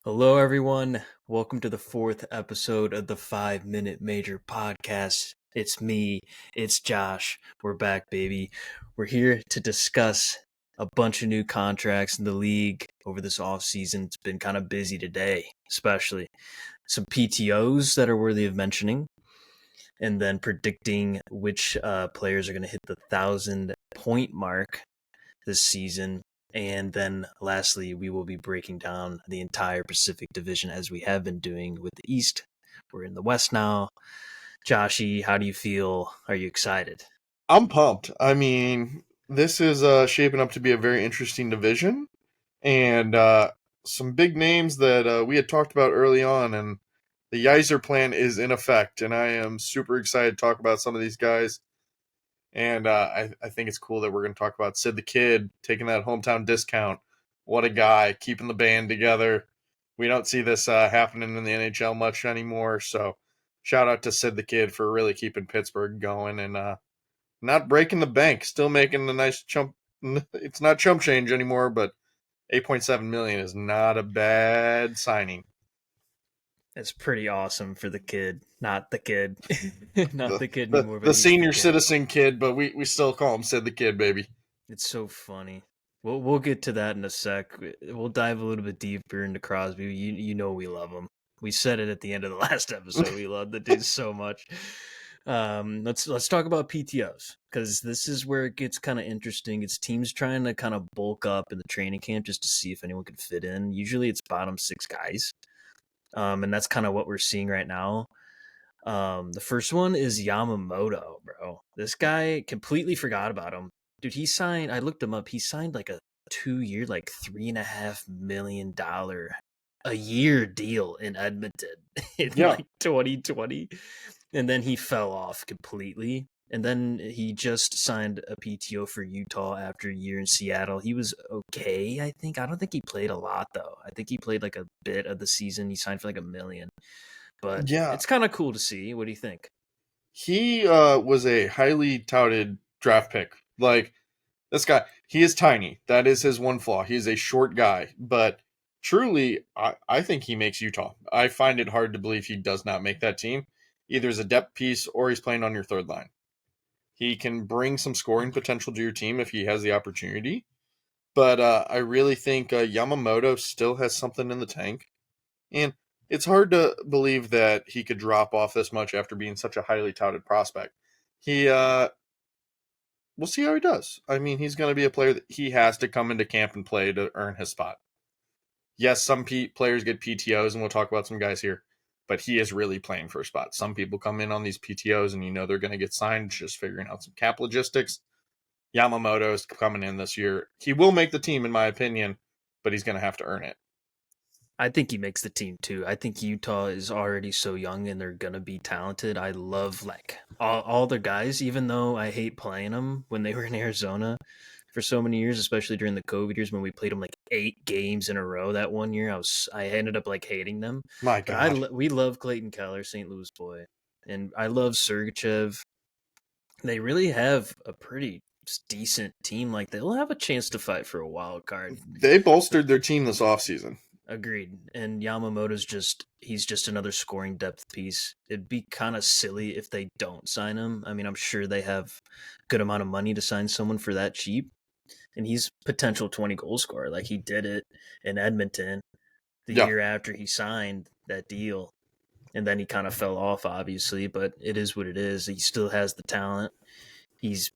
Hello, everyone. Welcome to the fourth episode of the 5 Minute Major podcast. It's me, it's Josh. We're back, baby. We're here to discuss a bunch of new contracts in the league over this offseason. It's been kind of busy today, especially some PTOs that are worthy of mentioning, and then predicting which players are going to hit the 1,000 point mark this season. And then lastly, we will be breaking down the entire Pacific Division as we have been doing with the East. We're in the West now. Joshy, how do you feel? Are you excited? I'm pumped. I mean, this is shaping up to be a very interesting division, and some big names that we had talked about early on, and the Yizer plan is in effect, and I am super excited to talk about some of these guys. And I think it's cool that we're going to talk about Sid the Kid taking that hometown discount. What a guy, keeping the band together. We don't see this happening in the NHL much anymore, so shout out to Sid the Kid for really keeping Pittsburgh going and not breaking the bank, still making a nice chump. It's not chump change anymore, but 8.7 million is not a bad signing. It's pretty awesome for the kid. Not the kid. Not The, the kid the, anymore, but the he's the senior kid. citizen kid, but we still call him Sid the Kid, baby. It's so funny. We'll get to that in a sec. We'll dive a little bit deeper into Crosby. You know we love him. We said it at the end of the last episode. We love the dude so much. Let's talk about PTOs, because this is where it gets kind of interesting. It's teams trying to kind of bulk up in the training camp just to see if anyone can fit in. Usually it's bottom six guys, and that's kind of what we're seeing right now. The first one is Yamamoto, bro. This guy, completely forgot about him. Dude, he signed, I looked him up, he signed like a 2 year, like $3.5 million a year deal in Edmonton in Yeah, like 2020. And then he fell off completely. And then he just signed a PTO for Utah after a year in Seattle. He was okay, I think. I don't think he played a lot, though. I think he played like a bit of the season. He signed for like $1 million. But yeah. it's kind of cool to see. What do you think? He was a highly touted draft pick. Like, this guy, he is tiny. That is his one flaw. He is a short guy, but truly, I think he makes Utah. I find it hard to believe he does not make that team, either as a depth piece or he's playing on your third line. He can bring some scoring potential to your team if he has the opportunity. But I really think Yamamoto still has something in the tank. And it's hard to believe that he could drop off this much after being such a highly touted prospect. He, we'll see how he does. I mean, he's going to be a player that he has to come into camp and play to earn his spot. Yes, some players get PTOs, and we'll talk about some guys here, but he is really playing for a spot. Some people come in on these PTOs, and you know they're going to get signed, just figuring out some cap logistics. Yamamoto is coming in this year. He will make the team, in my opinion, but he's going to have to earn it. I think he makes the team too. I think Utah is already so young and they're gonna be talented. I love like all their guys, even though I hate playing them when they were in Arizona for so many years, especially during the COVID years when we played them like 8 games in a row. That one year, I ended up like hating them. My But God. we love Clayton Keller, St. Louis boy, and I love Sergachev. They really have a pretty decent team. Like they'll have a chance to fight for a wild card. They bolstered their team this offseason. Agreed. And he's just another scoring depth piece. It'd be kind of silly if they don't sign him. I mean, I'm sure they have a good amount of money to sign someone for that cheap. And he's potential 20 goal scorer. Like he did it in Edmonton the Yeah. year after he signed that deal. And then he kind of fell off, obviously, but it is what it is. He still has the talent. He's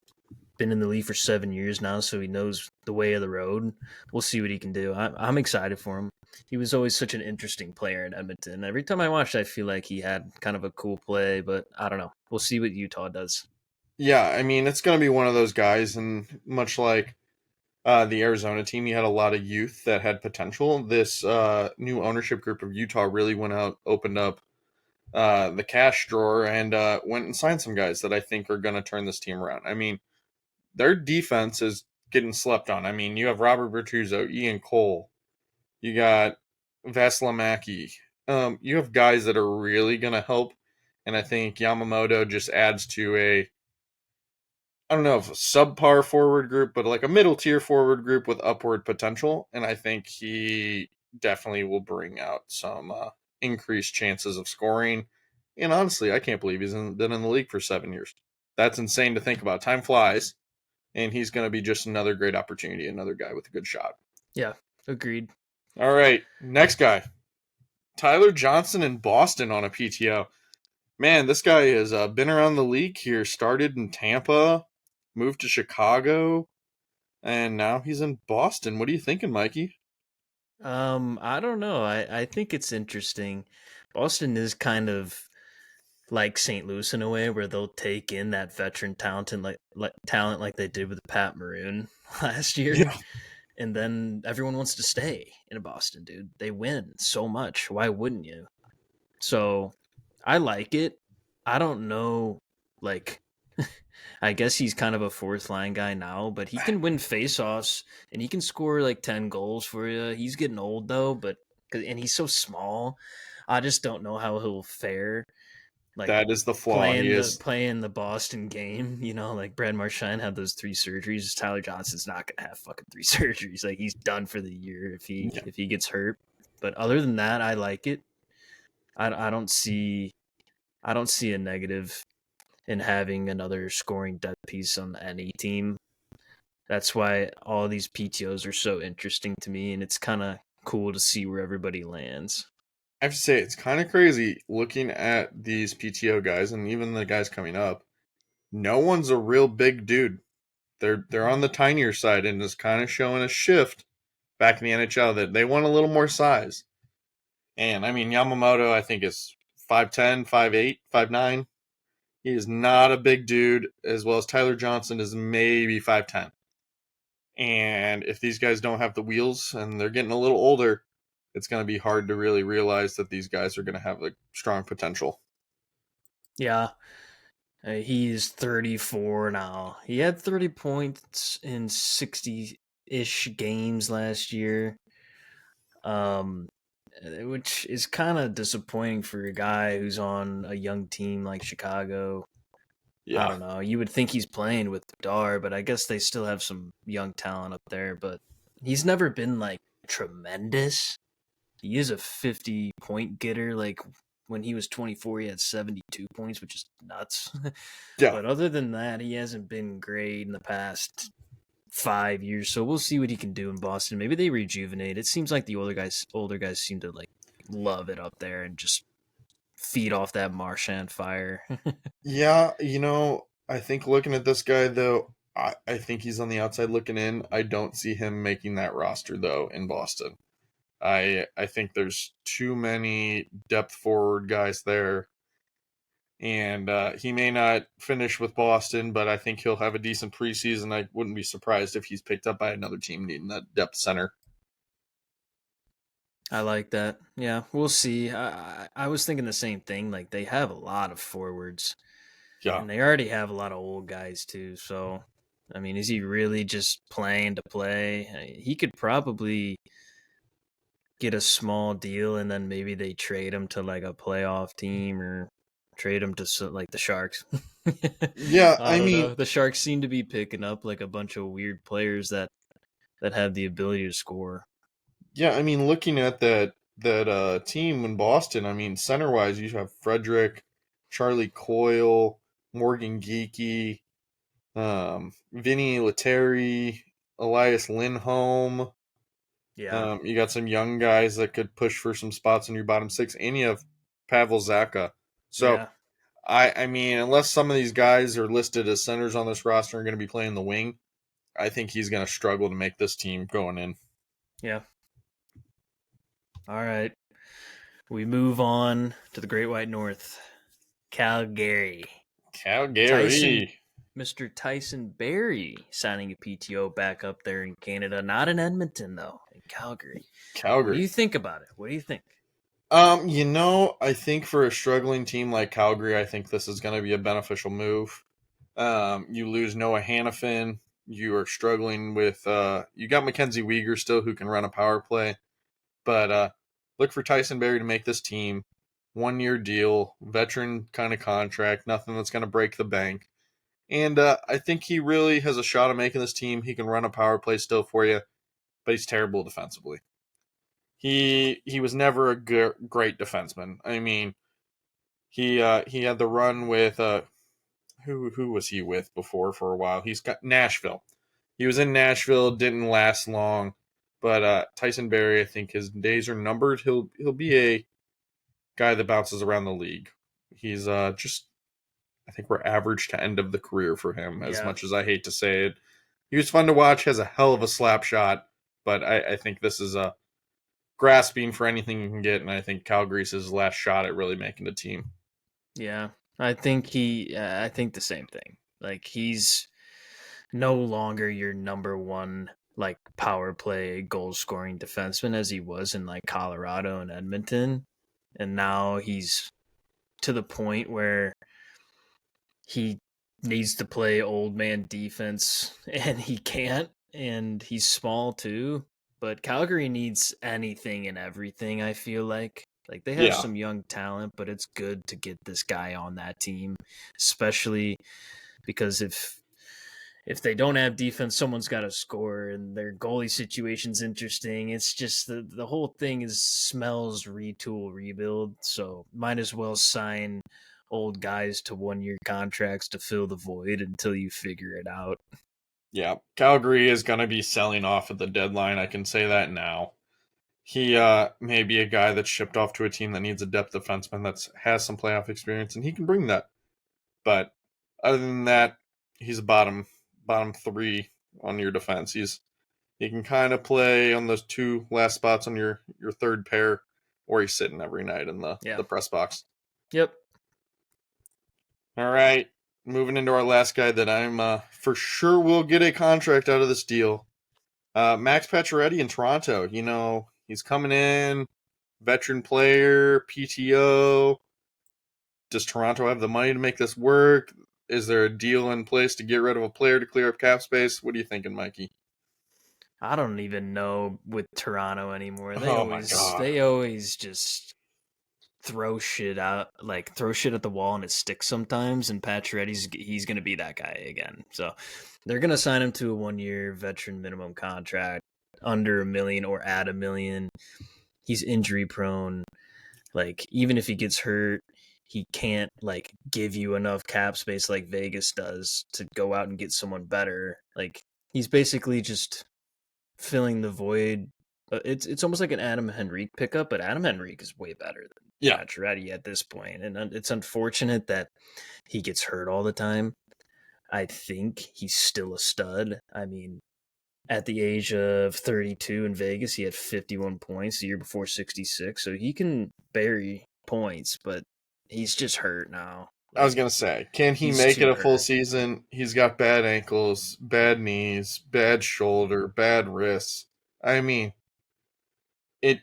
been in the league for 7 years now, so he knows the way of the road. We'll see what he can do. I'm excited for him. He was always such an interesting player in Edmonton. Every time I watched, I feel like he had kind of a cool play, but I don't know. We'll see what Utah does. Yeah, I mean, it's going to be one of those guys, and much like the Arizona team, you had a lot of youth that had potential. This new ownership group of Utah really went out, opened up the cash drawer, and went and signed some guys that I think are going to turn this team around. I mean, their defense is getting slept on. I mean, you have Robert Bertuzzo, Ian Cole, you got Vasilevsky. You have guys that are really going to help, and I think Yamamoto just adds to I don't know if a subpar forward group, but like a middle tier forward group with upward potential. And I think he definitely will bring out some increased chances of scoring. And honestly, I can't believe he's been in the league for 7 years. That's insane to think about. Time flies, and he's going to be just another great opportunity, another guy with a good shot. Yeah, agreed. All right, next guy, Tyler Johnson in Boston on a PTO. Man, this guy has been around the league here. Started in Tampa, moved to Chicago, and now he's in Boston. What are you thinking, Mikey? I don't know. I think it's interesting. Boston is kind of like St. Louis in a way, where they'll take in that veteran talent like they did with Pat Maroon last year, Yeah, and then everyone wants to stay in Boston, dude. They win so much. Why wouldn't you? So I like it. I don't know, like, I guess he's kind of a fourth line guy now, but he can win faceoffs and he can score like 10 goals for you. He's getting old though, and he's so small. I just don't know how he'll fare like that is the flaw. He is. playing the Boston game, like Brad Marchand had those 3 surgeries. Tyler Johnson's not gonna have fucking 3 surgeries. Like he's done for the year Yeah. if he gets hurt. But other than that, I like it. I don't see a negative in having another scoring depth piece on any team. That's why all these PTOs are so interesting to me, and it's kind of cool to see where everybody lands. I have to say, it's kind of crazy looking at these PTO guys and even the guys coming up. No one's a real big dude. They're on the tinier side and is kind of showing a shift back in the NHL that they want a little more size. And I mean, Yamamoto, I think is 5'10, 5'8, 5'9. He is not a big dude, as well as Tyler Johnson is maybe 5'10. And if these guys don't have the wheels and they're getting a little older, it's going to be hard to really realize that these guys are going to have a strong potential. Yeah, he's 34 now. He had 30 points in 60-ish games last year. Which is kind of disappointing for a guy who's on a young team like Chicago. I Yeah. don't know. You would think he's playing with Dar, but I guess they still have some young talent up there. But he's never been like tremendous. He is a 50-point getter. Like when he was 24, he had 72 points, which is nuts. Yeah. But other than that, he hasn't been great in the past 5 years. So we'll see what he can do in Boston. Maybe they rejuvenate. It seems like the older guys seem to like love it up there and just feed off that Marchand fire. Yeah, I think looking at this guy, though, I think he's on the outside looking in. I don't see him making that roster, though, in Boston. I think there's too many depth forward guys there. And he may not finish with Boston, but I think he'll have a decent preseason. I wouldn't be surprised if he's picked up by another team needing that depth center. I like that. Yeah, we'll see. I was thinking the same thing. Like they have a lot of forwards, Yeah. and they already have a lot of old guys too. So, I mean, is he really just playing to play? He could probably get a small deal, and then maybe they trade him to like a playoff team or trade him to like the Sharks. Yeah, I I don't mean, know. The Sharks seem to be picking up like a bunch of weird players that have the ability to score. looking at that team in Boston, I mean, center wise, you have Frederick, Charlie Coyle, Morgan Geeky, Vinny Lettieri, Elias Lindholm. Yeah, You got some young guys that could push for some spots in your bottom six, and you have Pavel Zaka. So yeah, I mean, unless some of these guys are listed as centers on this roster and going to be playing the wing, I think he's going to struggle to make this team going in. yeah. All right. We move on to the Great White North. Calgary. Tyson, Calgary. Mr. Tyson Berry signing a PTO back up there in Canada. Not in Edmonton, though, in Calgary. What do Calgary. you think about it? What do you think? I think for a struggling team like Calgary, I think this is going to be a beneficial move. You lose Noah Hannafin. You are struggling with you got Mackenzie Weegar still who can run a power play. But look for Tyson Berry to make this team 1 year deal, veteran kind of contract, nothing that's going to break the bank. And I think he really has a shot at making this team. He can run a power play still for you, but he's terrible defensively. he was never a great defenseman. I mean, he had the run with who was he with before for a while? He's got Nashville. He was in Nashville, didn't last long, but Tyson Barrie, I think his days are numbered. He'll be a guy that bounces around the league. He's just I think we're average to end of the career for him. As Yeah. much as I hate to say it, he was fun to watch. Has a hell of a slap shot, but I think this is a grasping for anything you can get, and I think Calgary's his last shot at really making the team. Yeah. I think I think the same thing. Like, he's no longer your number one, like, power play goal scoring defenseman as he was in, like, Colorado and Edmonton. And now he's to the point where he needs to play old man defense and he can't, and he's small too. But Calgary needs anything and everything, I feel like they have Yeah, some young talent, but it's good to get this guy on that team, especially because if they don't have defense, someone's got to score, and their goalie situation's interesting. It's just the whole thing smells retool rebuild. So might as well sign old guys to 1 year contracts to fill the void until you figure it out. yeah. Calgary is going to be selling off at the deadline. I can say that now. He may be a guy that's shipped off to a team that needs a depth defenseman that has some playoff experience, and he can bring that. But other than that, he's a bottom three on your defense. He can kind of play on those two last spots on your third pair, or he's sitting every night in Yeah. the press box. Yep. All right, moving into our last guy that I'm for sure will get a contract out of this deal. Max Pacioretty in Toronto. You know, he's coming in, veteran player, PTO. Does Toronto have the money to make this work? Is there a deal in place to get rid of a player to clear up cap space? What are you thinking, Mikey? I don't even know with Toronto anymore. They Oh my always god. they always just throw shit at the wall and it sticks sometimes. And Pacioretty's he's gonna be that guy again. So they're gonna sign him to a 1 year veteran minimum contract, under $1 million or at $1 million. He's injury prone. Like, even if he gets hurt, he can't like give you enough cap space like Vegas does to go out and get someone better. Like, he's basically just filling the void. It's almost like an Adam Henrique pickup, but Adam Henrique is way better than Yeah, Pacioretty at this point, and it's unfortunate that he gets hurt all the time. I think he's still a stud. I mean, at the age of 32 in Vegas, he had 51 points. The year before, 66. So he can bury points, but he's just hurt now. I was Like, gonna say, can he he's make it too a full hurt. season? He's got bad ankles, bad knees, bad shoulder, bad wrists. I mean,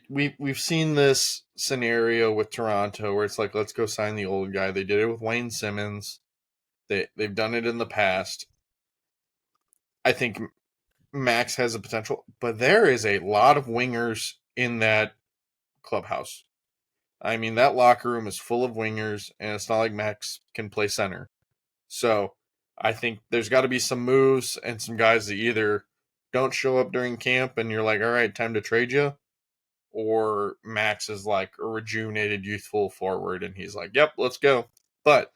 we've seen this scenario with Toronto where it's like, let's go sign the old guy. They did it with Wayne Simmons. They've done it in the past. I think Max has a potential, but there is a lot of wingers in that clubhouse. I mean, that locker room is full of wingers, and it's not like Max can play center. So I think there's got to be some moves and some guys that either don't show up during camp and you're like, all right, time to trade you, or Max is like a rejuvenated, youthful forward, and he's like, yep, let's go. But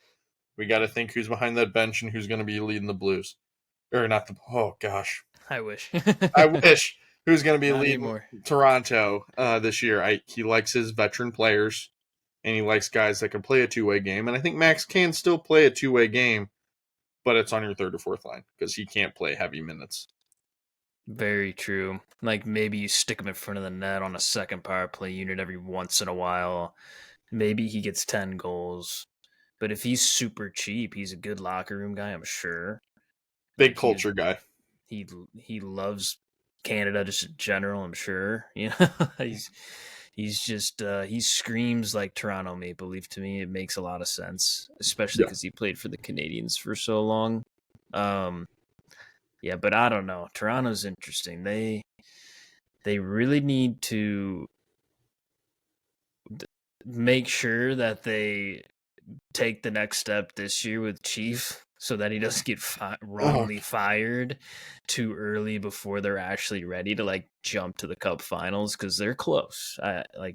we got to think who's behind that bench and who's going to be leading the Blues. Or not the, oh gosh. I wish. I wish. Who's going to be Not leading anymore. Toronto this year? He likes his veteran players, and he likes guys that can play a two-way game. And I think Max can still play a two-way game, but it's on your third or fourth line because he can't play heavy minutes. Very true. Like, maybe you stick him in front of the net on a second power play unit every once in a while. Maybe he gets 10 goals. But if he's super cheap, he's a good locker room guy, I'm sure. Big Like, culture guy. he loves Canada just in general, I'm sure. You know, he's just he screams like Toronto Maple Leaf to me. It makes a lot of sense, especially Yeah. because he played for the Canadians for so long. Um, yeah, but I don't know. Toronto's interesting. They really need to make sure that they take the next step this year with Chief so that he doesn't get Oh, wrongly fired too early before they're actually ready to like jump to the Cup Finals, because they're close. Like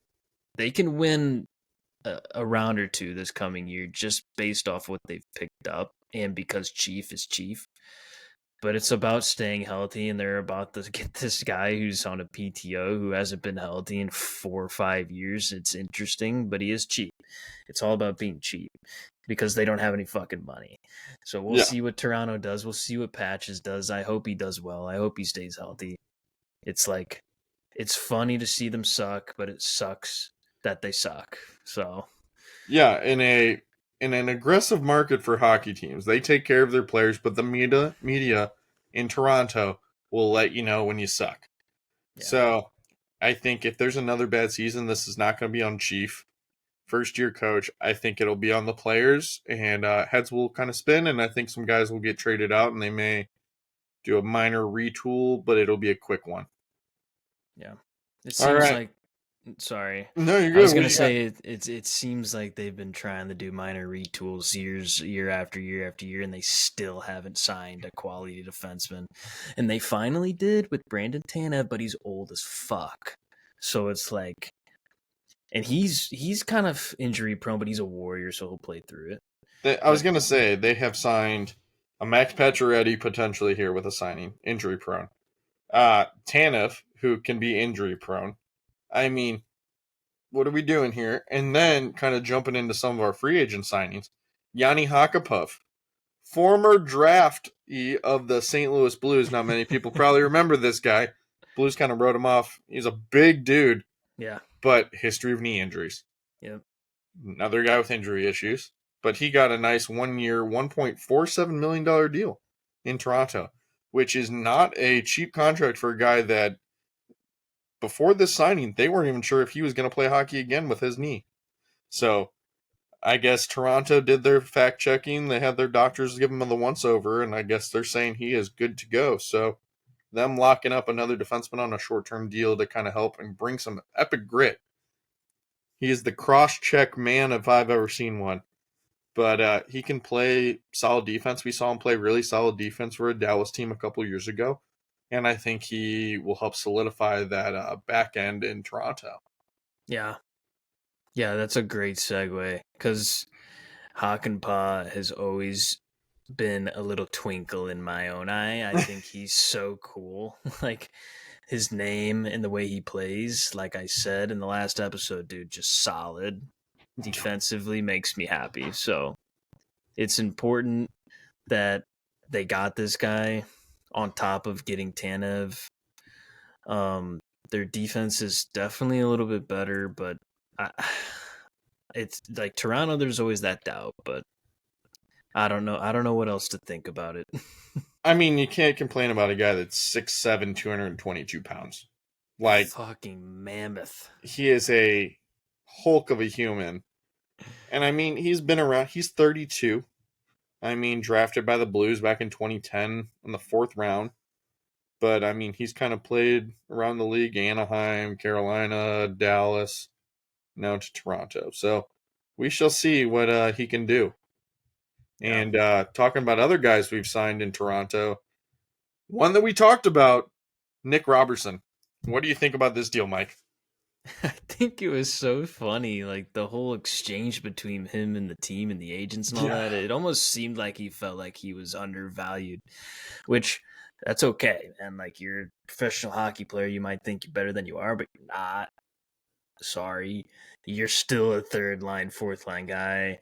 they can win a round or two this coming year just based off what they've picked up and because Chief is Chief. But it's about staying healthy, and they're about to get this guy who's on a PTO who hasn't been healthy in 4 or 5 years. It's interesting, but he is cheap. It's all about being cheap because they don't have any fucking money. So we'll yeah. see what Toronto does. We'll see what Patches does. I hope he does well. I hope he stays healthy. It's like, it's funny to see them suck, but it sucks that they suck. So Yeah, in an aggressive market for hockey teams, they take care of their players, but the media in Toronto will let you know when you suck. yeah, So I think if there's another bad season, this is not going to be on Chief, first year coach. I think it'll be on the players, and heads will kind of spin, and I think some guys will get traded out, and they may do a minor retool, but it'll be a quick one. yeah. It All seems right. like, sorry, No, you're I was good. What gonna do you got? say it seems like they've been trying to do minor retools year after year after year, and they still haven't signed a quality defenseman. And they finally did with Brandon Tanev, but he's old as fuck. So it's like, and he's kind of injury prone, but he's a warrior, so he'll play through it. I was But going to say they have signed a Max Pacioretty potentially here with a signing, injury prone. Tanev, who can be injury prone. I mean, what are we doing here? And then kind of jumping into some of our free agent signings. Yanni Hakapov, former draftee of the St. Louis Blues. Not many people probably remember this guy. Blues kind of wrote him off. He's a big dude, yeah, but history of knee injuries. yep, Another guy with injury issues. But he got a nice 1 year, $1.47 million deal in Toronto, which is not a cheap contract for a guy that before this signing, they weren't even sure if he was going to play hockey again with his knee. So I guess Toronto did their fact checking. They had their doctors give him the once over, and I guess they're saying he is good to go. So them locking up another defenseman on a short term deal to kind of help and bring some epic grit. He is the cross check man if I've ever seen one. But he can play solid defense. We saw him play really solid defense for a Dallas team a couple years ago. And I think he will help solidify that back end in Toronto. yeah, yeah. That's a great segue because Hakanpää has always been a little twinkle in my own eye. I think he's so cool. Like his name and the way he plays, like I said in the last episode, dude, just solid. Defensively makes me happy. So it's important that they got this guy on top of getting Tanev. Um, their defense is definitely a little bit better, but I, it's like Toronto. There's always that doubt, but I don't know. I don't know what else to think about it. I mean, you can't complain about a guy that's 6'7", 222 pounds. Like, Fucking mammoth. he is a hulk of a human. And I mean, he's been around. He's 32. I mean, drafted by the Blues back in 2010 in the fourth round. But I mean, he's kind of played around the league: Anaheim, Carolina, Dallas, now to Toronto. So we shall see what he can do. Yeah. And talking about other guys we've signed in Toronto, one that we talked about, Nick Robertson. What do you think about this deal, Mike? I think it was so funny, like the whole exchange between him and the team and the agents and all Yeah. that. It almost seemed like he felt like he was undervalued, which that's okay. And like you're a professional hockey player, you might think you're better than you are, but you're not. Sorry. You're still a third line, fourth line guy.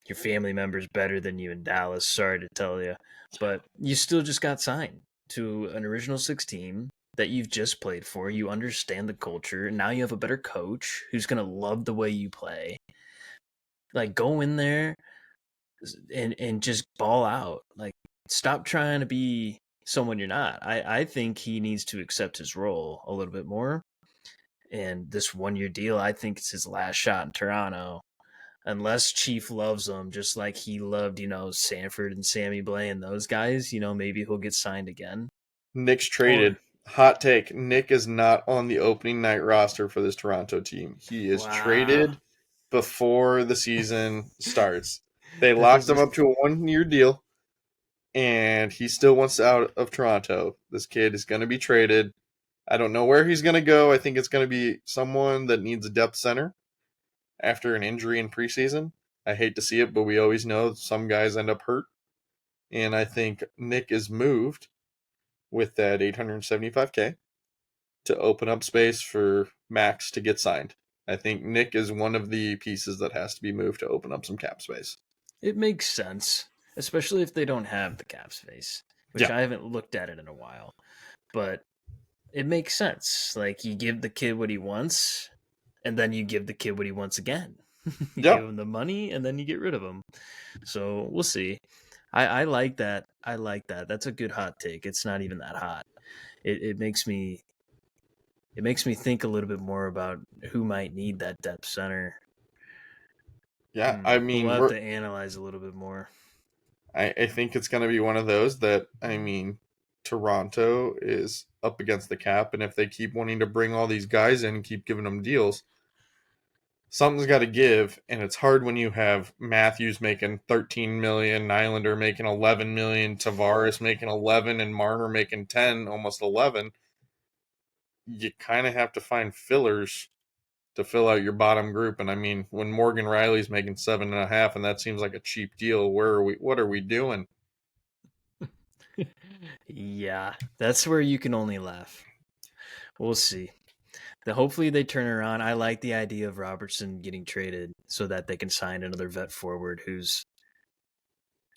Your family member's better than you in Dallas. Sorry to tell you. But you still just got signed to an original six team that you've just played for. You understand the culture. Now you have a better coach who's going to love the way you play. Like, go in there and just ball out. Like, stop trying to be someone you're not. I think he needs to accept his role a little bit more. And this 1 year deal, I think it's his last shot in Toronto. Unless Chief loves him, just like he loved, Sanford and Sammy Blay and those guys, maybe he'll get signed again. Nick's Or traded. Hot take. Nick is not on the opening night roster for this Toronto team. He is wow, traded before the season starts. They that locked him doesn't. up to a 1 year deal. and he still wants out of Toronto. This kid is going to be traded. I don't know where he's going to go. I think it's going to be someone that needs a depth center after an injury in preseason. I hate to see it, but we always know some guys end up hurt. And I think Nick is moved with that 875K to open up space for Max to get signed. I think Nick is one of the pieces that has to be moved to open up some cap space. It makes sense, especially if they don't have the cap space, which Yeah. I haven't looked at it in a while. But it makes sense. Like, you give the kid what he wants, and then you give the kid what he wants again. You Yeah. give him the money, and then you get rid of him. So we'll see. I like that. I like that. That's a good hot take. It's not even that hot. It makes me think a little bit more about who might need that depth center. Yeah. I We'll mean, have to analyze a little bit more. I think it's going to be one of those that, I mean, Toronto is up against the cap, and if they keep wanting to bring all these guys in and keep giving them deals, something's got to give, and it's hard when you have Matthews making 13 million, Nylander making 11 million, Tavares making 11, and Marner making 10, almost 11. You kind of have to find fillers to fill out your bottom group. And I mean, when Morgan Riley's making 7.5, and that seems like a cheap deal, where are we? What are we doing? Yeah, that's where you can only laugh. We'll see. Hopefully they turn around. I like the idea of Robertson getting traded so that they can sign another vet forward who's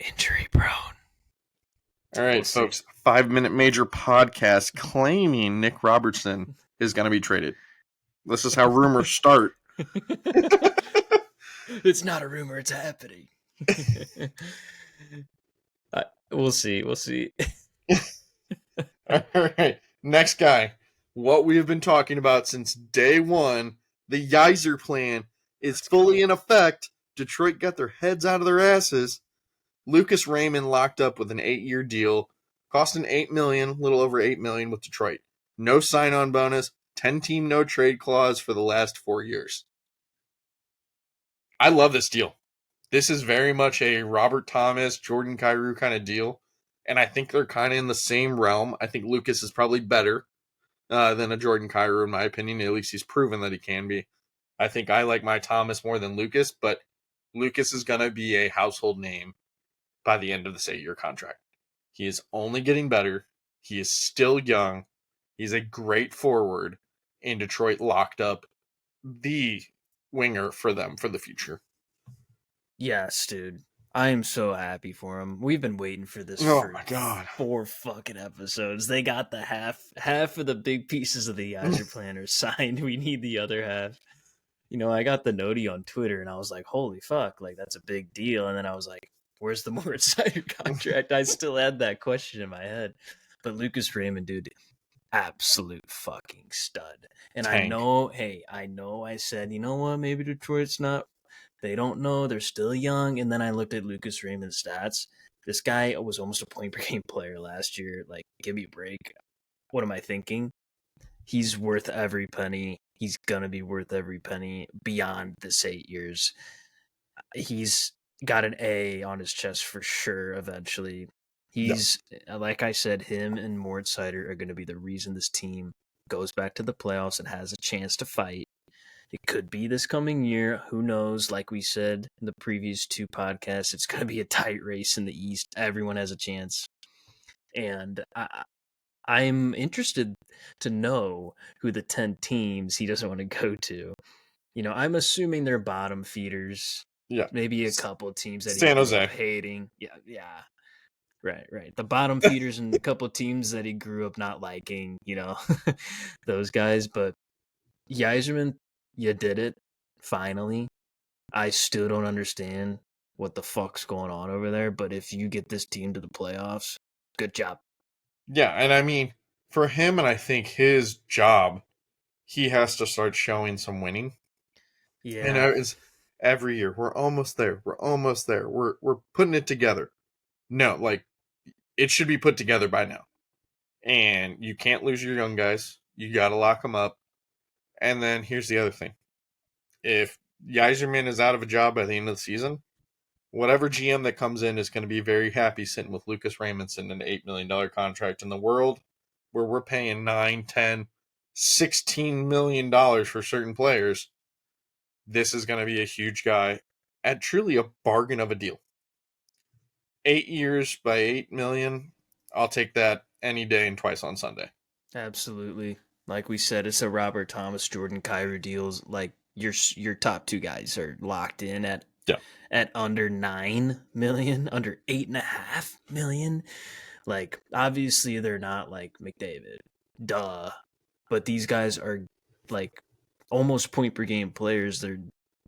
injury prone. All right, We'll see. folks. 5 Minute Major podcast claiming Nick Robertson is going to be traded. This is how rumors start. It's not a rumor, it's happening. We'll see. We'll see. All right, next guy. What we have been talking about since day one, the Yeiser plan is fully in effect. Detroit got their heads out of their asses. Lucas Raymond locked up with an 8-year deal, costing $8 million, a little over $8 million with Detroit. No sign-on bonus, 10-team no trade clause for the last 4 years. I love this deal. This is very much a Robert Thomas, Jordan Kyrou kind of deal, and I think they're kind of in the same realm. I think Lucas is probably better than a Jordan Kyrou, in my opinion. At least he's proven that he can be. I think I like my Thomas more than Lucas, but Lucas is going to be a household name by the end of this 8-year contract. He is only getting better. He is still young. He's a great forward, and Detroit locked up the winger for them for the future. Yes, dude. I am so happy for him. We've been waiting for this Oh for my god. 4 fucking episodes. They got the half of the big pieces of the Yeiser planner signed. We need the other half. You know, I got the noti on Twitter and I was like, holy fuck, like that's a big deal. And then I was like, where's the Moritz Seider contract? I still had that question in my head. But Lucas Raymond, dude, absolute fucking stud. And Tank. I know I said, you know what, maybe Detroit's not, they don't know, they're still young. And then I looked at Lucas Raymond's stats. This guy was almost a point per game player last year. Like, give me a break. What am I thinking? He's worth every penny. He's gonna be worth every penny beyond this 8 years. He's got an A on his chest for sure eventually. He's, like I said, him and Moritz Seider are going to be the reason this team goes back to the playoffs and has a chance to fight. It could be this coming year. Who knows? Like we said in the previous 2 podcasts, it's going to be a tight race in the East. Everyone has a chance. And I'm interested to know who the 10 teams he doesn't want to go to. You know, I'm assuming they're bottom feeders. Yeah. Maybe a couple teams that San he grew Jose. up hating. Yeah. Right. The bottom feeders and a couple teams that he grew up not liking, you know, those guys. But Yzerman, you did it. Finally. I still don't understand what the fuck's going on over there. But if you get this team to the playoffs, good job. Yeah, and I mean, for him, and I think his job, he has to start showing some winning. Yeah. And it's every year, we're almost there. We're almost there. We're putting it together. No, like it should be put together by now. And you can't lose your young guys. You got to lock them up. And then here's the other thing: if Yzerman is out of a job by the end of the season, whatever GM that comes in is going to be very happy sitting with Lucas Raymondson an $8 million contract in the world where we're paying 9, 10, $16 million for certain players. This is going to be a huge guy at truly a bargain of a deal. 8 years by 8 million. I'll take that any day and twice on Sunday. Absolutely. Like we said, it's a Robert Thomas, Jordan Kyrou deals. Like your top two guys are locked in Yeah. at under 9 million, under 8.5 million. Like obviously they're not like McDavid, duh. But these guys are like almost point per game players.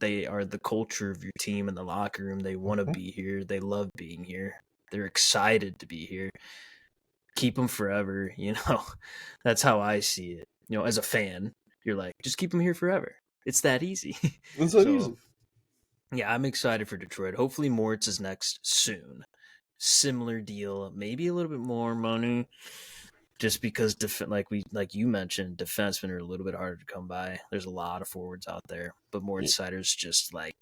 They are the culture of your team in the locker room. They want to be here. They love being here. They're excited to be here. Keep them forever. That's how I see it. As a fan, you're like, just keep them here forever. It's that easy. It's that easy. Yeah, I'm excited for Detroit. Hopefully, Moritz is next soon. Similar deal, maybe a little bit more money, just because like you mentioned, defensemen are a little bit harder to come by. There's a lot of forwards out there, but Moritz Seider's just like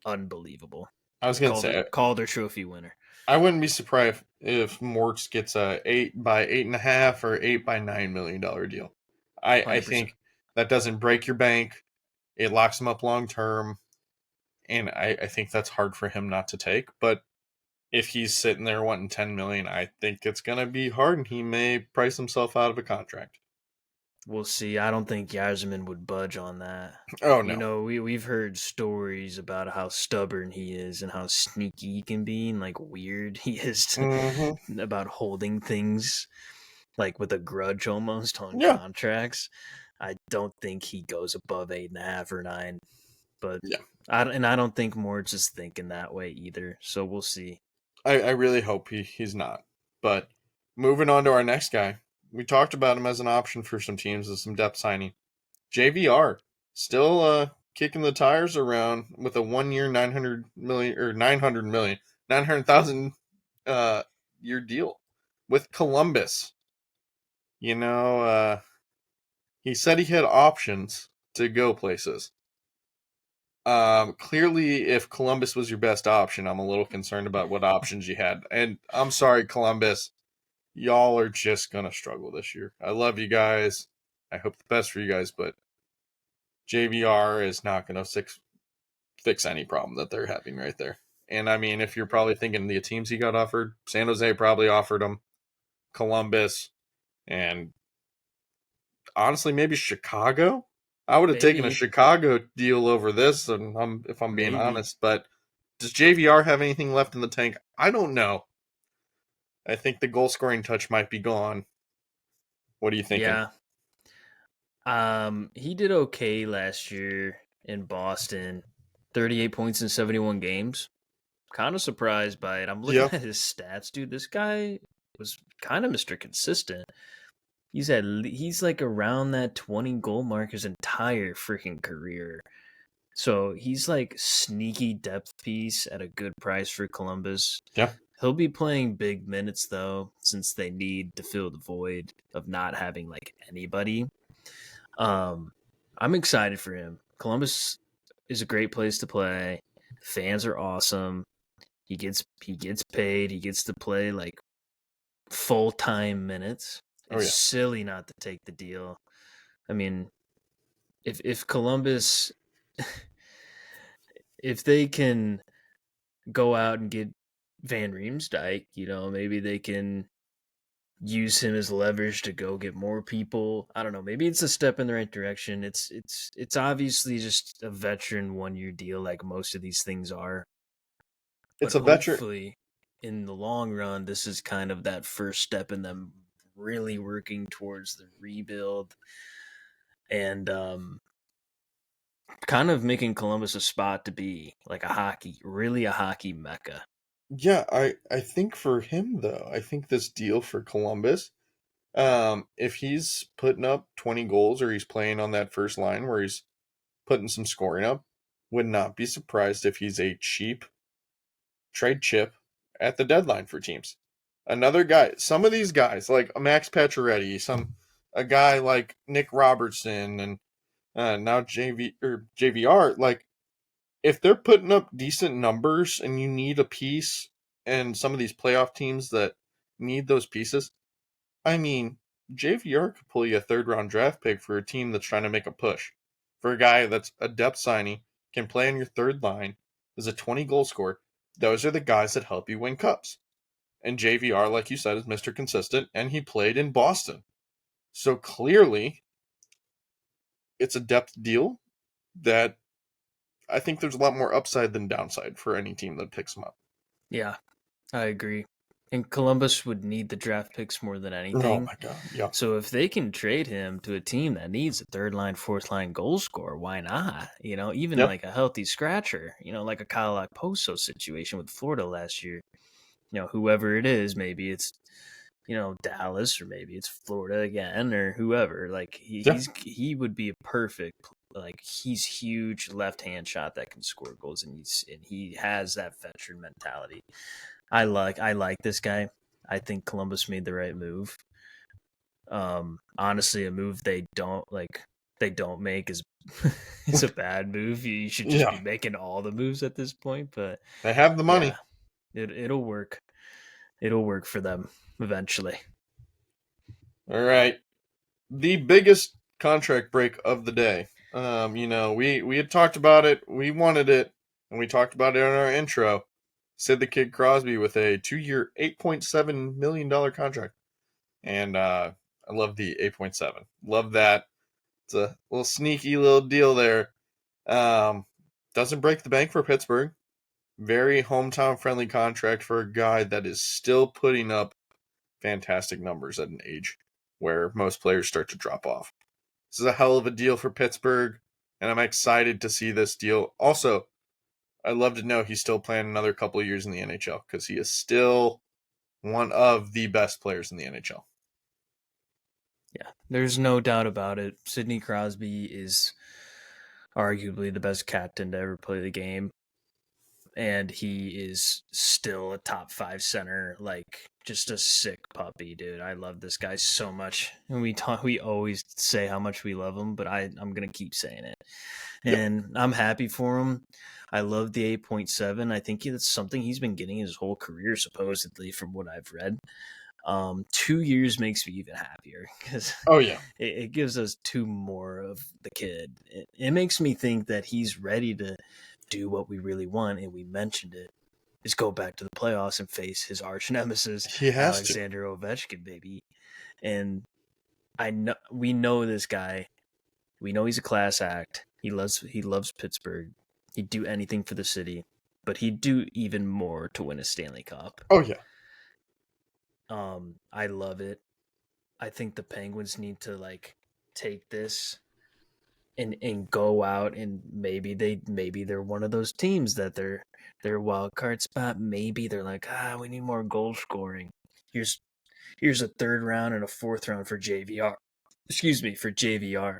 unbelievable. I was gonna say Calder Trophy winner. I wouldn't be surprised if Mortz gets a 8 by 8.5 or 8 by $9 million deal. I think that doesn't break your bank. It locks him up long term, and I think that's hard for him not to take. But if he's sitting there wanting 10 million, I think it's gonna be hard, and he may price himself out of a contract. We'll see. I don't think Yzerman would budge on that. Oh no. We've heard stories about how stubborn he is and how sneaky he can be and like weird he is about holding things like with a grudge almost on contracts. I don't think he goes above 8.5 or 9, but I don't think Moritz is thinking that way either. So we'll see. I really hope he's not. But moving on to our next guy. We talked about him as an option for some teams with some depth signing. JVR still kicking the tires around with a 1 year 900,000 year deal with Columbus. He said he had options to go places. Clearly, if Columbus was your best option, I'm a little concerned about what options you had. And I'm sorry, Columbus. Y'all are just going to struggle this year. I love you guys. I hope the best for you guys, but JVR is not going to fix any problem that they're having right there. And I mean, if you're probably thinking the teams he got offered, San Jose probably offered him, Columbus, and honestly, maybe Chicago. I would have taken a Chicago deal over this, and if I'm being honest. But does JVR have anything left in the tank? I don't know. I think the goal scoring touch might be gone. What are you thinking? Yeah. He did okay last year in Boston. 38 points in 71 games. Kind of surprised by it. I'm looking at his stats, dude. This guy was kind of Mr. Consistent. He's like around that 20 goal mark his entire freaking career. So he's like sneaky depth piece at a good price for Columbus. Yeah. He'll be playing big minutes though, since they need to fill the void of not having like anybody. I'm excited for him. Columbus is a great place to play. Fans are awesome. He gets paid. He gets to play like full-time minutes. It's silly not to take the deal. I mean, if Columbus if they can go out and get Van Riemsdyk, maybe they can use him as leverage to go get more people. I don't know. Maybe it's a step in the right direction. It's obviously just a veteran 1-year deal, like most of these things are. It's but a veteran. Hopefully, in the long run, this is kind of that first step in them really working towards the rebuild and kind of making Columbus a spot to be like a hockey mecca. Yeah, I think for him though, I think this deal for Columbus, if he's putting up 20 goals or he's playing on that first line where he's putting some scoring up, would not be surprised if he's a cheap trade chip at the deadline for teams. Another guy, some of these guys like Max Pacioretty, a guy like Nick Robertson, and now JVR, like if they're putting up decent numbers and you need a piece, and some of these playoff teams that need those pieces, I mean, JVR could pull you a third round draft pick for a team that's trying to make a push. For a guy that's a depth signing, can play on your third line, is a 20 goal scorer. Those are the guys that help you win cups. And JVR, like you said, is Mr. Consistent, and he played in Boston. So clearly, it's a depth deal that I think there's a lot more upside than downside for any team that picks him up. Yeah, I agree. And Columbus would need the draft picks more than Oh anything. my god, yeah. So if they can trade him to a team that needs a third line, fourth line goal scorer, why not? Even Yep. like a healthy scratcher, like a Kyle Okposo situation with Florida last year. Whoever it is, maybe it's Dallas, or maybe it's Florida again, or whoever. Like Yeah. he would be a perfect, like, he's huge left hand shot that can score goals, and he has that veteran mentality. I like this guy. I think Columbus made the right move. Honestly, a move they don't make is it's a bad move. You should just Yeah. be making all the moves at this point. But They have the yeah, money. it'll work. It'll work for them eventually. All right. The biggest contract break of the day. We had talked about it, we wanted it, and we talked about it in our intro. Sid the Kid Crosby with a 2-year, $8.7 million contract. And I love the 8.7. Love that. It's a little sneaky little deal there. Doesn't break the bank for Pittsburgh. Very hometown friendly contract for a guy that is still putting up fantastic numbers at an age where most players start to drop off. This is a hell of a deal for Pittsburgh, and I'm excited to see this deal. Also, I'd love to know he's still playing another couple of years in the NHL, because he is still one of the best players in the NHL. Yeah, there's no doubt about it. Sidney Crosby is arguably the best captain to ever play the game, and he is still a top 5 center, like just a sick puppy, dude. I love this guy so much, and we always say how much we love him, but I'm gonna keep saying it, Yep. and I'm happy for him. I love the 8.7. I think that's something he's been getting his whole career, supposedly, from what I've read. 2 years makes me even happier, because Oh, yeah. it gives us 2 more of the kid. It makes me think that he's ready to do what we really want, and we mentioned it, is go back to the playoffs and face his arch nemesis, He has to. Alexander Ovechkin, baby. And we know this guy. We know he's a class act. He loves Pittsburgh. He'd do anything for the city, but he'd do even more to win a Stanley Cup. Oh, yeah. I love it. I think the Penguins need to take this and go out, and maybe they're one of those teams that their wild card spot. Maybe they're like, we need more goal scoring. Here's a third round and a fourth round for JVR. Excuse me, for JVR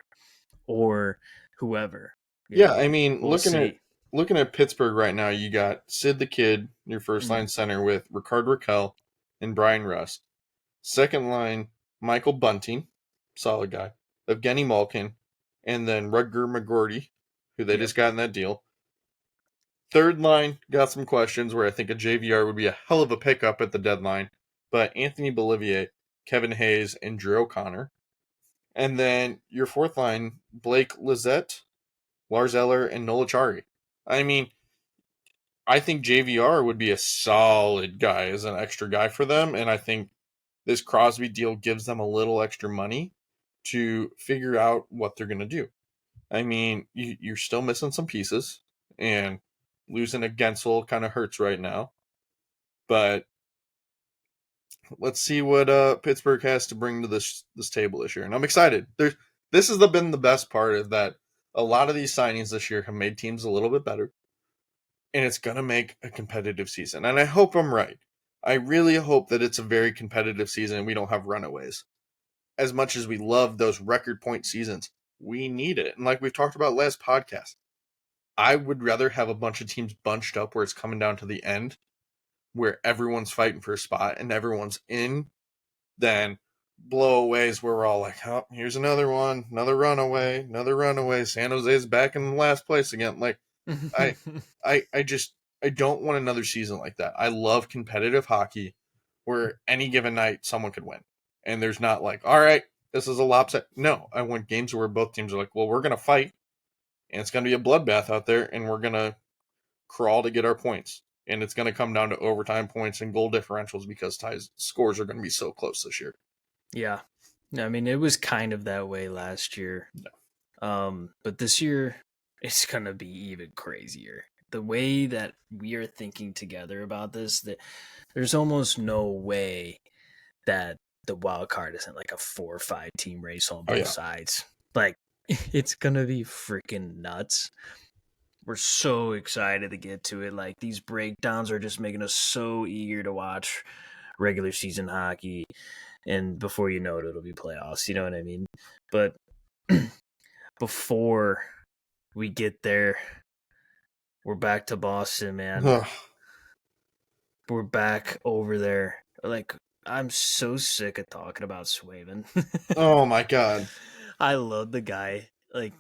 or whoever. Yeah, I mean, We'll see. looking at Pittsburgh right now, you got Sid the Kid, your first Mm, line center, with Ricard Raquel and Brian Rust. Second line, Michael Bunting, solid guy. Evgeny Malkin, and then Rutger McGroarty, who they yep. just got in that deal. Third line, got some questions where I think a JVR would be a hell of a pickup at the deadline. But Anthony Bolivier, Kevin Hayes, and Drew O'Connor. And then your fourth line, Blake Lizette, Lars Eller, and Nola Chari. I mean, I think JVR would be a solid guy as an extra guy for them, and I think this Crosby deal gives them a little extra money to figure out what they're going to do. I mean, you're still missing some pieces, and losing a Gensel kind of hurts right now. But let's see what Pittsburgh has to bring to this table this year, and I'm excited. This has been the best part, of that. A lot of these signings this year have made teams a little bit better, and it's going to make a competitive season. And I hope I'm right. I really hope that it's a very competitive season and we don't have runaways. As much as we love those record point seasons, we need it. And like we've talked about last podcast, I would rather have a bunch of teams bunched up where it's coming down to the end, where everyone's fighting for a spot and everyone's in, than blowaways where we're all like, oh, here's another one, another runaway. San Jose's back in last place again. Like, I I just I don't want another season like that. I love competitive hockey where any given night someone could win. And there's not like, all right, this is a lopsided. No, I want games where both teams are like, well, we're gonna fight and it's gonna be a bloodbath out there and we're gonna crawl to get our points. And it's gonna come down to overtime points and goal differentials because ties scores are gonna be so close this year. Yeah. I mean, it was kind of that way last year. But this year, it's going to be even crazier. The way that we are thinking together about this, that there's almost no way that the wild card isn't like a 4 or 5 team race on both sides. Like, it's going to be freaking nuts. We're so excited to get to it. Like, these breakdowns are just making us so eager to watch regular season hockey. And before you know it, it'll be playoffs. You know what I mean? But before we get there, we're back to Boston, man. We're back over there. Like, I'm so sick of talking about Swayman. Oh my god. I love the guy. Like,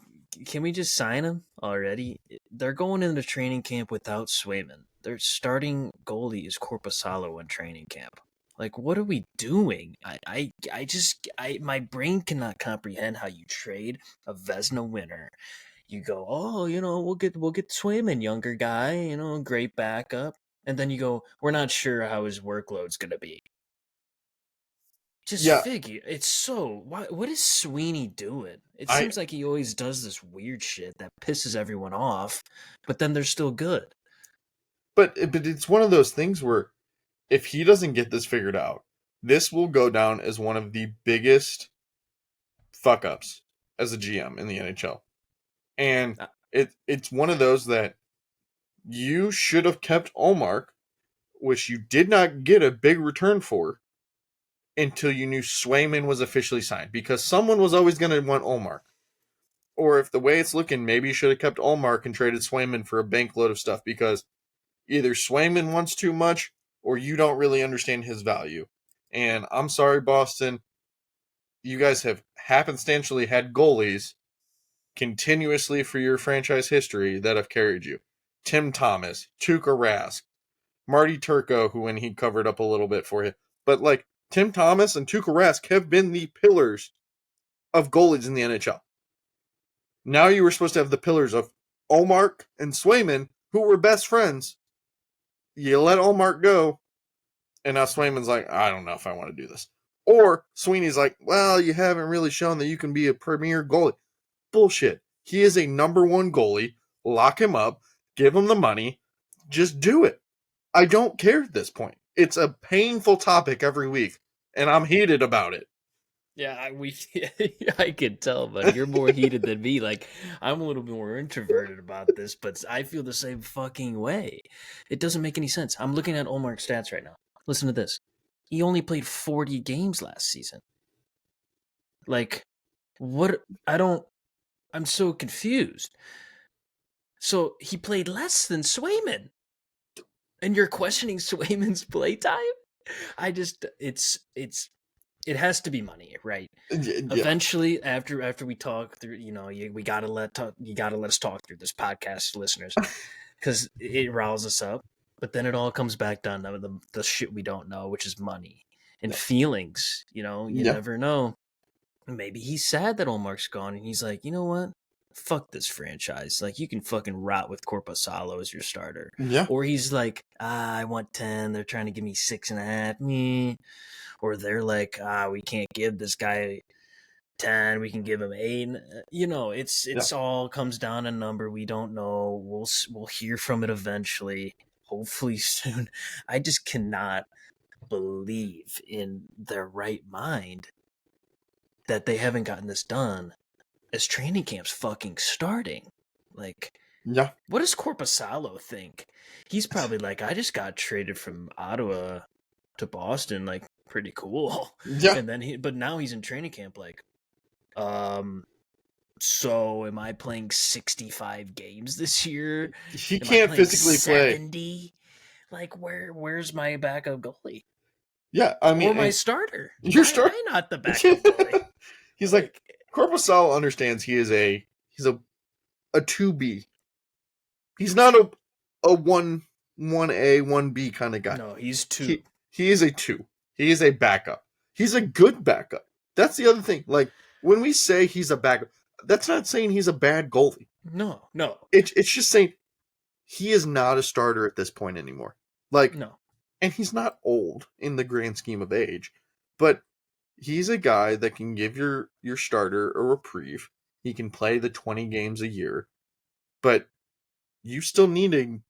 can we just sign him already? They're going into training camp without Swayman. Their starting goalie is Corpusalo in training camp. Like, what are we doing? My brain cannot comprehend how you trade a Vezina winner. You go, oh, we'll get Swayman, younger guy, great backup, and then you go, we're not sure how his workload's gonna be. Just figure, it's so. What is Sweeney doing? It seems like he always does this weird shit that pisses everyone off, but then they're still good. But it's one of those things where if he doesn't get this figured out, this will go down as one of the biggest fuck ups as a GM in the NHL. And it's one of those that you should have kept Ullmark, which you did not get a big return for until you knew Swayman was officially signed, because someone was always going to want Ullmark. Or if the way it's looking, maybe you should have kept Ullmark and traded Swayman for a bank load of stuff, because either Swayman wants too much or you don't really understand his value. And I'm sorry, Boston, you guys have happenstantially had goalies continuously for your franchise history that have carried you. Tim Thomas, Tuukka Rask, Marty Turco, who when he covered up a little bit for you. But like Tim Thomas and Tuukka Rask have been the pillars of goalies in the NHL. Now you were supposed to have the pillars of Ullmark and Swayman, who were best friends. You let Ullmark go, and now Swayman's like, I don't know if I want to do this. Or Sweeney's like, well, you haven't really shown that you can be a premier goalie. Bullshit. He is a number one goalie. Lock him up. Give him the money. Just do it. I don't care at this point. It's a painful topic every week, and I'm heated about it. Yeah, I can tell, but you're more heated than me. Like, I'm a little bit more introverted about this, but I feel the same fucking way. It doesn't make any sense. I'm looking at Ullmark's stats right now. Listen to this. He only played 40 games last season. Like, what? I'm so confused. So he played less than Swayman, and you're questioning Swayman's playtime? It has to be money, right? Yeah. Eventually, after we talk through, we gotta let us talk through this podcast, listeners, because it riles us up. But then it all comes back down to the shit we don't know, which is money and feelings. You never know. Maybe he's sad that Ullmark's gone, and he's like, you know what? Fuck this franchise. Like, you can fucking rot with Corpusalo as your starter. Yeah. Or he's like, I want 10. They're trying to give me 6.5. Me. Or they're like, we can't give this guy 10. We can give him 8. It's all comes down to a number. We don't know. We'll hear from it eventually. Hopefully soon. I just cannot believe in their right mind that they haven't gotten this done as training camp's fucking starting. Like, what does Corpusalo think? He's probably like, I just got traded from Ottawa to Boston, like, pretty cool. Yeah. And then but now he's in training camp, like, so am I playing 65 games this year? He can't physically 70? Like, where's my backup goalie? Yeah, I mean, or my starter. Your starter? Why not the backup goalie? He's like Corpusalo understands he's a 2B. He's not a 1A, 1B kind of guy. No, he's 2. He is a 2. He is a backup. He's a good backup. That's the other thing. Like, when we say he's a backup, that's not saying he's a bad goalie. No. It's just saying he is not a starter at this point anymore. Like, No. and he's not old in the grand scheme of age, but he's a guy that can give your starter a reprieve. He can play the 20 games a year, but you still need a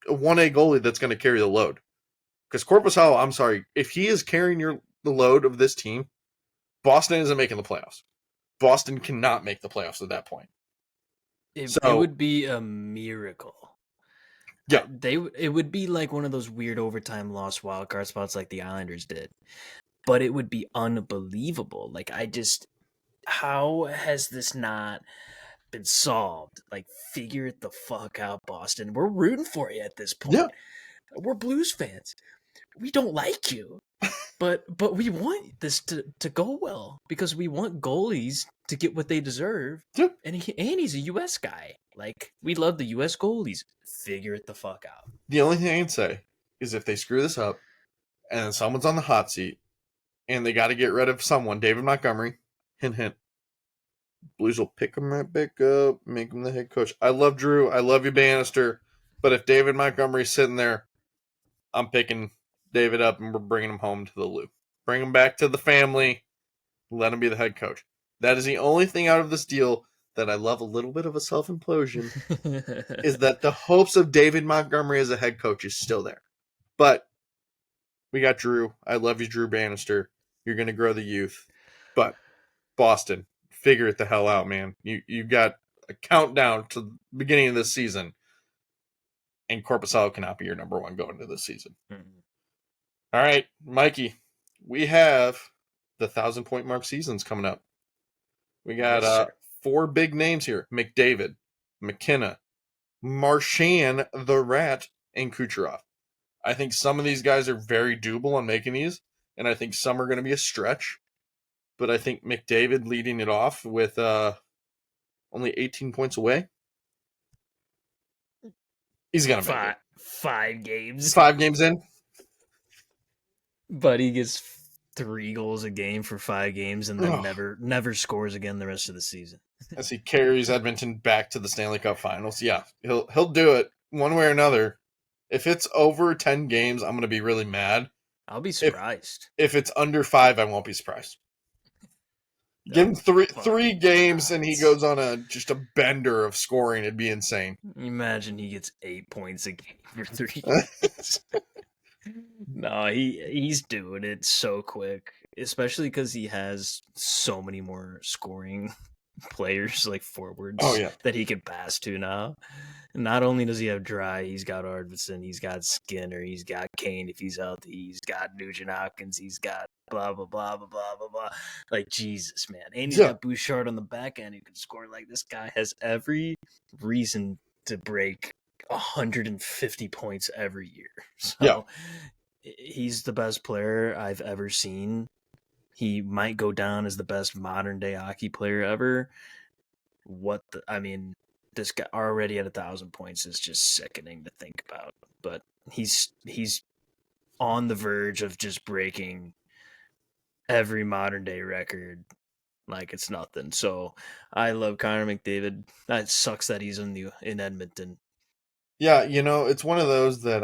1A goalie that's going to carry the load. Because Korpisalo, I'm sorry, if he is carrying the load of this team, Boston isn't making the playoffs. Boston cannot make the playoffs at that point. It would be a miracle. Yeah. It would be like one of those weird overtime lost wildcard spots like the Islanders did. But it would be unbelievable. Like, how has this not been solved? Like, figure it the fuck out, Boston. We're rooting for you at this point. Yeah. We're Blues fans. We don't like you. But we want this to go well because we want goalies to get what they deserve. Yeah. And he's a U.S. guy. Like, we love the U.S. goalies. Figure it the fuck out. The only thing I can say is if they screw this up and then someone's on the hot seat and they got to get rid of someone, David Montgomery, hint, hint, Blues will pick him right back up, make him the head coach. I love Drew. I love you, Bannister. But if David Montgomery's sitting there, I'm picking David up and we're bringing him home to the Lou. Bring him back to the family. Let him be the head coach. That is the only thing out of this deal that I love a little bit of a self-implosion is that the hopes of David Montgomery as a head coach is still there. But we got Drew. I love you, Drew Bannister. You're going to grow the youth. But Boston, figure it the hell out, man. You got a countdown to the beginning of this season, and Korpisalo cannot be your number one going into this season. Mm-hmm. All right, Mikey, we have the 1,000-point mark seasons coming up. We got 4 big names here: McDavid, McKenna, Marchand, the Rat, and Kucherov. I think some of these guys are very doable on making these, and I think some are going to be a stretch. But I think McDavid leading it off with only 18 points away. He's going to make it. 5 games. 5 games in. But he gets 3 goals a game for 5 games and then never scores again the rest of the season. As he carries Edmonton back to the Stanley Cup Finals. Yeah, he'll do it one way or another. If it's over 10 games, I'm going to be really mad. I'll be surprised. If it's under 5, I won't be surprised. Give him three games and he goes on just a bender of scoring. It'd be insane. Imagine he gets 8 points a game for 3 games. No, he's doing it so quick, especially because he has so many more scoring players, like forwards, that he can pass to now. Not only does he have Dry, he's got Arvidsson, he's got Skinner, he's got Kane if he's healthy, he's got Nugent Hopkins, he's got blah, blah, blah, blah, blah, blah, blah. Like, Jesus, man. And he's got Bouchard on the back end who can score. Like, this guy has every reason to break 150 points every year. So he's the best player I've ever seen. He might go down as the best modern day hockey player ever. This guy already at 1,000 points is just sickening to think about. But he's on the verge of just breaking every modern day record like it's nothing. So I love Connor McDavid. That sucks that he's in Edmonton. Yeah, it's one of those that,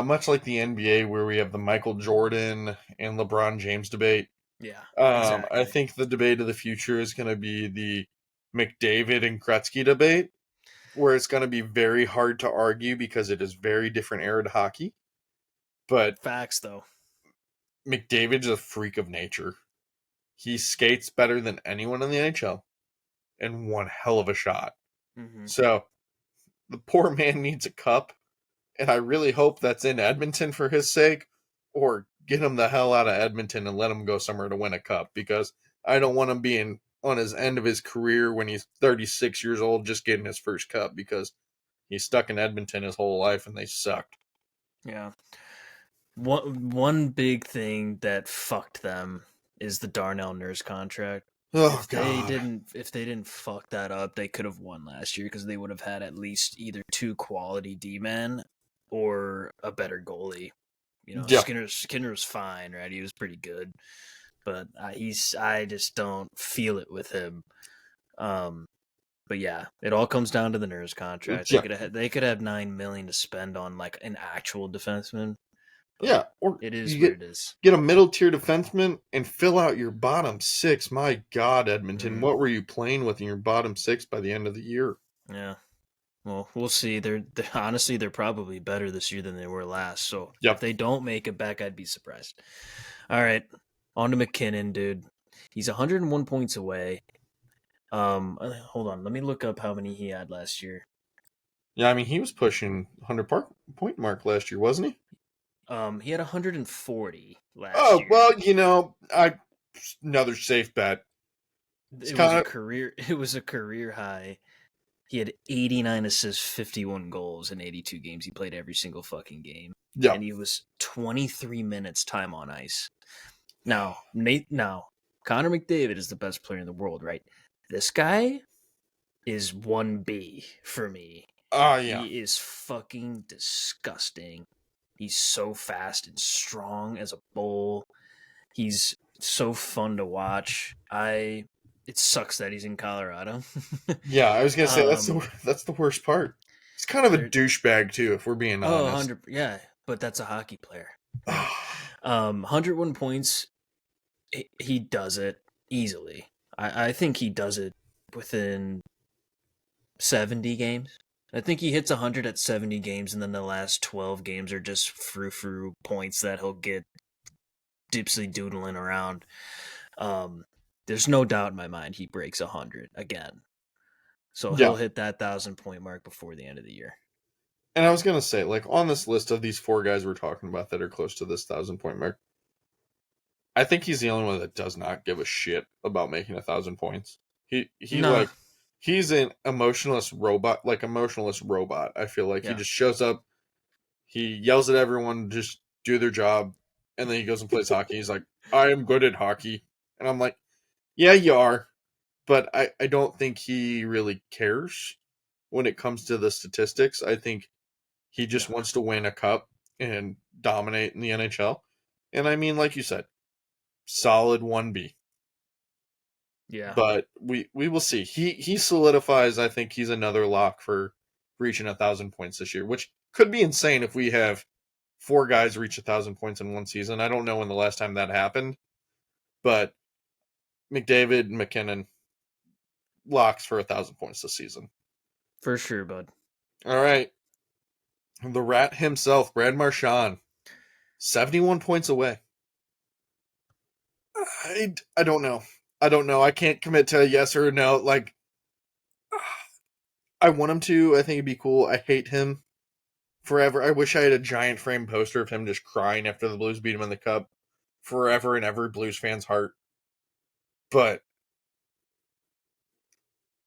much like the NBA where we have the Michael Jordan and LeBron James debate. Yeah, exactly. I think the debate of the future is going to be the McDavid and Gretzky debate, where it's going to be very hard to argue because it is very different era to hockey. But facts, though. McDavid's a freak of nature. He skates better than anyone in the NHL and one hell of a shot. Mm-hmm. So the poor man needs a cup, and I really hope that's in Edmonton for his sake, or get him the hell out of Edmonton and let him go somewhere to win a cup, because I don't want him being on his end of his career when he's 36 years old just getting his first cup, because he's stuck in Edmonton his whole life and they sucked. Yeah. One big thing that fucked them is the Darnell Nurse contract. Oh God. If they didn't fuck that up, they could have won last year because they would have had at least either two quality D-men or a better goalie. You know, Yeah. Skinner was fine, right? He was pretty good, but I just don't feel it with him. Um, but yeah, it all comes down to the Nurse contract. Yeah. They could have $9 million to spend on like an actual defenseman, but Yeah. Or it is you what it is. get a middle tier defenseman and fill out your bottom six. My God, Edmonton, Mm, what were you playing with in your bottom six by the end of the year? yeah. Well, we'll see. They're honestly they're probably better this year than they were last. So if Yep. they don't make it back, I'd be surprised. All right, on to McKinnon, dude. He's 101 points away. Hold on. Let me look up how many he had last year. Yeah, I mean he was pushing 100 point mark last year, wasn't he? He had 140 last Oh year. well, I another safe bet. It's It was kind a of career. It was a career high. He had 89 assists, 51 goals in 82 games. He played every single fucking game, yeah, and he was 23 minutes time on ice. Now, Connor McDavid is the best player in the world, right? This guy is 1B for me. yeah, He is fucking disgusting. He's so fast and strong as a bull. He's so fun to watch. It sucks that he's in Colorado. yeah. I was gonna say um that's the worst part. He's kind of a there douchebag too, if we're being oh honest. 100 yeah, but that's a hockey player, right? 101 points. He does it easily. I think he does it within 70 games. I think he hits 100 at 70 games, and then the last 12 games are just frou points that he'll get dipsy doodling around. Um, there's no doubt in my mind he breaks 100 again. So Yeah, he'll hit that 1,000 point mark before the end of the year. and I was gonna say, like on this list of these four guys we're talking about that are close to this 1,000 point mark, I think he's the only one that does not give a shit about making 1,000 points. He Nah, like he's an emotionless robot, like emotionless robot. I feel like he yeah, just shows up, he yells at everyone, just do their job, and then he goes and plays hockey. He's like, I am good at hockey, and I'm like, yeah, you are, but I don't think he really cares when it comes to the statistics. I think he just yeah, wants to win a cup and dominate in the NHL. And I mean, like you said, solid 1B. yeah. But we will see. He solidifies. I think he's another lock for reaching 1,000 points this year, which could be insane if we have four guys reach 1,000 points in one season. I don't know when the last time that happened, but McDavid and McKinnon locks for 1,000 points this season. For sure, bud. All right, the Rat himself, Brad Marchand, 71 points away. I don't know. I don't know. I can't commit to a yes or a no. Like I want him to. I think it'd be cool. I hate him forever. I wish I had a giant frame poster of him just crying after the Blues beat him in the cup forever in every Blues fan's heart. But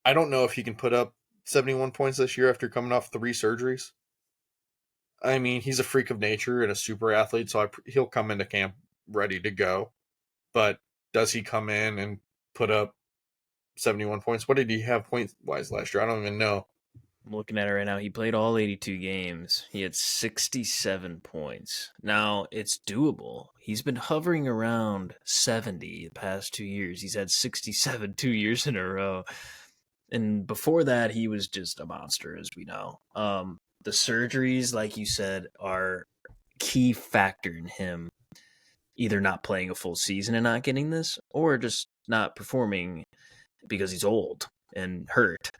I don't know if he can put up 71 points this year after coming off 3 surgeries. I mean, he's a freak of nature and a super athlete, so he'll come into camp ready to go. But does he come in and put up 71 points? What did he have point wise last year? I don't even know. I'm looking at it right now. He played all 82 games. He had 67 points. Now, it's doable. He's been hovering around 70 the past 2 years. He's had 67 2 years in a row. And before that, he was just a monster, as we know. The surgeries, like you said, are key factor in him either not playing a full season and not getting this, or just not performing because he's old and hurt.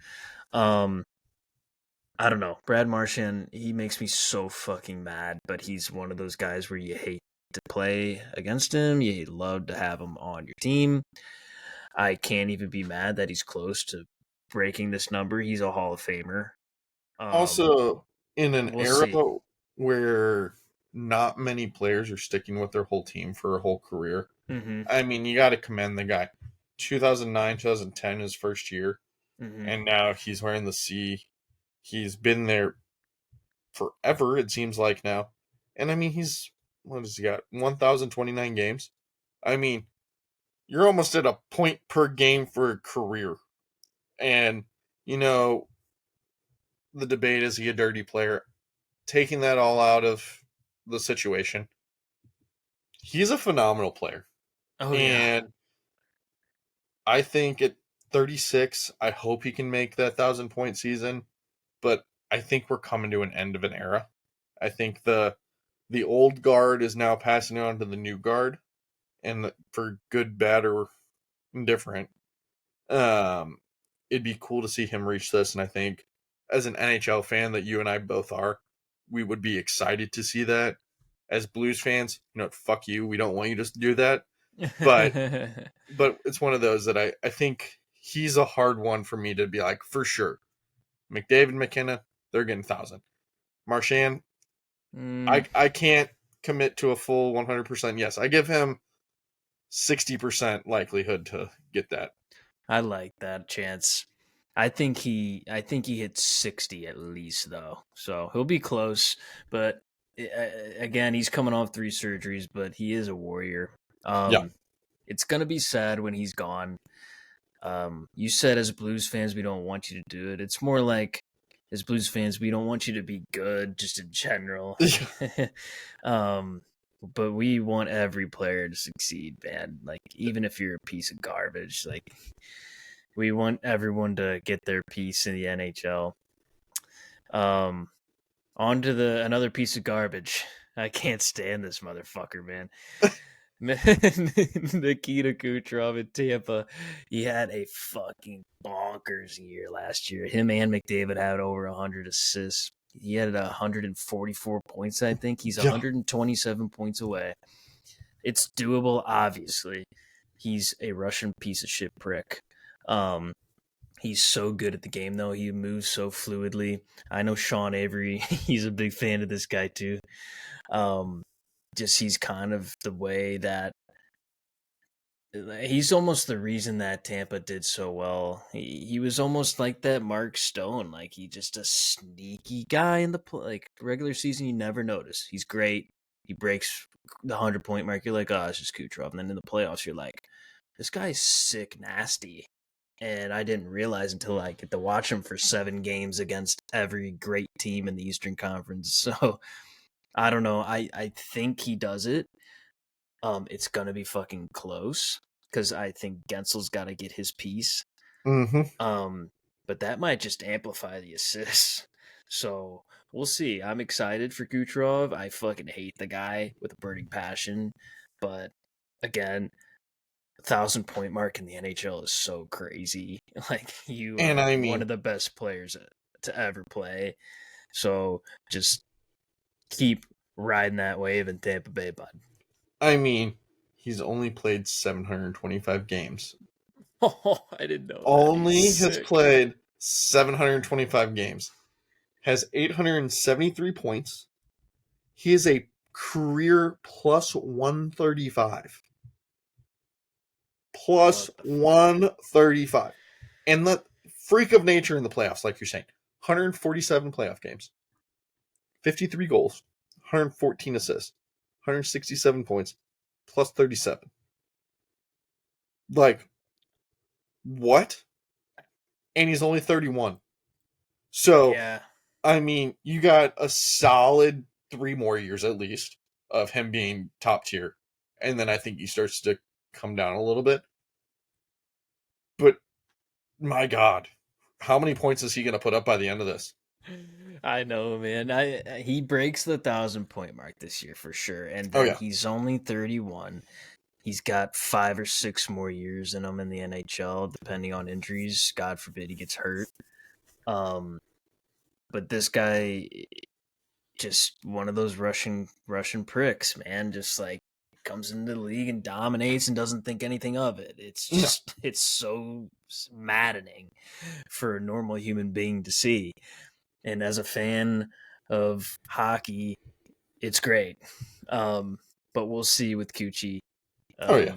Um, I don't know. Brad Marchand, he makes me so fucking mad, but he's one of those guys where you hate to play against him. You love to have him on your team. I can't even be mad that he's close to breaking this number. He's a Hall of Famer. Um, Also, in an we'll era see. where not many players are sticking with their whole team for a whole career, Mm-hmm. I mean, you got to commend the guy. 2009, 2010, his first year, Mm-hmm. and now he's wearing the C. He's been there forever, it seems like now. And I mean, what has he got? 1,029 games. I mean, you're almost at a point per game for a career. And, you know, the debate, is he a dirty player? Taking that all out of the situation, he's a phenomenal player. Oh yeah. And I think at 36, I hope he can make that 1,000-point season. But I think we're coming to an end of an era. I think the old guard is now passing on to the new guard, and for good, bad, or indifferent, um, it'd be cool to see him reach this. And I think, as an NHL fan that you and I both are, we would be excited to see that. As Blues fans, fuck you. We don't want you to do that. But it's one of those that I think he's a hard one for me to be like, for sure. McDavid, McKenna, they're getting 1,000. Marchand, I can't commit to a full 100% yes. I give him 60% likelihood to get that. I like that chance. I think he hits 60 at least though. So he'll be close, but again, he's coming off 3 surgeries, but he is a warrior. Yeah. It's going to be sad when he's gone. You said as Blues fans we don't want you to do it. It's more like, as Blues fans we don't want you to be good just in general. But we want every player to succeed, man. Like, even if you're a piece of garbage, like, we want everyone to get their piece in the NHL. On to another piece of garbage. I can't stand this motherfucker, man. Nikita Kucherov in Tampa, he had a fucking bonkers year last year. Him and McDavid had over 100 assists. He had 144 points, I think. He's 127 points away. It's doable, obviously. He's a Russian piece of shit prick. He's so good at the game, though. He moves so fluidly. I know Sean Avery, he's a big fan of this guy, too. Just he's kind of the way that he's almost the reason that Tampa did so well. He was almost like that Mark Stone, like he just a sneaky guy in the regular season. You never notice. He's great. He breaks the 100-point mark. You're like, oh, it's just Kucherov. And then in the playoffs, you're like, this guy's sick, nasty. And I didn't realize until I get to watch him for 7 games against every great team in the Eastern Conference. So I don't know. I think he does it. It's gonna be fucking close because I think Gensel's got to get his piece. Mm-hmm. But that might just amplify the assists. So we'll see. I'm excited for Kucherov. I fucking hate the guy with a burning passion, but again, 1,000-point mark in the NHL is so crazy. Like, you And are I one mean, of the best players to ever play. So just keep riding that wave in Tampa Bay, bud. I mean, he's only played 725 games. Oh, I didn't know that. He's Only has sick. played 725 games. Has 873 points. He is a career plus 135. Plus What the fuck? 135. And the freak of nature in the playoffs, like you're saying. 147 playoff games. 53 goals. 114 assists. 167 points. Plus 37. Like, what? And he's only 31. So, Yeah. I mean, you got a solid 3 more years at least of him being top tier. And then I think he starts to come down a little bit. But my God, how many points is he going to put up by the end of this? I know, man. He breaks the 1,000-point mark this year for sure. And Oh, then yeah. he's only 31. He's got 5 or 6 more years in him in the NHL, depending on injuries. God forbid he gets hurt. But this guy, just one of those Russian pricks, man. Just like comes into the league and dominates and doesn't think anything of it. It's just it's so maddening for a normal human being to see. And as a fan of hockey, it's great. But we'll see with Cucci. Oh, yeah.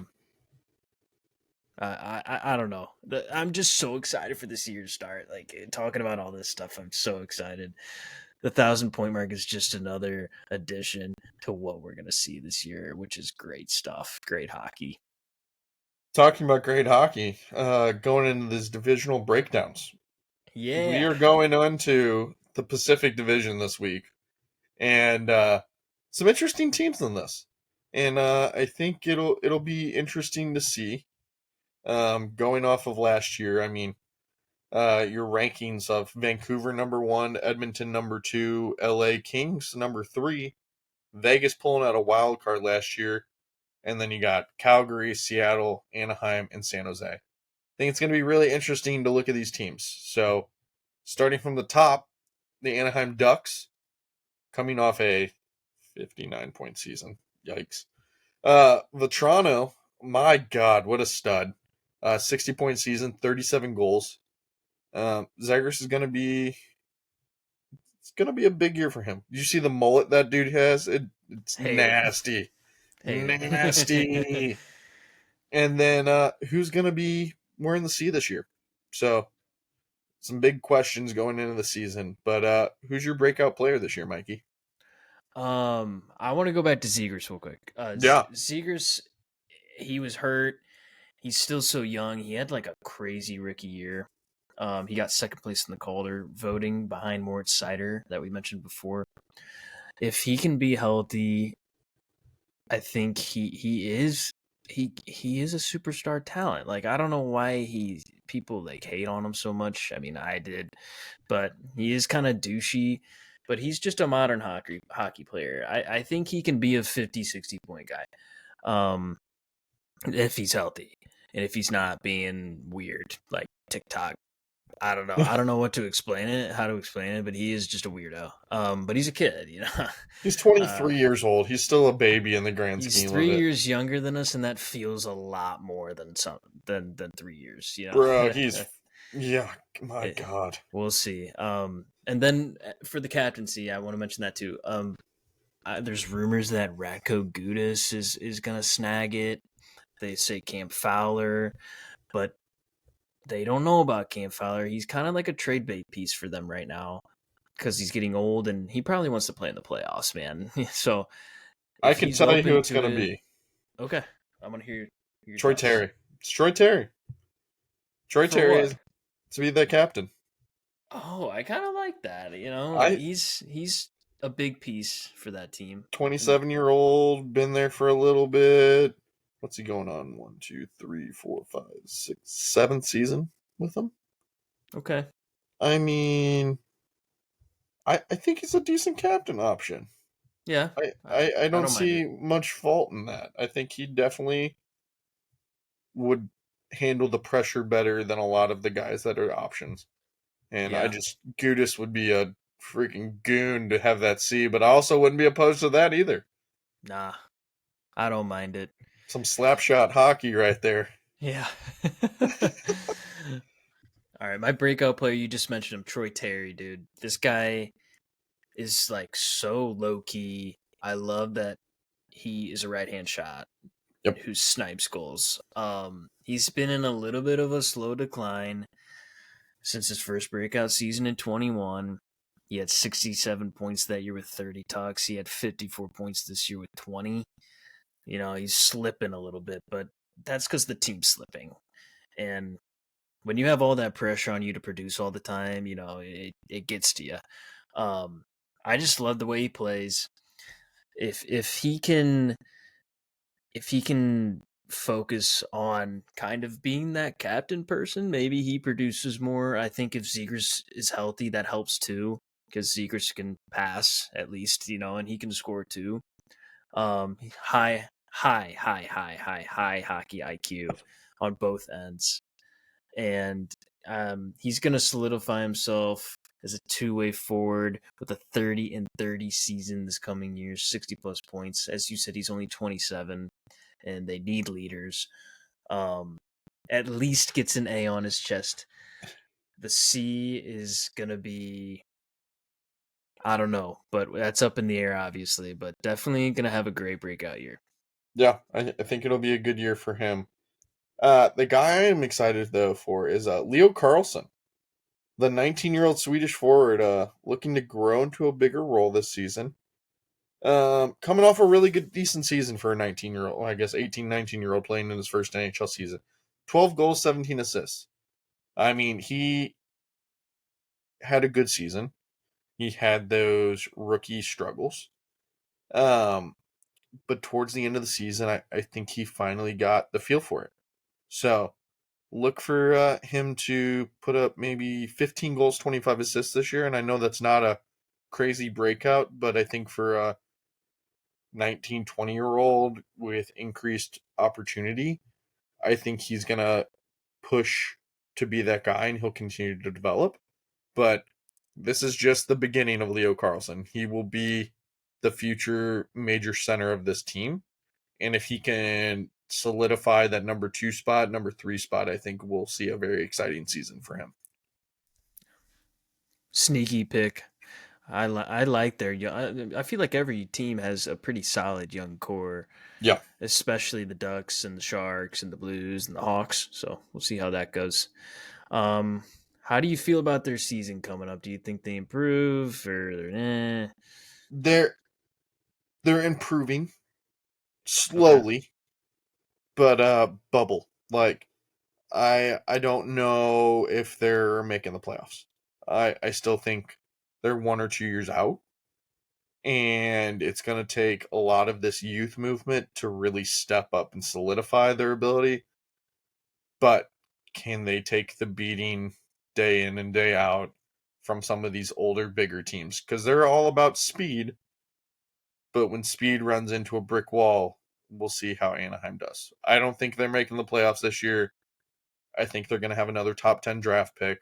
I don't know. I'm just so excited for this year to start. Like, talking about all this stuff, I'm so excited. The 1,000-point mark is just another addition to what we're gonna see this year, which is great stuff. Great hockey. talking about great hockey, going into these divisional breakdowns. We Yeah. are going into the Pacific Division this week, and some interesting teams in this. And I think it'll be interesting to see. Going off of last year, I mean, your rankings of Vancouver number one, Edmonton number two, LA Kings number three, Vegas pulling out a wild card last year, and then you got Calgary, Seattle, Anaheim, and San Jose. I think it's going to be really interesting to look at these teams. So, starting from the top, the Anaheim Ducks coming off a 59-point season. Yikes. The Toronto, my God, what a stud. 60-point season, 37 goals. Zagreus is going to be it's going to be a big year for him. Did you see the mullet that dude has? It's Hate it. nasty. Hate it. Nasty. And then who's going to be wearing the C this year? So, some big questions going into the season. But who's your breakout player this year, Mikey? I want to go back to Zegers real quick. Yeah. Zegers, he was hurt. He's still so young. He had like a crazy rookie year. He got second place in the Calder voting behind Moritz Seider that we mentioned before. If he can be healthy, I think he is a superstar talent. Like I don't know why people like hate on him so much. I mean, I did, but he is kind of douchey. But he's just a modern hockey player. I think he can be a 50, 60 point guy. If he's healthy and if he's not being weird like TikTok. I don't know. I don't know how to explain it, but he is just a weirdo. But he's a kid, you know. He's uh, 23 years old. He's still a baby in the grand he's scheme of 3 it. years younger than us, and that feels a lot more than 3 years. You Bro, know, he's yeah, my it, God. we'll see. And then for the captaincy, I want to mention that too. There's rumors that Radko Gudas is gonna snag it. They say Cam Fowler, but they don't know about Cam Fowler. He's kind of like a trade bait piece for them right now because he's getting old and he probably wants to play in the playoffs, man. So I if can he's tell you who open it's to going to it, be. okay, I'm gonna hear your Troy thoughts. Terry. It's Troy Terry. Troy For Terry what? is to be the captain. Oh, I kind of like that. You know, I he's a big piece for that team. And 27-year-old, been there for a little bit. What's he going on? 1, 2, 3, 4, 5, 6, 7th season with them? okay, I mean, I think he's a decent captain option. yeah, I I don't don't mind see it. much fault in that. I think he definitely would handle the pressure better than a lot of the guys that are options. And I Yeah, just Gudis would be a freaking goon to have that C, but I also wouldn't be opposed to that either. nah, I don't mind it. Some slapshot hockey right there. Yeah. All right, my breakout player you just mentioned him, Troy Terry, dude. This guy is like so low key. I love that he is a right hand shot Yep. who snipes goals. He's been in a little bit of a slow decline since his first breakout season in 21. He had 67 points that year with 30 tucks. He had 54 points this year with 20. You know, he's slipping a little bit, but that's because the team's slipping. And when you have all that pressure on you to produce all the time, you know, it gets to you. Um, I just love the way he plays. If he can focus on kind of being that captain person, maybe he produces more. I think if Zegers is healthy, that helps too because Zegers can pass at least, you know, and he can score too. High hockey IQ on both ends, and he's going to solidify himself as a two-way forward with a 30-30 season this coming year, 60 plus points. As you said, he's only 27, and they need leaders. Um, at least gets an A on his chest. The C is going to be, I don't know, but that's up in the air, obviously, but definitely going to have a great breakout year. Yeah, I think it'll be a good year for him. The guy I'm excited though for is Leo Carlson, the 19-year-old Swedish forward, looking to grow into a bigger role this season. Coming off a really good, decent season for a 19-year-old, I guess 18, 19-year-old playing in his first NHL season. 12 goals, 17 assists. I mean, he had a good season. He had those rookie struggles. Um, but towards the end of the season, I think he finally got the feel for it. So look for him to put up maybe 15 goals, 25 assists this year. And I know that's not a crazy breakout, but I think for a 19, 20-year-old with increased opportunity, I think he's going to push to be that guy and he'll continue to develop. But this is just the beginning of Leo Carlsson. He will be the future major center of this team. And if he can solidify that number 2 spot, number 3 spot, I think we'll see a very exciting season for him. Sneaky pick. I like their young. I feel like every team has a pretty solid young core, Yeah. especially the Ducks and the Sharks and the Blues and the Hawks. So we'll see how that goes. Um, how do you feel about their season coming up? Do you think they improve or eh? They're improving Okay. slowly, but bubble. Like I don't know if they're making the playoffs. I still think they're 1 or 2 years out. And it's going to take a lot of this youth movement to really step up and solidify their ability. But can they take the beating day in and day out from some of these older, bigger teams? Because they're all about speed. But when speed runs into a brick wall, we'll see how Anaheim does. I don't think they're making the playoffs this year. I think they're going to have another top 10 draft pick.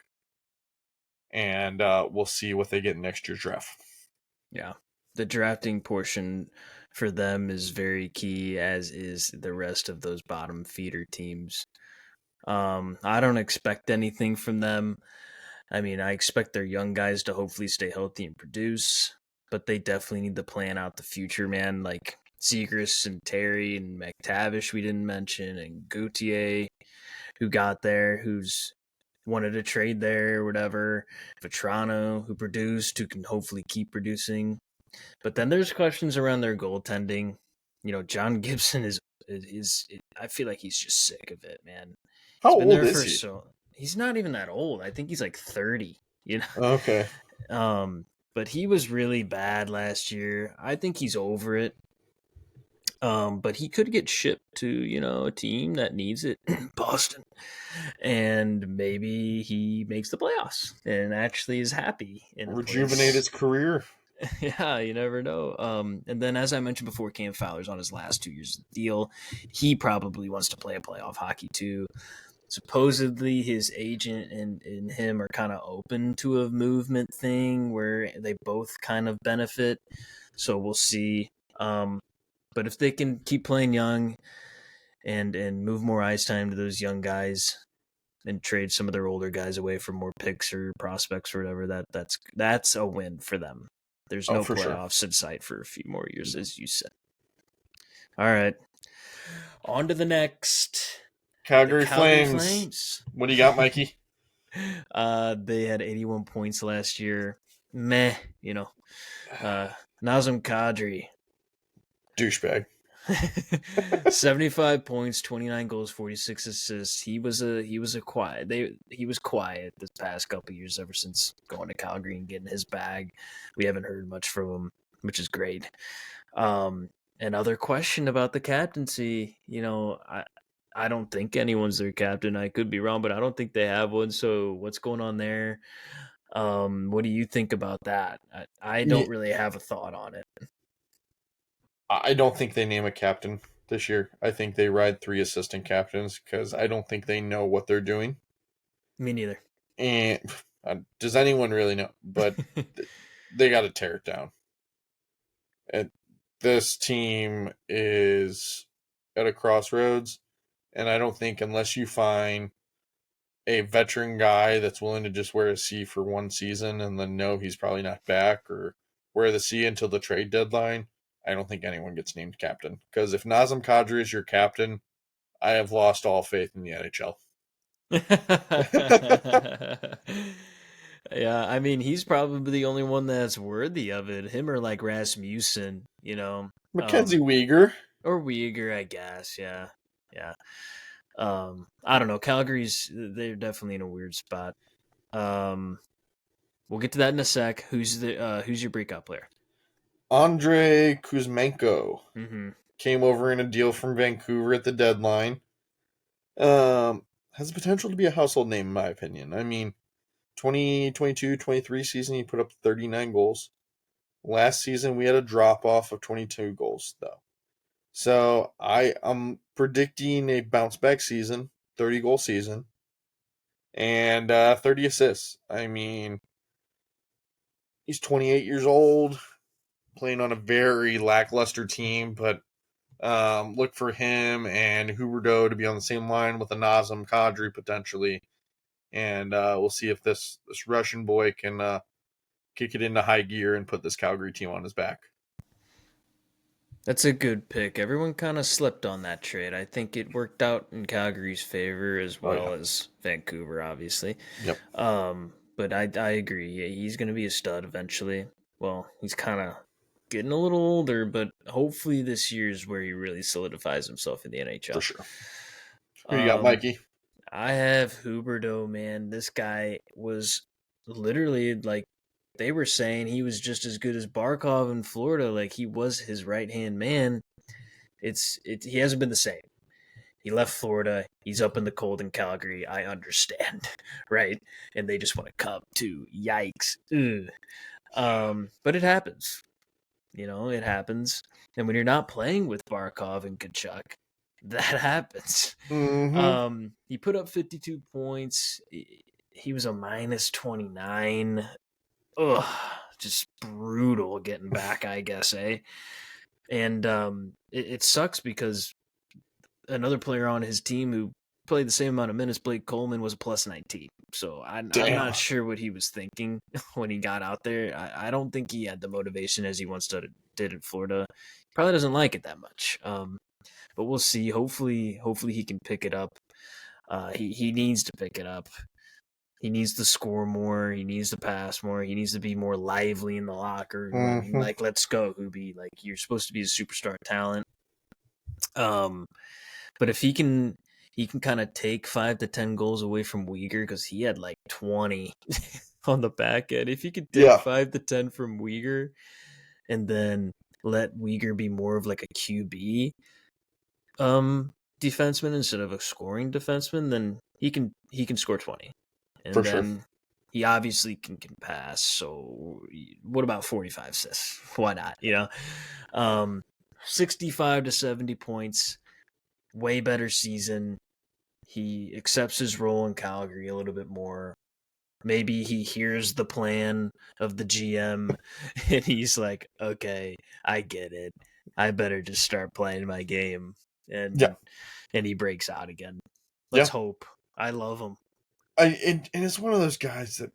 And we'll see what they get in next year's draft. Yeah. The drafting portion for them is very key, as is the rest of those bottom feeder teams. I don't expect anything from them. I mean, I expect their young guys to hopefully stay healthy and produce, but they definitely need to plan out the future, man. Like Zegras and Terry and McTavish, we didn't mention, and Gauthier, who got there, who's wanted to trade there or whatever. Vetrano, who produced, who can hopefully keep producing. But then there's questions around their goaltending. You know, John Gibson is I feel like he's just sick of it, man. How He's been old there is for he? so he's not even that old. I think he's like 30, you Okay. know. But he was really bad last year. I think he's over it. But he could get shipped to, you know, a team that needs it, Boston. And maybe he makes the playoffs and actually is happy in a Rejuvenate place. his career. Yeah, you never know. And then, as I mentioned before, Cam Fowler's on his last 2 years of the deal. He probably wants to play a playoff hockey too. Supposedly, his agent and him are kind of open to a movement thing where they both kind of benefit. So we'll see. But if they can keep playing young and move more ice time to those young guys and trade some of their older guys away for more picks or prospects or whatever, that's a win for them. There's Oh, no for sure. playoffs in sight for a few more years, as you said. All right. On to the next. The Calgary Calgary Flames. Flames. What do you got, Mikey? They had 81 points last year. Meh, you know. Uh, Nazem Kadri. Douchebag. 75 points, 29 goals, 46 assists. He was a quiet. He was quiet this past couple years ever since going to Calgary and getting his bag. We haven't heard much from him, which is great. Another question about the captaincy. You know, I don't think anyone's their captain. I could be wrong, but I don't think they have one. So what's going on there? What do you think about that? I Yeah, don't really have a thought on it. I don't think they name a captain this year. I think they ride 3 assistant captains because I don't think they know what they're doing. Me neither. And does anyone really know? But they got to tear it down. And this team is at a crossroads, and I don't think unless you find a veteran guy that's willing to just wear a C for one season and then know he's probably not back, or wear the C until the trade deadline, I don't think anyone gets named captain. Because if Nazem Kadri is your captain, I have lost all faith in the NHL. Yeah, I mean, he's probably the only one that's worthy of it. Him or like Rasmussen, Mackenzie Weegar. or Uyghur, I guess. Yeah, yeah. I don't know. Calgary's they're definitely in a weird spot. Um, we'll get to that in a sec. Who's your breakout player? Andrei Kuzmenko Mm-hmm. came over in a deal from Vancouver at the deadline. Has the potential to be a household name, in my opinion. I mean, 2022-23 season, he put up 39 goals. Last season, we had a drop off of 22 goals, though. So I am predicting a bounce back season, 30-goal season, and 30 assists. I mean, he's 28 years old, playing on a very lackluster team, but look for him and Huberdeau to be on the same line with a Nazem Kadri potentially, and we'll see if this Russian boy can kick it into high gear and put this Calgary team on his back. That's a good pick. Everyone kind of slipped on that trade. I think it worked out in Calgary's favor as Oh well yeah, as Vancouver, obviously. yep, But I agree. Yeah, he's going to be a stud eventually. Well, he's kind of getting a little older, but hopefully this year is where he really solidifies himself in the for NHL. sure. Who you got, Um, Mikey? I have Huberdeau, man. This guy was literally like they were saying he was just as good as Barkov in Florida. Like he was his right hand man. He hasn't been the same. He left Florida. He's up in the cold in Calgary. I understand, right? And they just want to come to. Yikes. Ugh. But it happens. It happens. And when you're not playing with Barkov and Kachuk, that happens. Mm-hmm. He put up 52 points. He was a minus 29. Ugh, just brutal getting back, I guess, eh? And it sucks because another player on his team who played the same amount of minutes, Blake Coleman, was a plus 19. So I'm Damn. not sure what he was thinking when he got out there. I don't think he had the motivation as he once did in Florida. He probably doesn't like it that much. But we'll see. Hopefully he can pick it up. He needs to pick it up. He needs to score more. He needs to pass more. He needs to be more lively in the locker room. I mean, Mm-hmm. like, let's go, Hoobie. Like, you're supposed to be a superstar talent. Um, but if he can kind of take 5 to 10 goals away from Uyghur because he had like 20 on the back end. If he could take Yeah, 5 to 10 from Uyghur and then let Uyghur be more of like a QB defenseman instead of a scoring defenseman, then he can score 20. for And sure. then he obviously can pass. So what about 45 assists? Why not? 65 to 70 points, way better season. He accepts his role in Calgary a little bit more. Maybe he hears the plan of the GM and he's like, okay, I get it. I better just start playing my game. Yeah, And he breaks out again. Let's yeah. hope. I love him. And it's one of those guys that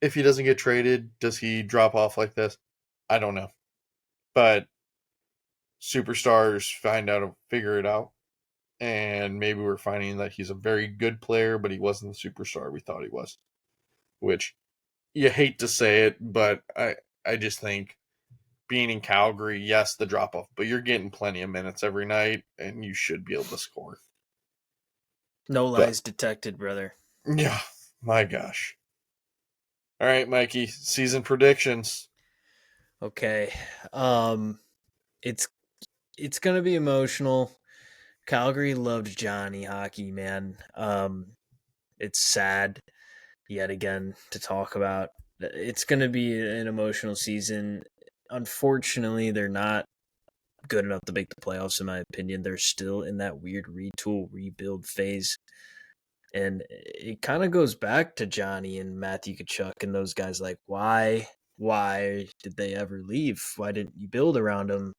if he doesn't get traded, does he drop off like this? I don't know. But superstars figure it out. And maybe we're finding that he's a very good player, but he wasn't the superstar we thought he was. Which you hate to say it, but I just think being in Calgary, yes, the drop off, but you're getting plenty of minutes every night and you should be able to score. No But lies detected, brother. yeah, my gosh. All right, Mikey, season predictions. Okay. Um it's it's gonna be emotional. Calgary loved Johnny Hockey, man. It's sad yet again to talk about. It's going to be an emotional season. Unfortunately, they're not good enough to make the playoffs, in my opinion. They're still in that weird retool, rebuild phase. And it kind of goes back to Johnny and Matthew Kachuk and those guys. Like, why did they ever leave? Why didn't you build around them?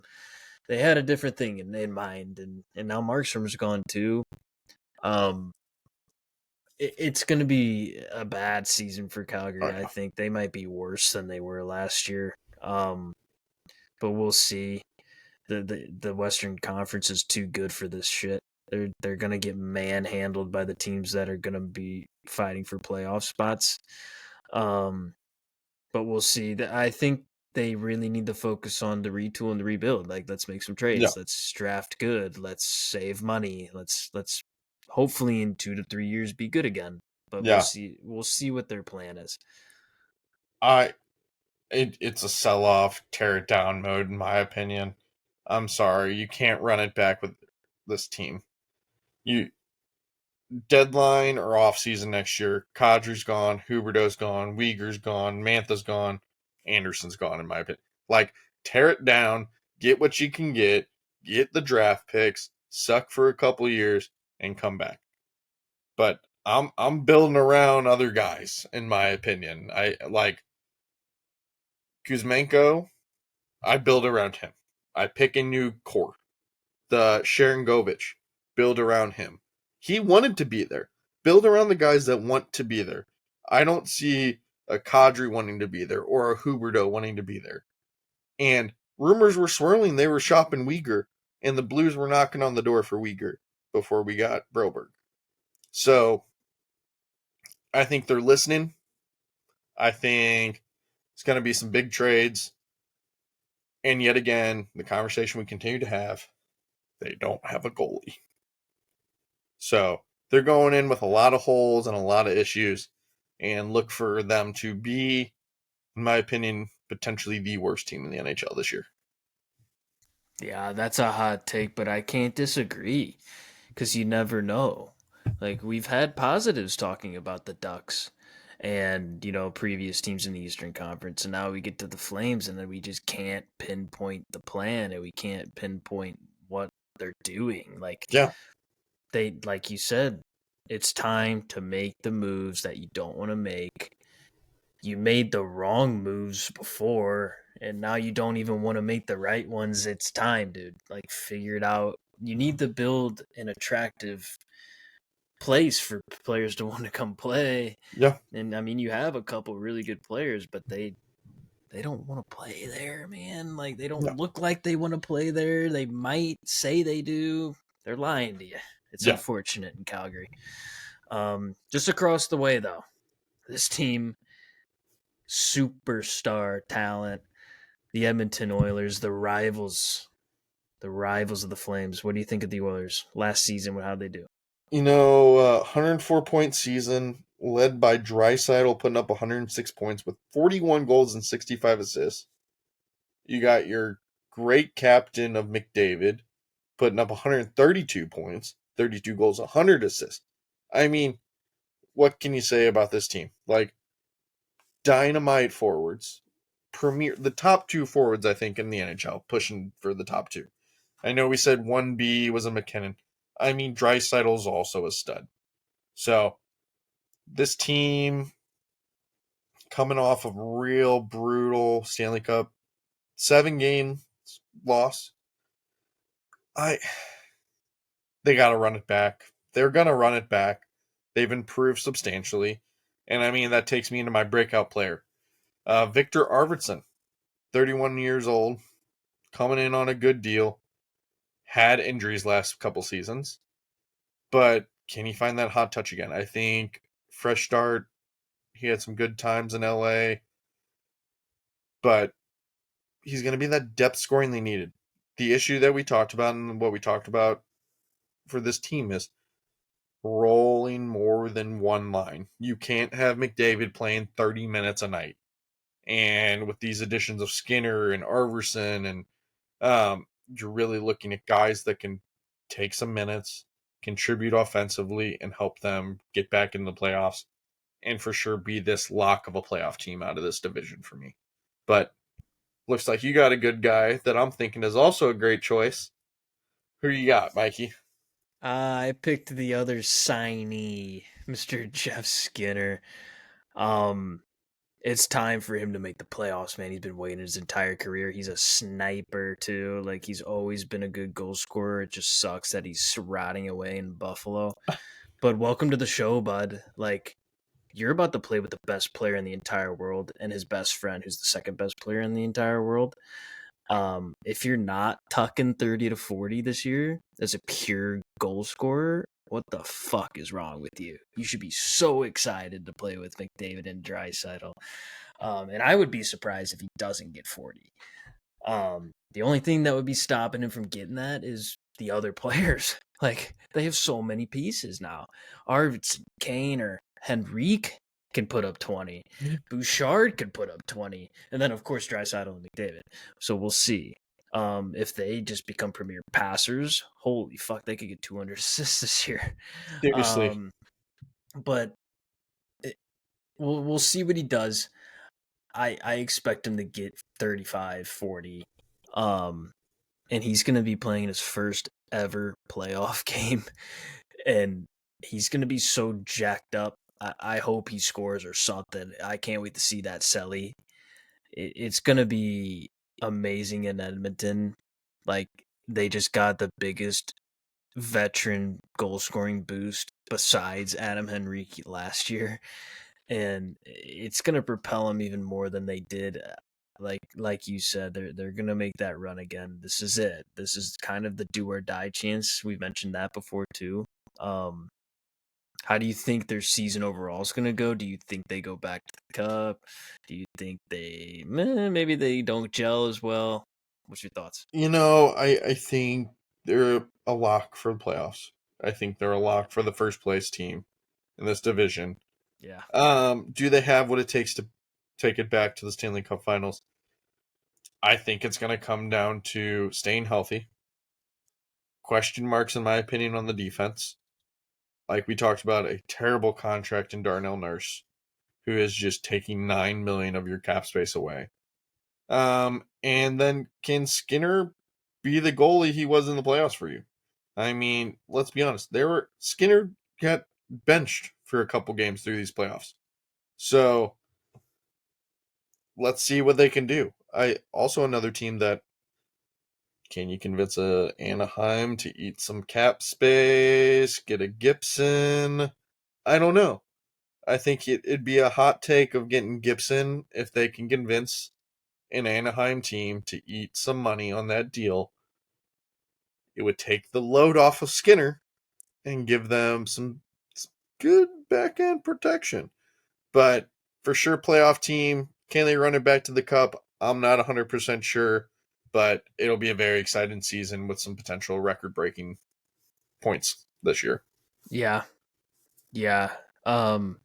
They had a different thing in mind, and now Markstrom's gone too. Um, it's going to be a bad season for Oh Calgary. I yeah, think they might be worse than they were last year. But we'll see. The Western Conference is too good for this shit. They're going to get manhandled by the teams that are going to be fighting for playoff spots. But we'll see. I think they really need to focus on the retool and the rebuild. Like, let's make some Yeah, trades. Let's draft good. Let's save money. Let's hopefully in 2 to 3 years be good again. But we'll yeah. see. We'll see what their plan is. It's a sell off, tear it down mode, in my opinion. I'm sorry, you can't run it back with this team. You deadline or off season next year. Kadri's gone, Huberto's gone, Uyghur's gone, Mantha's gone, Anderson's gone. In my opinion, like tear it down, get what you can get the draft picks, suck for a couple years, and come back. But I'm building around other guys. In my opinion, I like Kuzmenko. I build around him. I pick a new core. The Sharon Govich, build around him. He wanted to be there. Build around the guys that want to be there. I don't see a Kadri wanting to be there or a Huberto wanting to be there. And rumors were swirling they were shopping Uyghur, and the Blues were knocking on the door for Uyghur before we got Broberg. So I think they're listening. I think it's going to be some big trades. And yet again, the conversation we continue to have, they don't have a goalie. So they're going in with a lot of holes and a lot of issues, and look for them to be, in my opinion, potentially the worst team in the NHL this year. Yeah, that's a hot take, but I can't disagree because you never know. Like, we've had positives talking about the Ducks and, previous teams in the Eastern Conference, and now we get to the Flames, and then we just can't pinpoint the plan, and we can't pinpoint what they're doing. Like, Yeah, like you said, it's time to make the moves that you don't want to make. You made the wrong moves before, and now you don't even want to make the right ones. It's time, dude. Like, figure it out. You need to build an attractive place for players to want to come play. yeah, And I mean, you have a couple really good players, but they don't want to play there, man. Like, they don't yeah, look like they want to play there. They might say they do. They're lying to you. It's yeah. unfortunate in Calgary. Just across the way, though, this team, superstar talent, the Edmonton Oilers, the rivals of the Flames. What do you think of the Oilers last season? How'd they do? 104-point season led by Draisaitl putting up 106 points with 41 goals and 65 assists. You got your great captain of McDavid putting up 132 points, 32 goals, 100 assists. I mean, what can you say about this team? Like, dynamite forwards. The top two forwards, I think, in the NHL, pushing for the top two. I know we said 1B was a McKinnon. I mean, Draisaitl's also a stud. So, this team coming off of real brutal Stanley Cup 7-game loss. They got to run it back. They're going to run it back. They've improved substantially. And I mean, that takes me into my breakout player. Victor Arvidsson, 31 years old, coming in on a good deal. Had injuries last couple seasons. But can he find that hot touch again? I think fresh start. He had some good times in LA. But he's going to be that depth scoring they needed. The issue that we talked about and what we talked about for this team is rolling more than one line. You can't have McDavid playing 30 minutes a night. And with these additions of Skinner and Arverson, and you're really looking at guys that can take some minutes, contribute offensively, and help them get back in the playoffs, and for sure be this lock of a playoff team out of this division for me. But looks like you got a good guy that I'm thinking is also a great choice. Who you got, Mikey? I picked the other signee, Mr. Jeff Skinner. Um, it's time for him to make the playoffs, man. He's been waiting his entire career. He's a sniper too. Like, he's always been a good goal scorer. It just sucks that he's rotting away in Buffalo. But welcome to the show, bud. Like, you're about to play with the best player in the entire world and his best friend, who's the second best player in the entire world. If you're not tucking 30 to 40 this year as a pure goal scorer, What the fuck is wrong with you? You should be so excited to play with McDavid and Draisaitl. And I would be surprised if he doesn't get 40. The only thing that would be stopping him from getting that is the other players. Like, they have so many pieces now. Arvidsson, Kane, or Henrique can put up 20. Bouchard could put up 20. And then, of course, Draisaitl and McDavid. So we'll see. If they just become premier passers, holy fuck, they could get 200 assists this year. Seriously. But we'll see what he does. I expect him to get 35, 40. And he's going to be playing his first ever playoff game. And he's going to be so jacked up. I hope he scores or something. I can't wait to see that Selly. It's going to be amazing in Edmonton. Like, they just got the biggest veteran goal scoring boost besides Adam Henrique last year. And it's going to propel him even more than they did. Like you said, they're gonna make that run again. This is it. This is kind of the do or die chance. We mentioned that before too. How do you think their season overall is gonna go? Do you think they go back to the cup? Do you think maybe they don't gel as well? What's your thoughts? I think they're a lock for the playoffs. I think they're a lock for the first place team in this division. Yeah. Do they have what it takes to take it back to the Stanley Cup Finals? I think it's going to come down to staying healthy. Question marks, in my opinion, on the defense. Like we talked about, a terrible contract in Darnell Nurse, who is just taking $9 million of your cap space away. And then can Skinner be the goalie he was in the playoffs for you? I mean, let's be honest. Skinner got benched for a couple games through these playoffs. So let's see what they can do. Also another team that can you convince Anaheim to eat some cap space, get a Gibson? I don't know. I think it'd be a hot take of getting Gibson if they can convince an Anaheim team to eat some money on that deal. It would take the load off of Skinner and give them some good back end protection. But for sure, playoff team. Can they run it back to the cup? I'm not 100% sure, but it'll be a very exciting season with some potential record breaking points this year. Yeah. Yeah. I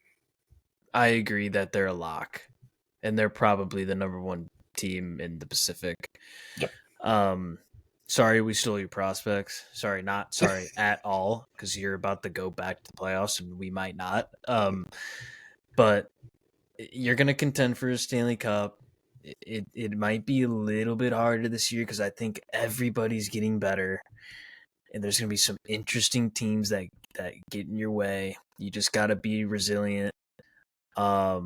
agree that they're a lock. And they're probably the number one team in the Pacific. Yep. Sorry we stole your prospects. Sorry, not sorry at all, because you're about to go back to the playoffs and we might not. But you're going to contend for a Stanley Cup. It might be a little bit harder this year because I think everybody's getting better. And there's going to be some interesting teams that get in your way. You just got to be resilient. But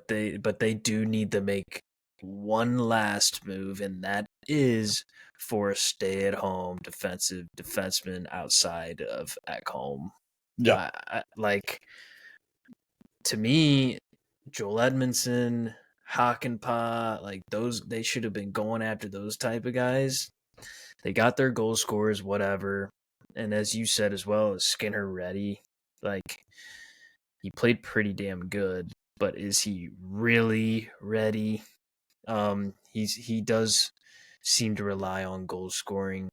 they do need to make one last move, and that is for a stay-at-home defenseman outside of Ekholm. Yeah. To me, Joel Edmondson, Hakanpää, like those, they should have been going after those type of guys. They got their goal scorers, whatever. And as you said as well, is Skinner ready? Like, he played pretty damn good, but is he really ready? He does seem to rely on goal scoring.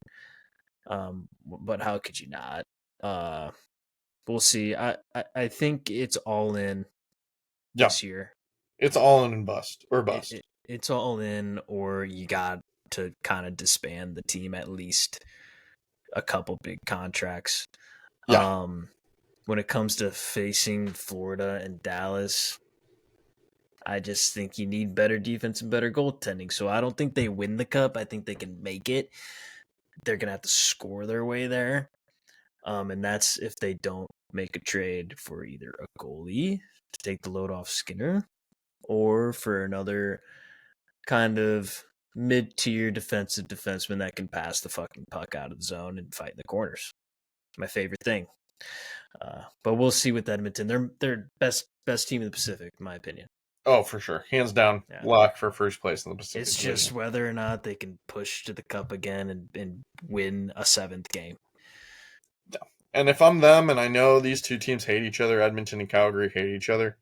But how could you not? We'll see. I think it's all in this year. It's all in and bust or bust. It's all in, or you got to kind of disband the team, at least a couple big contracts. Yeah. When it comes to facing Florida and Dallas, I just think you need better defense and better goaltending. So I don't think they win the cup. I think they can make it. They're going to have to score their way there. And that's if they don't make a trade for either a goalie to take the load off Skinner or for another kind of mid-tier defensive defenseman that can pass the fucking puck out of the zone and fight in the corners. My favorite thing. But we'll see with Edmonton. They're best team in the Pacific, in my opinion. Oh, for sure. Hands down, lock for first place in the Pacific. It's Division. just whether or not they can push to the cup again and win a seventh game. And if I'm them and I know these two teams hate each other, Edmonton and Calgary hate each other,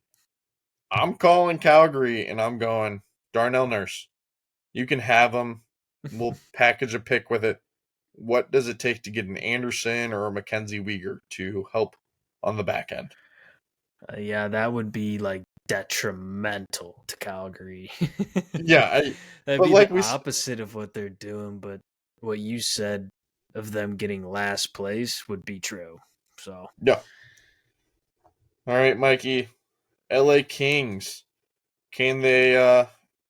I'm calling Calgary and I'm going, Darnell Nurse, you can have him. We'll package a pick with it. What does it take to get an Anderson or a Mackenzie Weegar to help on the back end? Yeah, that would be like detrimental to Calgary. Yeah, That'd but be the like opposite of what they're doing, but what you said of them getting last place would be true. So, yeah. All right, Mikey, LA Kings. Can they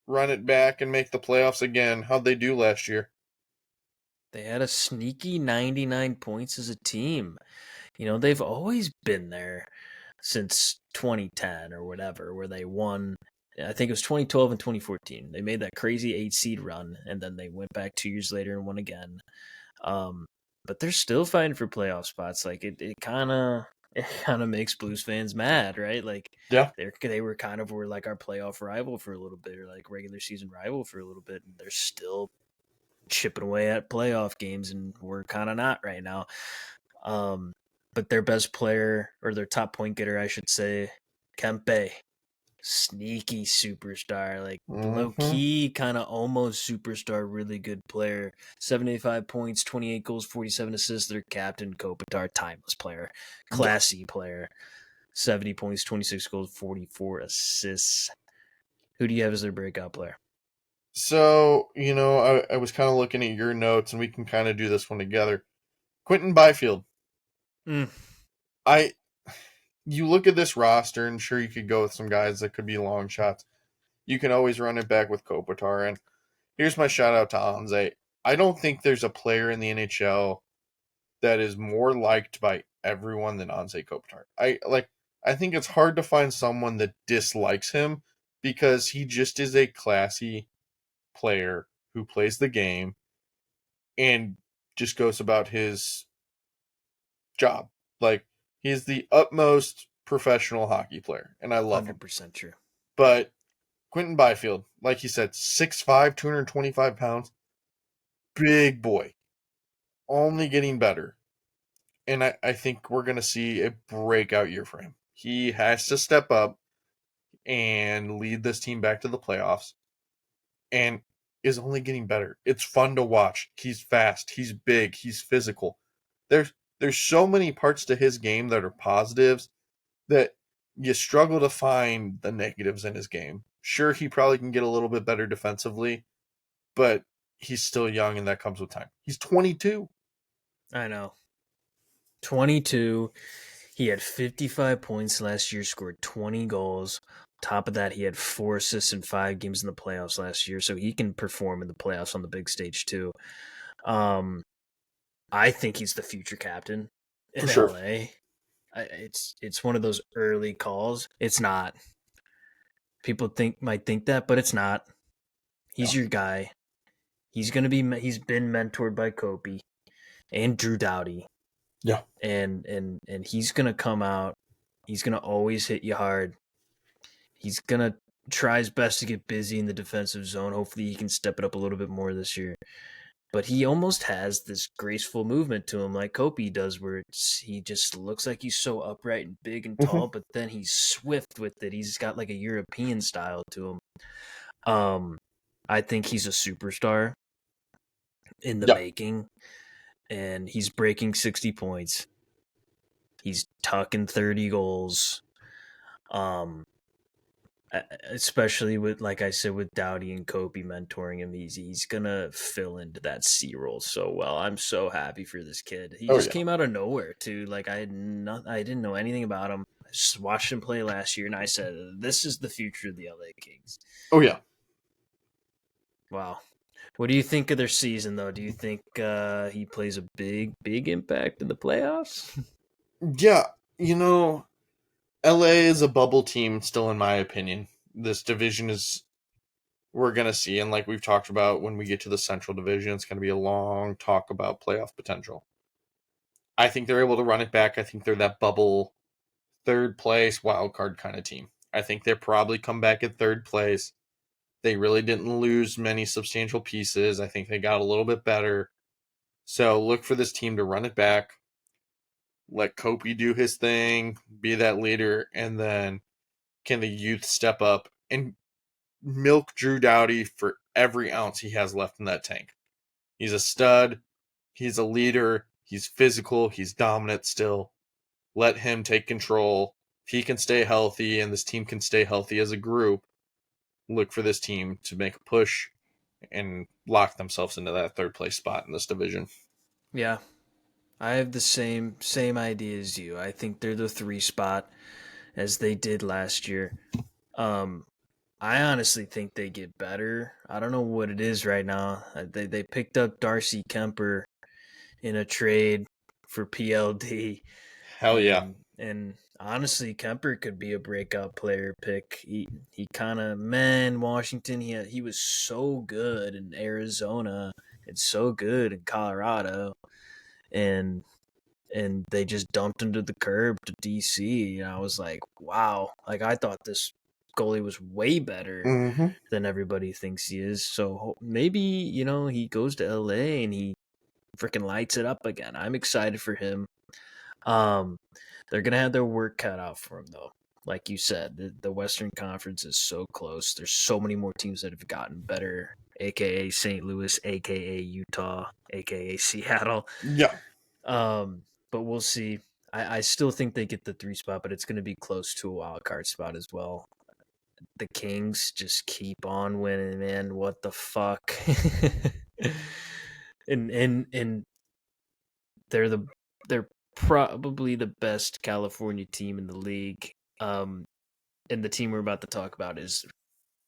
run it back and make the playoffs again? How'd they do last year? they had a sneaky 99 points as a team. They've always been there since 2010 or whatever, where they won. I think it was 2012 and 2014. They made that crazy 8 seed run, and then they went back 2 years later and won again. Um, but they're still fighting for playoff spots. Like it kind of it kind of makes Blues fans mad, right? Like Yeah, they were like our playoff rival for a little bit, or like regular season rival for a little bit, and they're still chipping away at playoff games, and we're kind of not right now. Um, but their best player, or their top point getter, I should say, Kempe, sneaky superstar, like low mm-hmm. key, kind of almost superstar, really good player. 75 points, 28 goals, 47 assists. Their captain, Kopitar, timeless player, Yeah. classy player. 70 points, 26 goals, 44 assists. Who do you have as their breakout player? So, I was kind of looking at your notes, and we can kind of do this one together. Quentin Byfield. Mm. I You look at this roster, and sure you could go with some guys that could be long shots. You can always run it back with Kopitar. And here's my shout out to Anze. I don't think there's a player in the NHL that is more liked by everyone than Anze Kopitar. I think it's hard to find someone that dislikes him because he just is a classy player who plays the game and just goes about his job. Like he's the utmost professional hockey player, and I love him. 100% true. But Quentin Byfield, like you said, 6'5", 225 pounds, big boy, only getting better. And I think we're going to see a breakout year for him. He has to step up and lead this team back to the playoffs and is only getting better. It's fun to watch. He's fast, he's big, he's physical. There's so many parts to his game that are positives that you struggle to find the negatives in his game. Sure, he probably can get a little bit better defensively, but he's still young and that comes with time. He's 22. I know. 22. He had 55 points last year, scored 20 goals. Top of that, he had 4 assists in 5 games in the playoffs last year, so he can perform in the playoffs on the big stage too. Um, I think he's the future captain For in sure. LA. It's one of those early calls. It's not. People might think that, but it's not. Yeah. He's your guy. He's been mentored by Kopi and Drew Doughty, Yeah. and he's gonna come out. He's gonna always hit you hard. He's gonna try his best to get busy in the defensive zone. Hopefully, he can step it up a little bit more this year. But he almost has this graceful movement to him, like Kopi does, where he just looks like he's so upright and big and tall, Mm-hmm. but then he's swift with it. He's got like a European style to him. Um, I think he's a superstar in the Yeah. making, and he's breaking 60 points. He's tucking 30 goals. Um, Especially with, like I said, with Doughty and Kobe mentoring him, he's gonna fill into that C role so well. I'm so happy for this kid. He Oh just yeah. came out of nowhere too. Like I didn't know anything about him. I just watched him play last year, and I said, "This is the future of the LA Kings." Oh yeah. Wow. What do you think of their season, though? Do you think he plays a big impact in the playoffs? Yeah. LA is a bubble team still in my opinion. This division is we're gonna see, and like we've talked about when we get to the Central Division, it's gonna be a long talk about playoff potential. I think they're able to run it back. I think they're that bubble third place wild card kind of team. I think they'll probably come back at third place. They really didn't lose many substantial pieces. I think they got a little bit better. So look for this team to run it back. let Kobe do his thing, be that leader, and then can the youth step up and milk Drew Doughty for every ounce he has left in that tank? He's a stud. He's a leader. He's physical. He's dominant still. Let him take control. If he can stay healthy and this team can stay healthy as a group, look for this team to make a push and lock themselves into that third place spot in this division. Yeah, I have the same idea as you. I think they're the 3 spot as they did last year. Um, I honestly think they get better. I don't know what it is right now. They picked up Darcy Kemper in a trade for PLD, Hell yeah. and honestly, Kemper could be a breakout player pick. He kind of man Washington. He was so good in Arizona and so good in Colorado, and they just dumped him to the curb to DC. And I was like, wow, like I thought this goalie was way better Mm-hmm. than everybody thinks he is. So maybe, he goes to LA and he freaking lights it up again. I'm excited for him. They're gonna have their work cut out for him though. Like you said, the Western Conference is so close. There's so many more teams that have gotten better, aka St. Louis, aka Utah, aka Seattle. Yeah. But we'll see. I still think they get the 3 spot, but it's going to be close to a wild card spot as well. The Kings just keep on winning, man. What the fuck? and they're probably the best California team in the league. And the team we're about to talk about is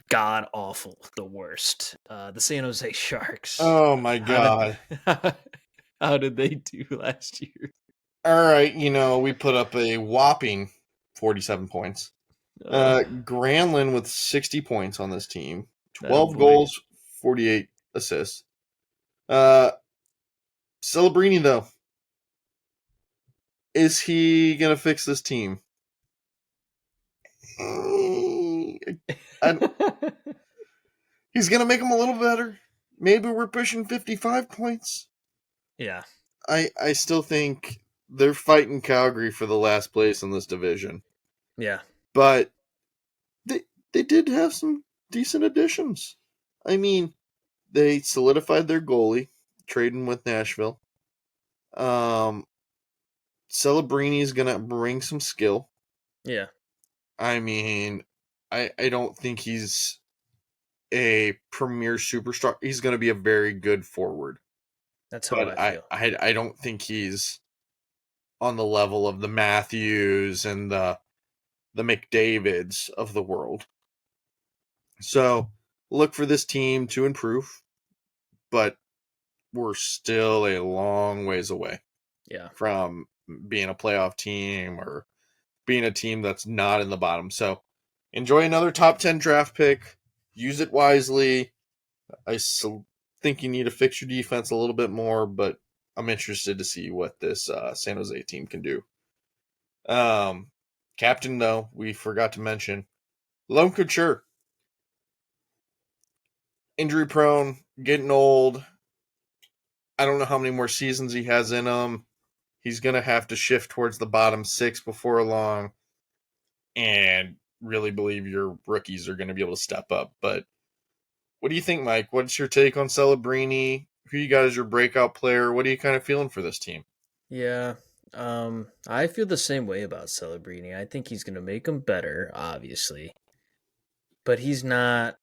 god awful, the worst. The San Jose Sharks. Oh my God. How did they do last year? All right, we put up a whopping 47 points. Granlund with 60 points on this team, That a 12 boy. goals, 48 assists. Celebrini, though, is he going to fix this team? He's going to make them a little better. Maybe we're pushing 55 points. Yeah. I still think they're fighting Calgary for the last place in this division. Yeah. But they did have some decent additions. I mean, they solidified their goalie, trading with Nashville. Celebrini is gonna bring some skill. Yeah. I mean, I don't think he's a premier superstar. He's gonna be a very good forward, That's how but I feel. I don't think he's on the level of the Matthews and the McDavids of the world. So look for this team to improve, but we're still a long ways away. Yeah. From being a playoff team or being a team that's not in the bottom. So enjoy another top 10 draft pick. Use it wisely. I think you need to fix your defense a little bit more, but I'm interested to see what this San Jose team can do. Captain, though, we forgot to mention Lone Couture. Injury prone, getting old. I don't know how many more seasons he has in him. He's going to have to shift towards the bottom 6 before long and really believe your rookies are going to be able to step up. But what do you think, Mike? What's your take on Celebrini? Who you got as your breakout player? What are you kind of feeling for this team? Yeah. I feel the same way about Celebrini. I think he's going to make them better, obviously. But he's not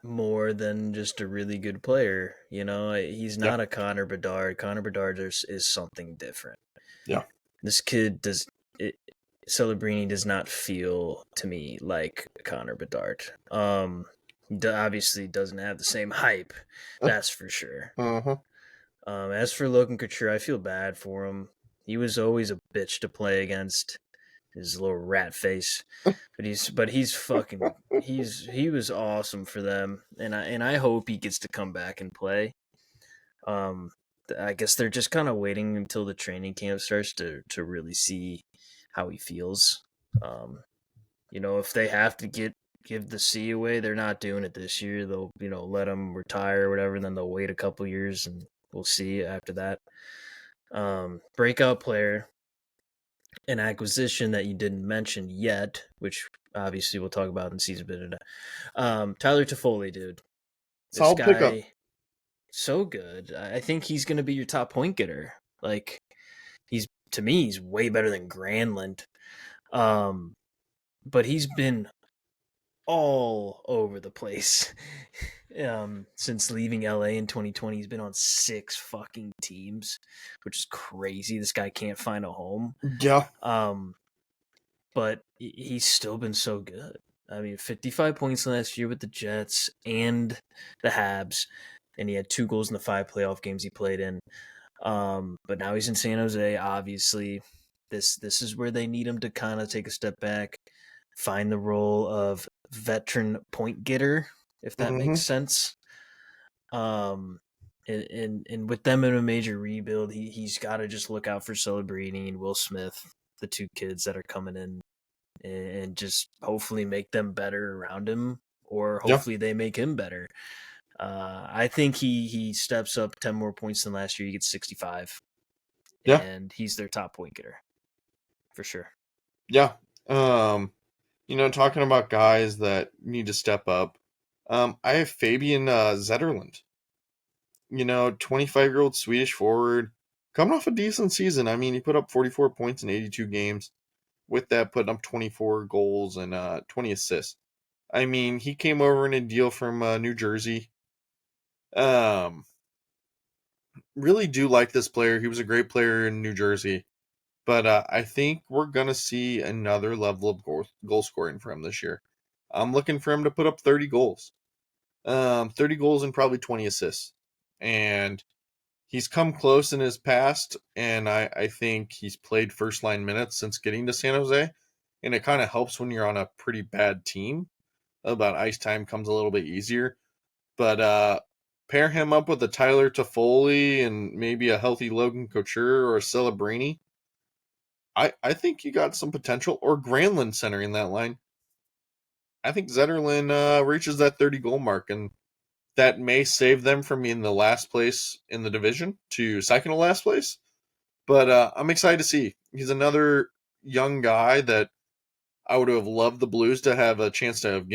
more than just a really good player. He's Yeah. not a Connor Bedard. Connor Bedard is something different. Yeah. This kid Celebrini does not feel to me like Connor Bedard. He obviously doesn't have the same hype, that's for sure. Uh-huh. As for Logan Couture, I feel bad for him. He was always a bitch to play against, his little rat face. But he's fucking he was awesome for them, and I hope he gets to come back and play. I guess they're just kind of waiting until the training camp starts to really see how he feels. If they have to give the C away, they're not doing it this year. They'll let him retire or whatever, and then they'll wait a couple years and we'll see after that. Breakout player. an acquisition that you didn't mention yet, which obviously we'll talk about in season bit. Tyler Toffoli, dude. This Solid pickup. guy, so good. I think he's going to be your top point getter. Like, to me, he's way better than Granlund. But he's been all over the place. Since leaving LA in 2020, he's been on 6 fucking teams, which is crazy. This guy can't find a home. Yeah. But he's still been so good. I mean, 55 points last year with the Jets and the Habs, and he had 2 goals in the 5 playoff games he played in. But now he's in San Jose. Obviously, this is where they need him to kind of take a step back, find the role of veteran point getter, if that makes sense. And with them in a major rebuild, he's got to just look out for Celebrini and Will Smith, the 2 kids that are coming in, and just hopefully make them better around him, or hopefully they make him better. I think he steps up 10 more points than last year. He gets 65. Yeah. And he's their top point getter for sure. Yeah. Talking about guys that need to step up, I have Fabian Zetterlund. 25-year-old Swedish forward, coming off a decent season. I mean, he put up 44 points in 82 games. With that, putting up 24 goals and 20 assists. I mean, he came over in a deal from New Jersey. Really do like this player. He was a great player in New Jersey. But I think we're going to see another level of goal scoring for him this year. I'm looking for him to put up 30 goals. 30 goals and probably 20 assists. And he's come close in his past, and I think he's played first-line minutes since getting to San Jose. And it kind of helps when you're on a pretty bad team. About ice time comes a little bit easier. But pair him up with a Tyler Toffoli and maybe a healthy Logan Couture or a Celebrini. I think you got some potential. Or Granlund centering that line. I think Zetterlund reaches that 30-goal mark, and that may save them from being the last place in the division to second to last place. But I'm excited to see. He's another young guy that I would have loved the Blues to have a chance to have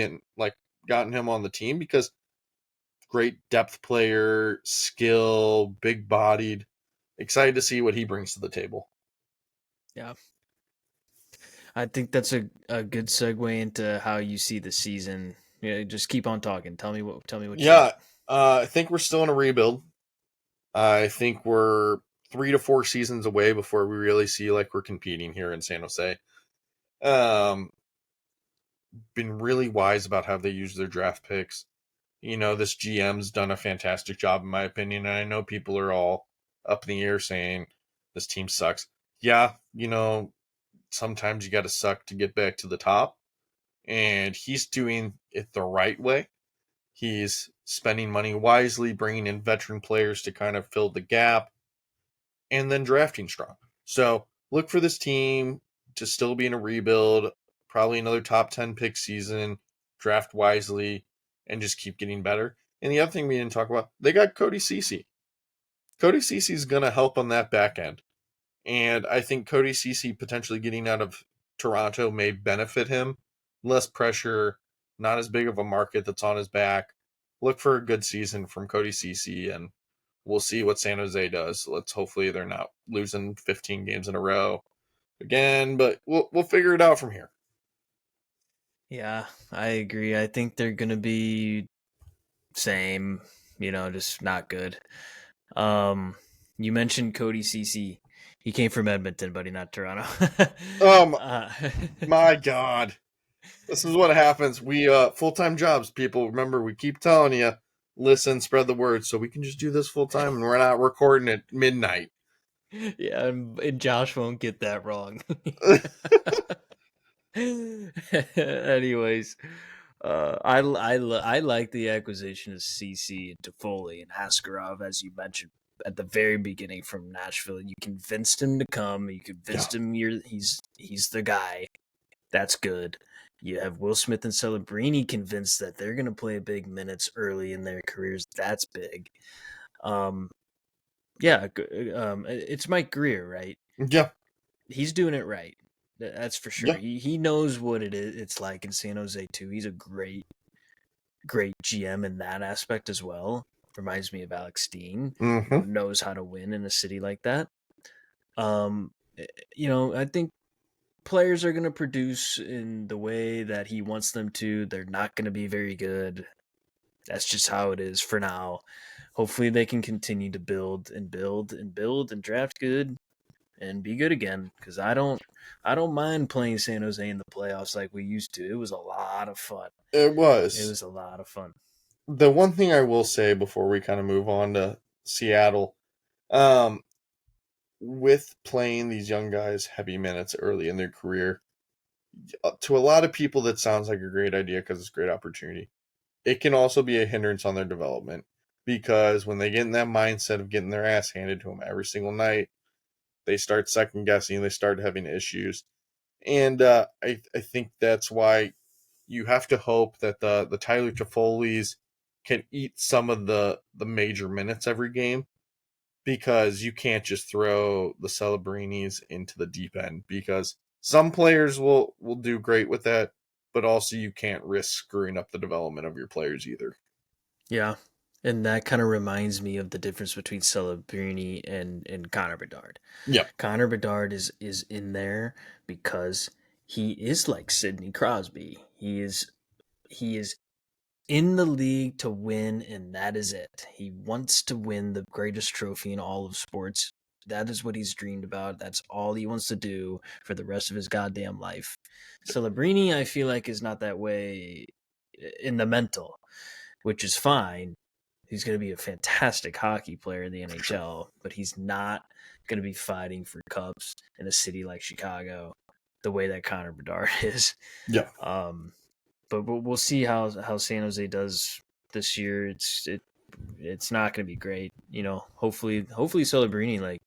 gotten him on the team, because great depth player, skill, big bodied. Excited to see what he brings to the table. Yeah. I think that's a good segue into how you see the season. Yeah, just keep on talking. Tell me what you Yeah, got. I think we're still in a rebuild. I think we're 3 to 4 seasons away before we really see like we're competing here in San Jose. Been really wise about how they use their draft picks. This GM's done a fantastic job, in my opinion, and I know people are all up in the air saying this team sucks. Yeah, sometimes you got to suck to get back to the top, and he's doing it the right way. He's spending money wisely, bringing in veteran players to kind of fill the gap, and then drafting strong. So look for this team to still be in a rebuild, probably another top 10 pick season, draft wisely, and just keep getting better. And the other thing we didn't talk about, they got Cody Ceci. Cody Ceci is going to help on that back end. And I think Cody Ceci potentially getting out of Toronto may benefit him. Less pressure, not as big of a market that's on his back. Look for a good season from Cody Ceci, and we'll see what San Jose does. Hopefully they're not losing 15 games in a row again, but we'll figure it out from here. Yeah, I agree. I think they're gonna be same, just not good. You mentioned Cody Ceci. He came from Edmonton, buddy, not Toronto. uh, My God. This is what happens. We full-time jobs, people. Remember, we keep telling you, listen, spread the word, so we can just do this full-time and we're not recording at midnight. Yeah, and Josh won't get that wrong. Anyways, I like the acquisition of CC and Toffoli and Askarov, as you mentioned at the very beginning from Nashville. You convinced him to come. You convinced him he's the guy. That's good. You have Will Smith and Celebrini convinced that they're going to play big minutes early in their careers. That's big. Yeah, it's Mike Greer, right? Yeah. he's doing it right. That's for sure. Yeah. He knows what it is. It's like in San Jose too. He's a great GM in that aspect as well. Reminds me of Alex Steen. Mm-hmm. Knows how to win in a city like that. Um, I think players are going to produce in the way that he wants them to. They're not going to be very good. That's just how it is for now. Hopefully, they can continue to build and build and build and draft good and be good again. Because I don't mind playing San Jose in the playoffs like we used to. It was a lot of fun. It It was. was a lot of fun. The one thing I will say before we kind of move on to Seattle, um, with playing these young guys heavy minutes early in their career, to a lot of people that sounds like a great idea because it's a great opportunity. It can also be a hindrance on their development because when they get in that mindset of getting their ass handed to them every single night, they start second guessing, they start having issues. And I think that's why you have to hope that the Tyler Toffoli's can eat some of the major minutes every game because you can't just throw the Celebrinis into the deep end because some players will do great with that, but also you can't risk screwing up the development of your players either. Yeah. And that kind of reminds me of the difference between Celebrini and Connor Bedard. Yeah, Connor Bedard is in there because he is like Sidney Crosby. He is in the league to win, and that is it. He wants to win the greatest trophy in all of sports. That is what he's dreamed about. That's all he wants to do for the rest of his goddamn life. Celebrini, I feel like, is not that way in the mental, which is fine. He's going to be a fantastic hockey player in the for sure. NHL, but he's not going to be fighting for cups in a city like Chicago the way that Connor Bedard is. Yeah. Um, but we'll see how San Jose does this year. It's not going to be great. Hopefully Celebrini like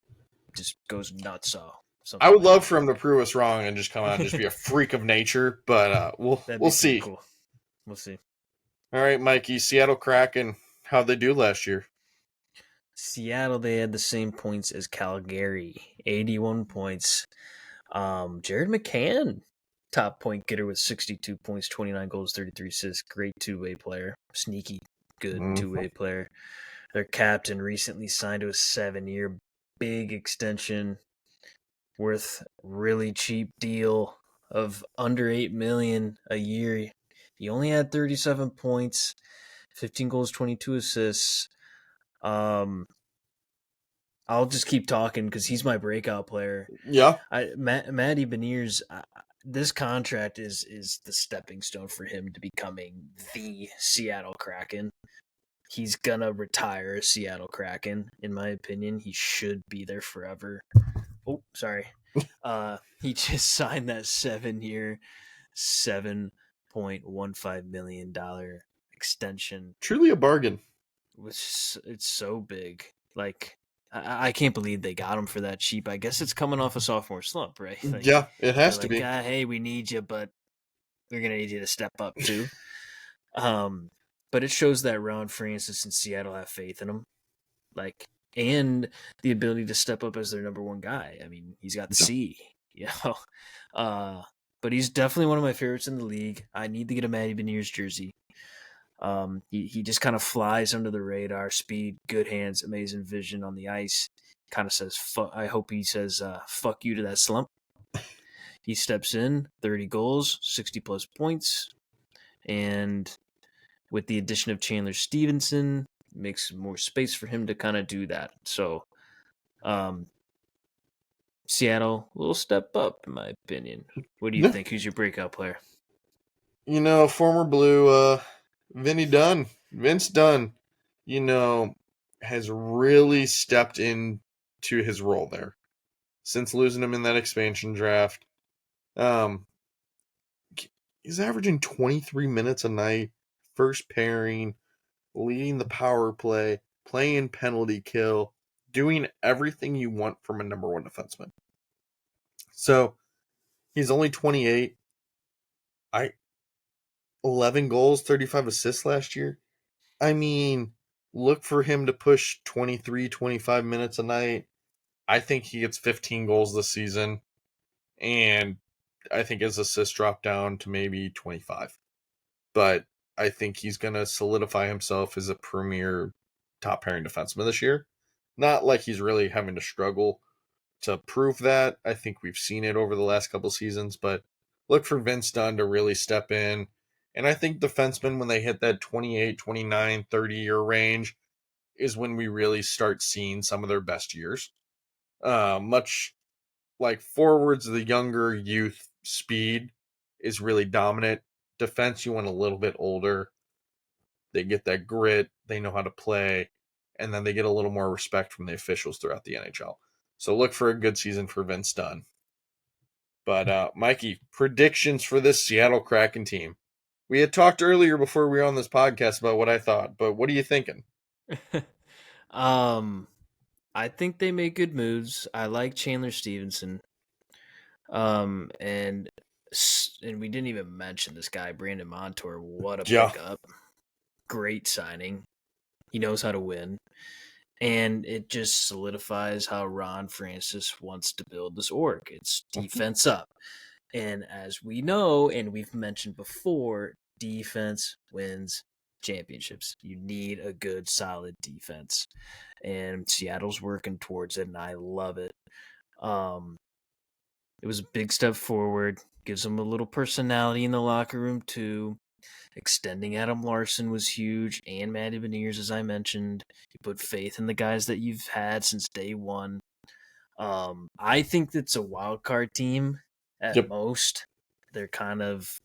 just goes nuts. So I something would like love that. for him to prove us wrong and just come out and just be a freak of nature, but That'd we'll be pretty see. cool. We'll see. All right, Mikey, Seattle Kraken, how'd they do last year? Seattle, they had the same points as Calgary, 81 points. Jared McCann, top point getter with 62 points, 29 goals, 33 assists. Great two-way player. Sneaky good Mm-hmm. two-way player. Their captain recently signed to a 7-year big extension worth really cheap deal of under 8 million a year. He only had 37 points, 15 goals, 22 assists. Um, I'll just keep talking because he's my breakout player. Yeah. Matty Beniers, this contract is the stepping stone for him to becoming the Seattle Kraken. He's gonna retire as Seattle Kraken, in my opinion. He should be there forever. Oh, sorry. He just signed that 7-year, $7.15 million extension, Truly a bargain. which it's so big. Like I can't believe they got him for that cheap. I guess it's coming off a sophomore slump, right? Like Yeah, it they're has to like, be. hey, we need you, but we're gonna need you to step up too. Um, but it shows that Ron Francis and Seattle have faith in him, like, and the ability to step up as their number one guy. I mean, he's got the Yeah. C, you know. Uh, but he's definitely one of my favorites in the league. I need to get a Matty Beniers jersey. He just kind of flies under the radar. Speed, good hands, amazing vision on the ice. Kind of says, fuck, I hope he says, fuck you to that slump. He steps in, 30 goals, 60 plus points. And with the addition of Chandler Stevenson, makes more space for him to kind of do that. So, um, Seattle, a little step up, in my opinion. What do you Yeah. think? Who's your breakout player? Former Blue Vince Dunn, you know, has really stepped into his role there since losing him in that expansion draft. Um, he's averaging 23 minutes a night, first pairing, leading the power play, playing penalty kill, doing everything you want from a number one defenseman. So he's only 28. I 11 goals, 35 assists last year. I mean, look for him to push 23, 25 minutes a night. I think he gets 15 goals this season. and I think his assists drop down to maybe 25. But I think he's going to solidify himself as a premier top pairing defenseman this year. Not like he's really having to struggle to prove that. I think we've seen it over the last couple seasons, but look for Vince Dunn to really step in. And I think defensemen, when they hit that 28, 29, 30-year range, is when we really start seeing some of their best years. Much like forwards, the younger youth speed is really dominant. Defense, you want a little bit older. They get that grit, they know how to play, and then they get a little more respect from the officials throughout the NHL. So look for a good season for Vince Dunn. But Mikey, predictions for this Seattle Kraken team. We had talked earlier before we were on this podcast about what I thought, but what are you thinking? um, I think they make good moves. I like Chandler Stevenson. Um, and and we didn't even mention this guy, Brandon Montour. What a Yeah. pickup! Great signing. He knows how to win. And it just solidifies how Ron Francis wants to build this org. It's defense up. And as we know, and we've mentioned before, defense wins championships. You need a good, solid defense. And Seattle's working towards it, and I love it. Um, it was a big step forward. Gives them a little personality in the locker room, too. Extending Adam Larson was huge, and Matty Beniers, as I mentioned. You put faith in the guys that you've had since day one. I think it's a wild card team at Yep. most. They're kind of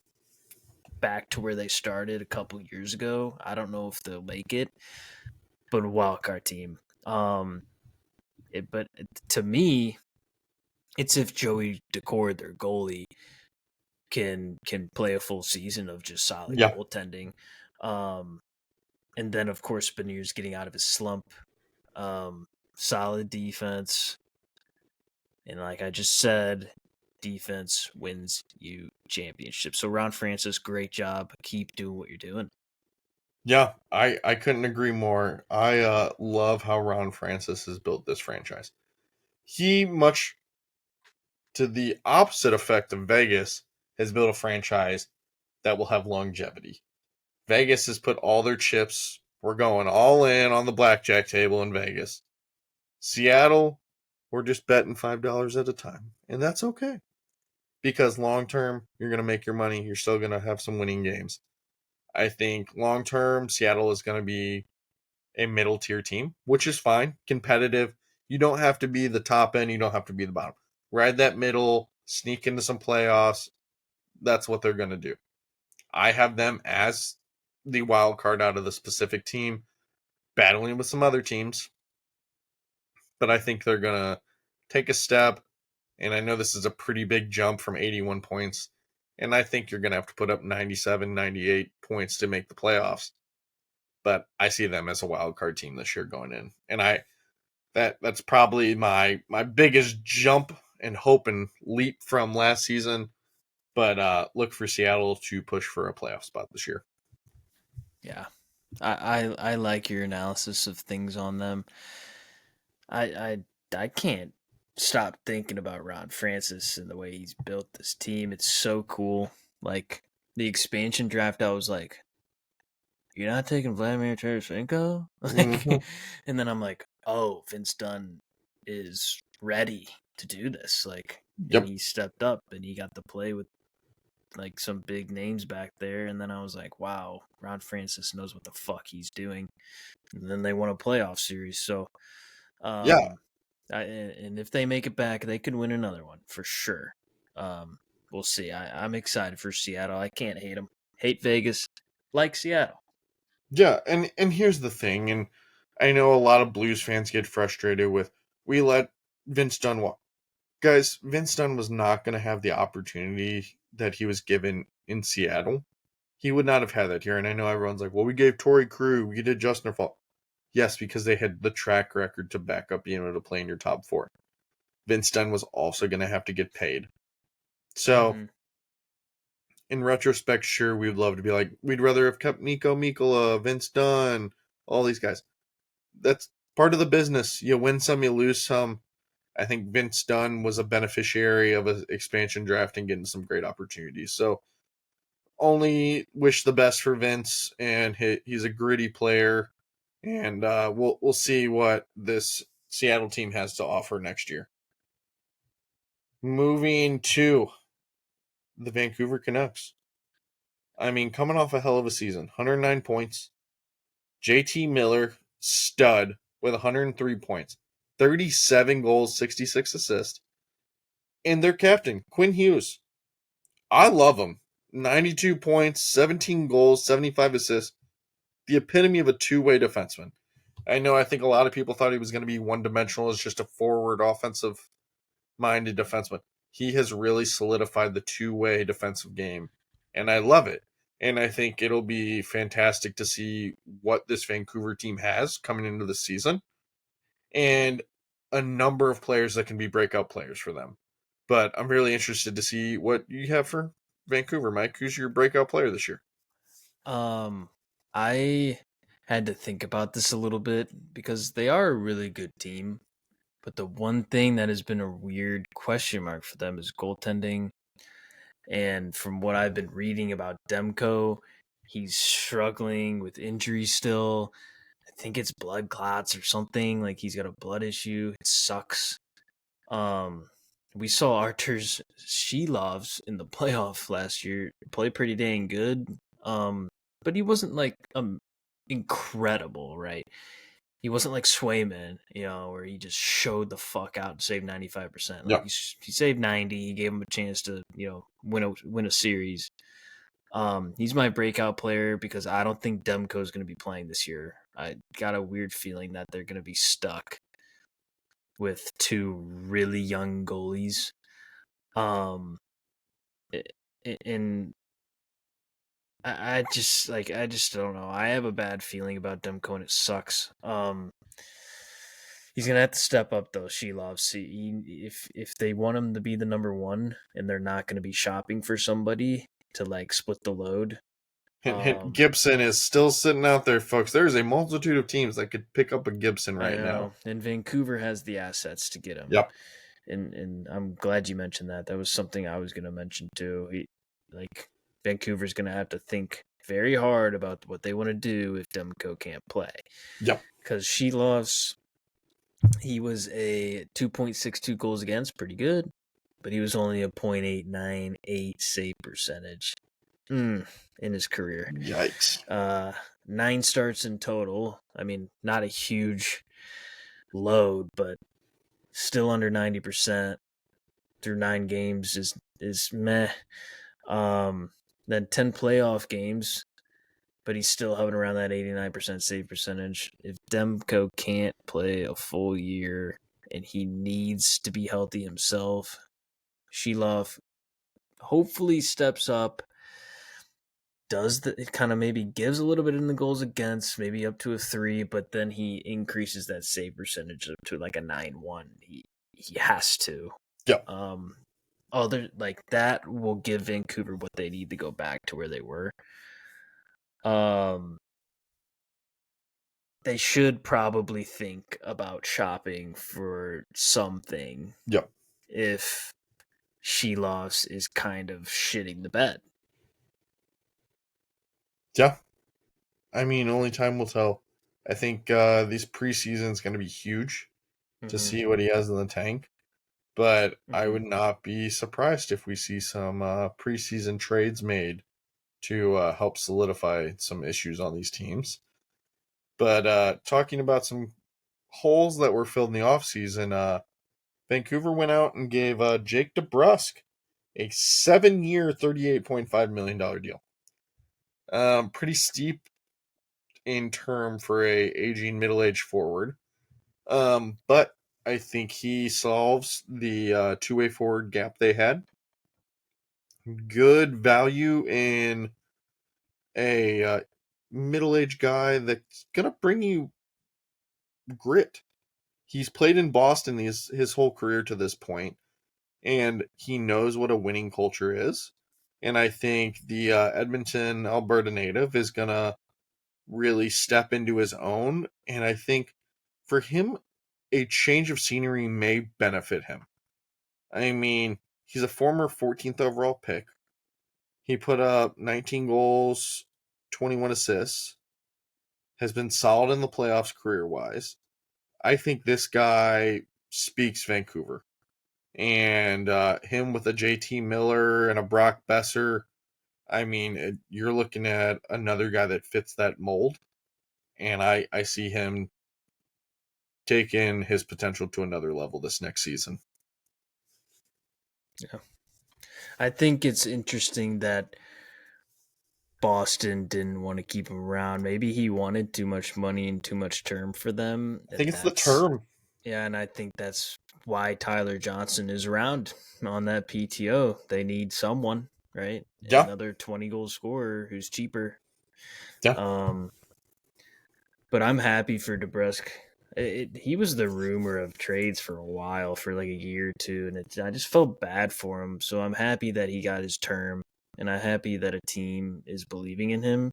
back to where they started a couple years ago. I don't know if they'll make it, but a wild card team. But to me, it's if Joey Decord, their goalie, can play a full season of just solid Yeah. goaltending. And then of course Beniers getting out of his slump. Solid defense. And like I just said, defense wins you championships. So Ron Francis, great job. Keep doing what you're doing. Yeah, I couldn't agree more. I love how Ron Francis has built this franchise. He, much to the opposite effect of Vegas, has built a franchise that will have longevity. Vegas has put all their chips. We're going all in on the blackjack table in Vegas. Seattle, we're just betting $5 at a time. And that's okay. Because long term, you're going to make your money. You're still going to have some winning games. I think long term, Seattle is going to be a middle tier team, which is fine. Competitive. You don't have to be the top end. You don't have to be the bottom. Ride that middle, sneak into some playoffs. That's what they're going to do. I have them as the wild card out of the specific team, battling with some other teams. But I think they're going to take a step. And I know this is a pretty big jump from 81 points. And I think you're going to have to put up 97, 98 points to make the playoffs. But I see them as a wild card team this year going in. And that's probably my biggest jump and hope and leap from last season. But look for Seattle to push for a playoff spot this year. Yeah. I like your analysis of things on them. I can't stop thinking about Ron Francis and the way he's built this team. It's so cool. Like the expansion draft, I was like, "You're not taking Vladimir Tarasenko?" Mm-hmm. Like, and then I'm like, "Oh, Vince Dunn is ready to do this." Like, and Yep. he stepped up and he got to play with like some big names back there. And then I was like, "Wow, Ron Francis knows what the fuck he's doing." And then they won a playoff series, so Yeah. um, and if they make it back, they could win another one for sure. We'll see. I'm excited for Seattle. I can't hate them. Hate Vegas, like Seattle. Yeah. And here's the thing. And I know a lot of Blues fans get frustrated with we let Vince Dunn walk. Guys, Vince Dunn was not going to have the opportunity that he was given in Seattle. He would not have had that here. And I know everyone's like, well, we gave Torrey Krug, we did Justin Fall. Yes, because they had the track record to back up being able to play in your top four. Vince Dunn was also going to have to get paid. So, Mm-hmm. in retrospect, sure, we would love to be like, we'd rather have kept Nico Mikkola, Vince Dunn, all these guys. That's part of the business. You win some, you lose some. I think Vince Dunn was a beneficiary of an expansion draft and getting some great opportunities. So only wish the best for Vince, and he's a gritty player, and we'll see what this Seattle team has to offer next year. Moving to the Vancouver Canucks. I mean, coming off a hell of a season, 109 points. JT Miller, stud, with 103 points, 37 goals, 66 assists. And their captain, Quinn Hughes. I love him. 92 points, 17 goals, 75 assists. The epitome of a two-way defenseman. I think a lot of people thought he was going to be one-dimensional as just a forward offensive-minded defenseman. He has really solidified the two-way defensive game, and I love it. And I think it'll be fantastic to see what this Vancouver team has coming into the season, and a number of players that can be breakout players for them. But I'm really interested to see what you have for Vancouver, Mike. Who's your breakout player this year? I had to think about this a little bit because they are a really good team. But the one thing that has been a weird question mark for them is goaltending. And from what I've been reading about Demko, he's struggling with injuries still. I think it's blood clots or something. Like he's got a blood issue. It sucks. Um, we saw Artur's Shelovs in the playoff last year play pretty dang good. But he wasn't like incredible, right? He wasn't like Swayman, where he just showed the fuck out and saved 95%. Like Yeah. he saved 90. He gave him a chance to, win a series. He's my breakout player because I don't think Demko is going to be playing this year. I got a weird feeling that they're going to be stuck with two really young goalies. Um, and I just don't know. I have a bad feeling about Demko and it sucks. He's gonna have to step up though. Shelovs. If they want him to be the number one, and they're not gonna be shopping for somebody to like split the load. Hint, Gibson is still sitting out there, folks. There's a multitude of teams that could pick up a Gibson I right now. know, and Vancouver has the assets to get him. Yep. And I'm glad you mentioned that. That was something I was gonna mention too. Vancouver's gonna have to think very hard about what they want to do if Demko can't play. Yep. Because Shelovs, he was a 2.62 goals against, pretty good, but he was only a .898 save percentage in his career. Yikes. 9 starts in total. I mean, not a huge load, but still under 90% through 9 games is meh. Then 10 playoff games, but he's still hovering around that 89% save percentage. If Demko can't play a full year and he needs to be healthy himself, Shelov hopefully steps up, it kind of maybe gives a little bit in the goals against, maybe up to a 3, but then he increases that save percentage up to like a 9-1. He has to. Yep. That will give Vancouver what they need to go back to where they were. They should probably think about shopping for something. Yep. If Shelovs is kind of shitting the bed. Yeah. I mean, only time will tell. I think this preseason is going to be huge to see what he has in the tank. But I would not be surprised if we see some preseason trades made to help solidify some issues on these teams. But talking about some holes that were filled in the offseason, Vancouver went out and gave Jake DeBrusk a 7-year, $38.5 million deal. Pretty steep in term for a aging middle-aged forward. But I think he solves the two-way forward gap they had. Good value in a middle-aged guy that's going to bring you grit. He's played in Boston his whole career to this point, and he knows what a winning culture is. And I think the Edmonton, Alberta native is going to really step into his own. And I think for him, a change of scenery may benefit him. I mean, he's a former 14th overall pick. He put up 19 goals, 21 assists, has been solid in the playoffs career wise. I think this guy speaks Vancouver. And him with a JT Miller and a Brock Besser, I mean, you're looking at another guy that fits that mold. And I see him taking his potential to another level this next season. Yeah. I think it's interesting that Boston didn't want to keep him around. Maybe he wanted too much money and too much term for them. I think And it's the that's, term. yeah, and I think that's why Tyler Johnson is around on that PTO. They need someone, right? Yeah. Another 20 goal scorer who's cheaper. Yeah. Um, but I'm happy for DeBrusque. He was the rumor of trades for a while, for like a year or two, and I just felt bad for him. So I'm happy that he got his term, and I'm happy that a team is believing in him.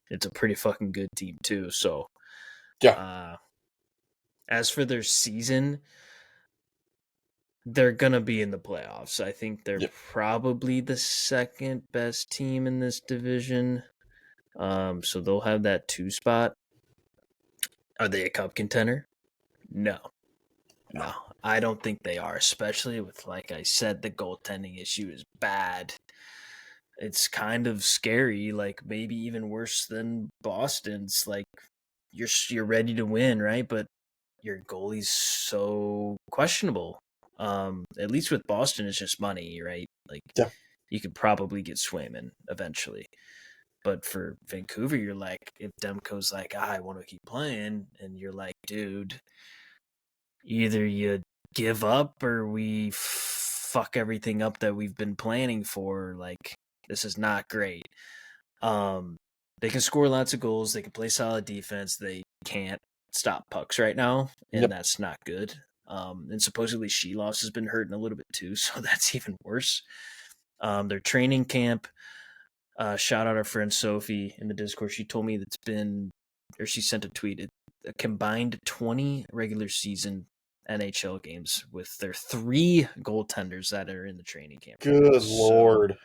It's a pretty fucking good team too. So, Yeah. as for their season, they're gonna be in the playoffs. I think they're Yep. probably the second best team in this division. So they'll have that 2 spot. Are they a cup contender? No. No, I don't think they are, especially with, like I said, the goaltending issue is bad. It's kind of scary, like maybe even worse than Boston's. Like you're ready to win, right? But your goalie's so questionable. At least with Boston, it's just money, right? Like Yeah. you could probably get Swayman eventually. But for Vancouver, you're like, if Demko's like, I want to keep playing, and you're like, dude, either you give up or we fuck everything up that we've been planning for. Like, this is not great. Um, they can score lots of goals. They can play solid defense. They can't stop pucks right now, and Yep. that's not good. And supposedly Sheloffs has been hurting a little bit too, so that's even worse. Their training camp. Shout out our friend Sophie in the Discord. She told me she sent a tweet. A combined 20 regular season NHL games with their 3 goaltenders that are in the training camp right now. Good So, Lord.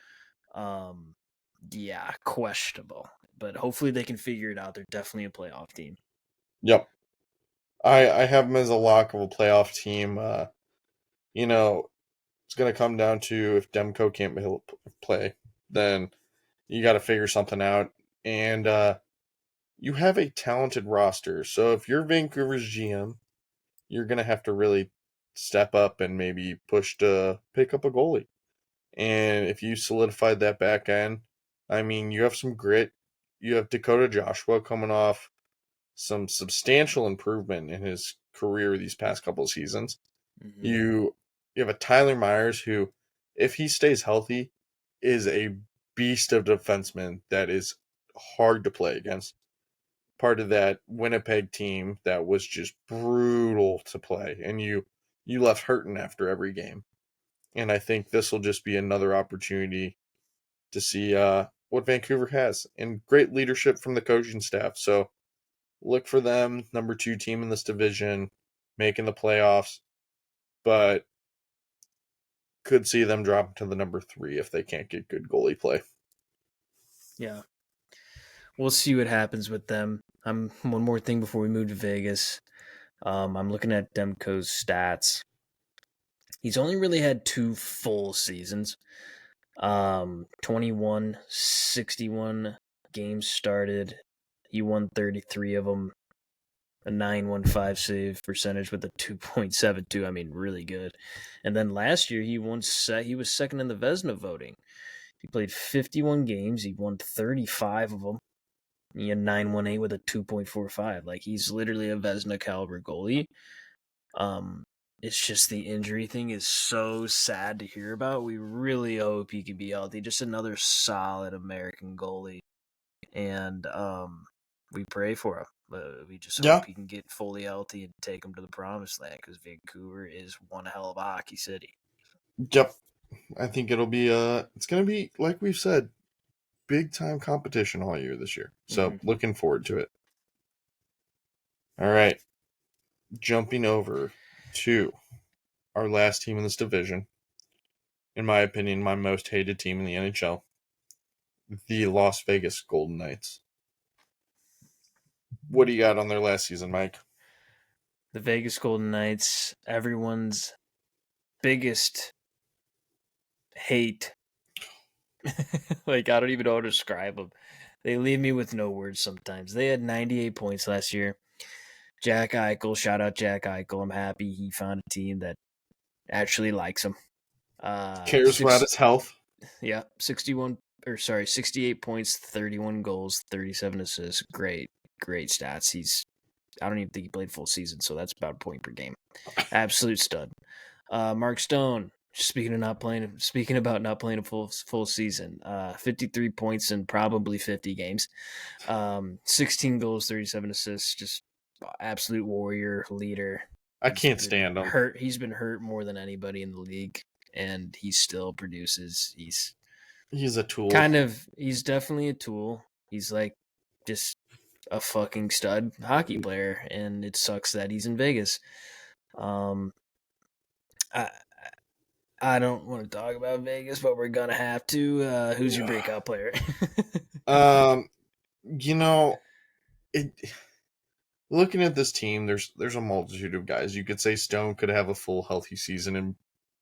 yeah, questionable. But hopefully they can figure it out. They're definitely a playoff team. Yep. I have them as a lock of a playoff team. You know, it's going to come down to if Demko can't play, then you got to figure something out. And you have a talented roster. So if you're Vancouver's GM, you're going to have to really step up and maybe push to pick up a goalie. And if you solidified that back end, I mean, you have some grit. You have Dakota Joshua coming off some substantial improvement in his career these past couple of seasons. Mm-hmm. You have a Tyler Myers who, if he stays healthy, is a beast of defenseman that is hard to play against. Part of that Winnipeg team that was just brutal to play, and you left hurting after every game. And I think this will just be another opportunity to see what Vancouver has, and great leadership from the coaching staff. So look for them, number 2 team in this division, making the playoffs, but could see them drop to the number 3 if they can't get good goalie play. Yeah. We'll see what happens with them. One more thing before we move to Vegas. I'm looking at Demko's stats. He's only really had 2 full seasons. 21, 61 games started. He won 33 of them. A 915 save percentage with a 2.72. I mean, really good. And then last year he was second in the Vezina voting. He played 51 games. He won 35 of them. He had 918 with a 2.45. Like, he's literally a Vezina caliber goalie. It's just the injury thing is so sad to hear about. We really hope he can be healthy. Just another solid American goalie. And we pray for him. We just Yeah. hope he can get fully healthy and take him to the promised land, because Vancouver is one hell of a hockey city. Yep. I think it's going to be, like we've said, big time competition all year this year. So looking forward to it. All right. jumping over to our last team in this division, in my opinion, my most hated team in the NHL, the Las Vegas Golden Knights. What do you got on their last season, Mike? The Vegas Golden Knights, everyone's biggest hate. Like, I don't even know how to describe them. They leave me with no words sometimes. They had 98 points last year. Jack Eichel, shout out Jack Eichel. I'm happy he found a team that actually likes him. Cares about his health. 68 points, 31 goals, 37 assists. Great stats. I don't even think he played full season, so that's about a point per game. Absolute stud. Mark Stone, speaking about not playing a full season, 53 points in probably 50 games, 16 goals, 37 assists, just absolute warrior, leader. I can't stand him. He's been hurt more than anybody in the league, and he still produces. He's a tool. He's definitely a tool. He's like just a fucking stud hockey player, and it sucks that he's in Vegas. I don't want to talk about Vegas, but we're gonna have to. Who's your breakout player? Looking at this team, there's a multitude of guys. You could say Stone could have a full healthy season and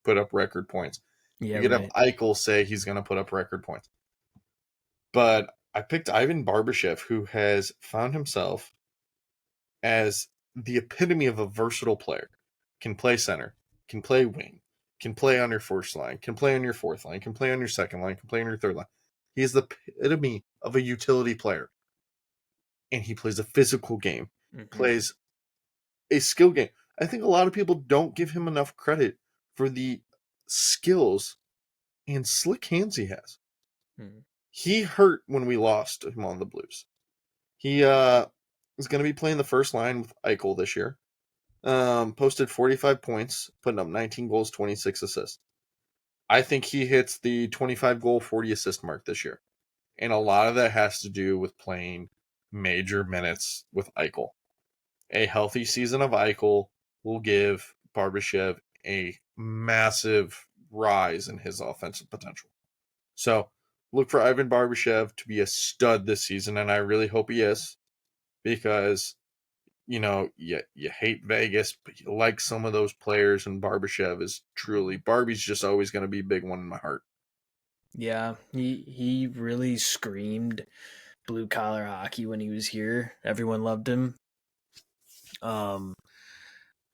put up record points. Yeah, you could have Eichel say he's going to put up record points. But I picked Ivan Barbashev, who has found himself as the epitome of a versatile player. Can play center, can play wing, can play on your first line, can play on your fourth line, can play on your second line, can play on your third line. He is the epitome of a utility player. And he plays a physical game, plays a skill game. I think a lot of people don't give him enough credit for the skills and slick hands he has. He hurt when we lost him on the Blues. He is going to be playing the first line with Eichel this year. Posted 45 points, putting up 19 goals, 26 assists. I think he hits the 25 goal, 40 assist mark this year. And a lot of that has to do with playing major minutes with Eichel. A healthy season of Eichel will give Barbashev a massive rise in his offensive potential. So look for Ivan Barbashev to be a stud this season, and I really hope he is, because you hate Vegas, but you like some of those players, and Barbashev is truly, Barbie's just always going to be a big one in my heart. Yeah, he really screamed blue collar hockey when he was here. Everyone loved him.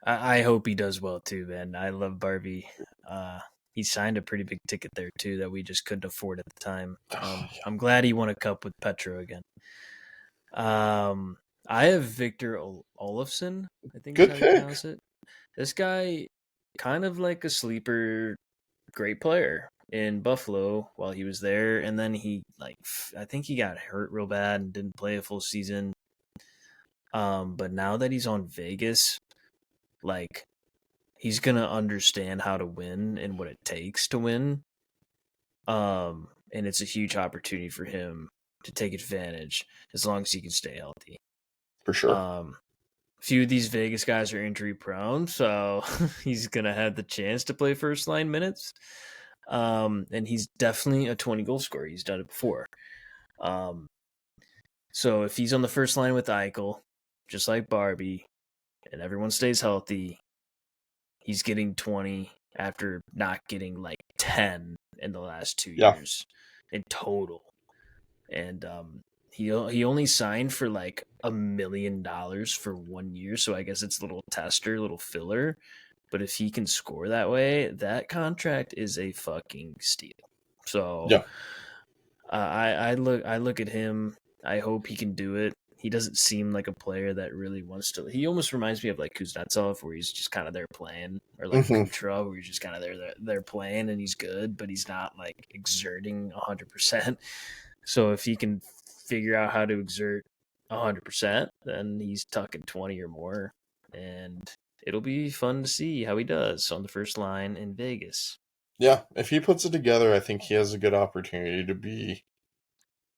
I hope he does well too, man. I love Barbie. He signed a pretty big ticket there too that we just couldn't afford at the time. I'm glad he won a cup with Petro again. I have Victor Olofsson, I think Good is how pick. you pronounce it. This guy, kind of like a sleeper, great player in Buffalo while he was there, and then I think he got hurt real bad and didn't play a full season. But now that he's on Vegas, he's gonna understand how to win and what it takes to win. And it's a huge opportunity for him to take advantage as long as he can stay healthy. For sure. A few of these Vegas guys are injury prone, so he's gonna have the chance to play first line minutes. And he's definitely a 20 goal scorer. He's done it before. So if he's on the first line with Eichel, just like Barbie, and everyone stays healthy, he's getting 20 after not getting 10 in the last 2 years in total. And he only signed for $1 million for 1 year, so I guess it's a little tester, little filler. But if he can score that way, that contract is a fucking steal. So I look at him. I hope he can do it. He doesn't seem like a player that really wants to. He almost reminds me of Kuznetsov, where he's just kind of there playing, or Kucherov, where he's just kind of there playing, and he's good, but he's not exerting 100%. So if he can figure out how to exert 100%, then he's tucking 20 or more, and it'll be fun to see how he does on the first line in Vegas. Yeah, if he puts it together, I think he has a good opportunity to be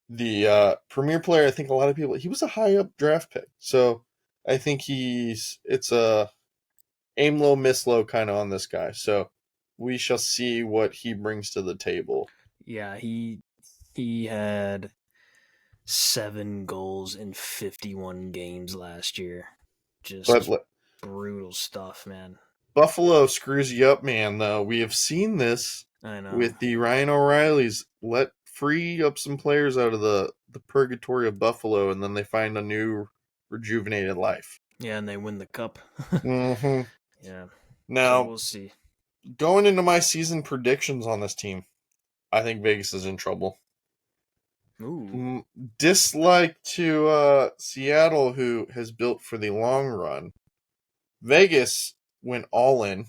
the premier player. I think a lot of people, he was a high up draft pick, so I think it's a aim low, miss low kind of on this guy. So we shall see what he brings to the table. Yeah, he had 7 goals in 51 games last year. But Just brutal stuff, man. Buffalo screws you up, man, though. We have seen this I know. with the Ryan O'Reillys. Let free up some players out of the purgatory of Buffalo, and then they find a new rejuvenated life. Yeah, and they win the cup. Hmm. Yeah. So Now, we'll see. going into my season predictions on this team, I think Vegas is in trouble. Ooh. Dislike to Seattle, who has built for the long run. Vegas went all in,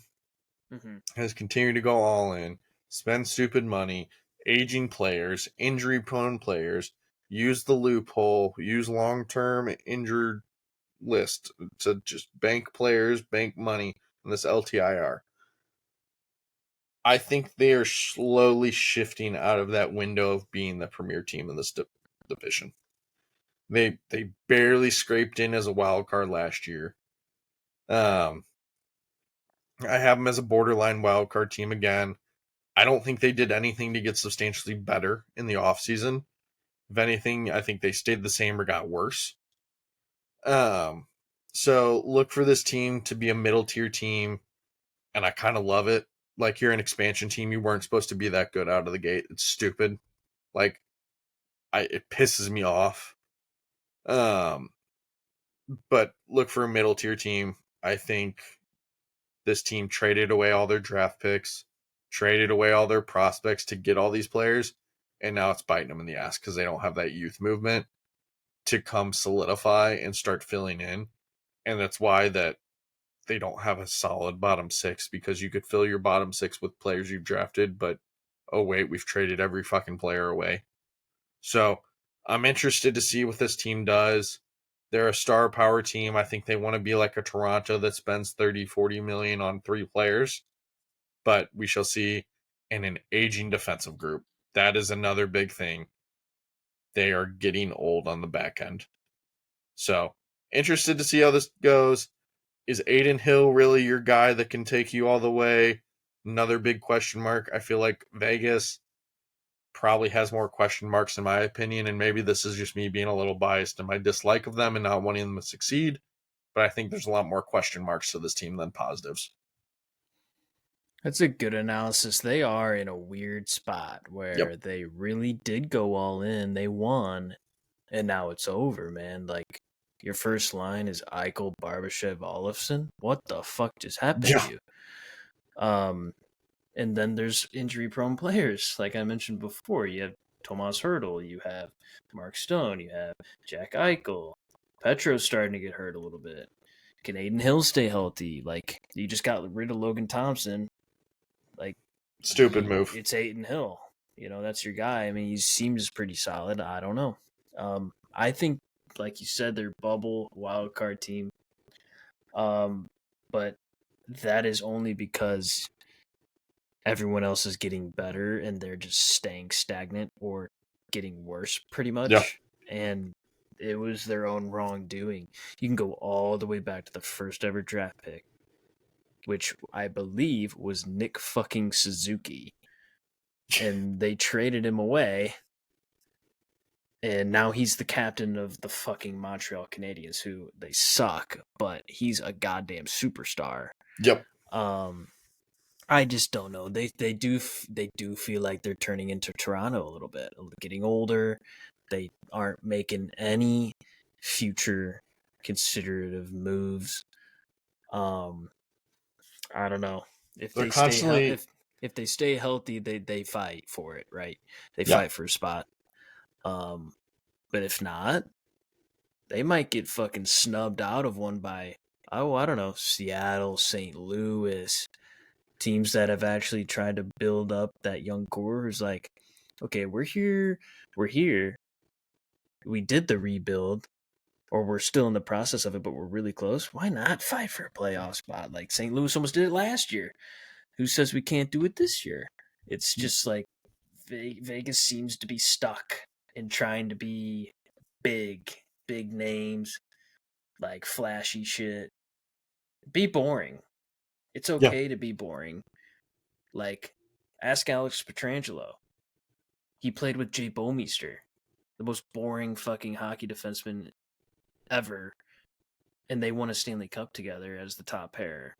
Mm-hmm. has continued to go all in, spend stupid money, aging players, injury prone players, use the loophole, use long term injured list to just bank players, bank money on this LTIR. I think they are slowly shifting out of that window of being the premier team in this division. They barely scraped in as a wild card last year. Um, I have them as a borderline wild card team again. I don't think they did anything to get substantially better in the offseason. If anything, I think they stayed the same or got worse. Um, so look for this team to be a middle tier team, and I kind of love it. Like you're an expansion team, you weren't supposed to be that good out of the gate. It's stupid. Like it pisses me off. Um, but look for a middle tier team. I think this team traded away all their draft picks, traded away all their prospects to get all these players, and now it's biting them in the ass because they don't have that youth movement to come solidify and start filling in. And that's why that they don't have a solid bottom six, because you could fill your bottom six with players you've drafted, but oh wait, we've traded every fucking player away. So I'm interested to see what this team does. They're a star power team. I think they want to be like a Toronto that spends 30, 40 million on 3 players, but we shall see. In an aging defensive group, that is another big thing. They are getting old on the back end. So interested to see how this goes. Is Aiden Hill really your guy that can take you all the way? Another big question mark. I feel like Vegas probably has more question marks in my opinion, and maybe this is just me being a little biased in my dislike of them and not wanting them to succeed, but I think there's a lot more question marks to this team than positives. That's a good analysis. They are in a weird spot Yep. where they really did go all in. They won, and now it's over, man. Like, your first line is Eichel, Barbashev, Olofsson. What the fuck just happened to Yeah. you? Um, and then there's injury prone players, like I mentioned before. You have Tomas Hurdle, you have Mark Stone, you have Jack Eichel. Petro's starting to get hurt a little bit. Can Aiden Hill stay healthy? Like, you just got rid of Logan Thompson. Like, Stupid move. it's Aiden Hill. That's your guy. I mean, he seems pretty solid. I don't know. I think, like you said, they're bubble wild card team. But that is only because everyone else is getting better and they're just staying stagnant or getting worse pretty Yeah. much. And it was their own wrongdoing. You can go all the way back to the first ever draft pick, which I believe was Nick fucking Suzuki. And they traded him away. And now he's the captain of the fucking Montreal Canadiens, who they suck, but he's a goddamn superstar. Yep. I just don't know. They do feel like they're turning into Toronto a little bit, getting older. They aren't making any future considerative moves. Um, I don't know if They're they stay constantly if they stay healthy, they fight for it, right? They yeah. fight for a spot. But if not, they might get fucking snubbed out of one by I don't know, Seattle, St. Louis, teams that have actually tried to build up that young core who's like, okay, we're here, we did the rebuild, or we're still in the process of it, but we're really close. Why not fight for a playoff spot? Like St. Louis almost did it last year. Who says we can't do it this year? It's just like Vegas seems to be stuck in trying to be big names. like flashy shit. Be boring. It's Yeah. okay to be boring. Like, ask Alex Petrangelo. He played with Jay Bomeister, the most boring fucking hockey defenseman ever, and they won a Stanley Cup together as the top pair.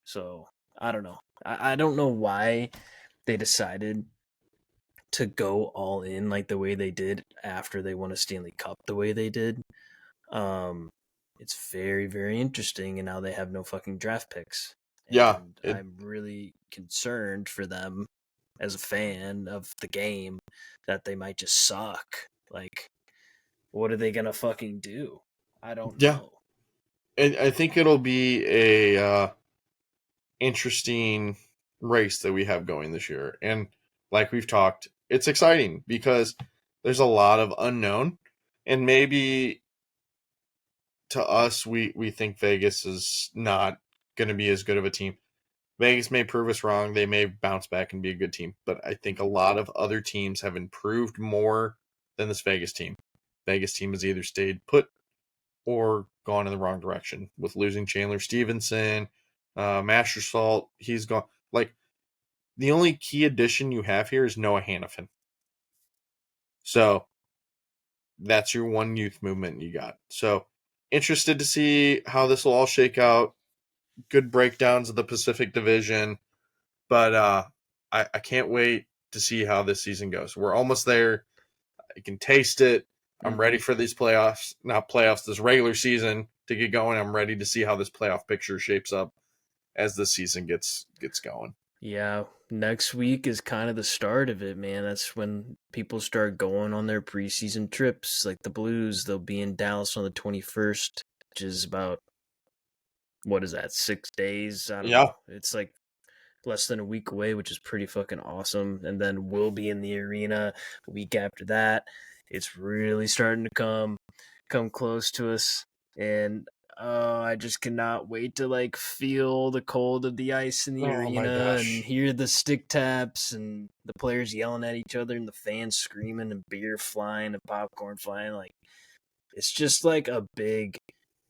So I don't know. I don't know why they decided to go all in like the way they did after they won a Stanley Cup the way they did. Um, it's very, very interesting, and now they have no fucking draft picks. Yeah. And I'm really concerned for them as a fan of the game that they might just suck. Like, what are they gonna fucking do? I don't Yeah. know. And I think it'll be a interesting race that we have going this year. And like we've talked, it's exciting because there's a lot of unknown. And maybe to us, we think Vegas is not going to be as good of a team. Vegas may prove us wrong. They may bounce back and be a good team. But I think a lot of other teams have improved more than this Vegas team. Vegas team has either stayed put or gone in the wrong direction with losing Chandler Stevenson, Mastersalt. He's gone. Like, the only key addition you have here is Noah Hannafin. So that's your one youth movement you got. So interested to see how this will all shake out. Good breakdowns of the Pacific Division. But I can't wait to see how this season goes. We're almost there. I can taste it. I'm ready for these playoffs, not playoffs, this regular season to get going. I'm ready to see how this playoff picture shapes up as the season gets going. Yeah, next week is kind of the start of it, man. That's when people start going on their preseason trips. Like the Blues, they'll be in Dallas on the 21st, which is about, what is that, 6 days? I don't Yeah. know. It's like less than a week away, which is pretty fucking awesome. And then we'll be in the arena a week after that. It's really starting to come close to us. And I just cannot wait to like feel the cold of the ice in the Oh my arena and gosh. hear the stick taps and the players yelling at each other and the fans screaming and beer flying and popcorn flying. Like, it's just like a big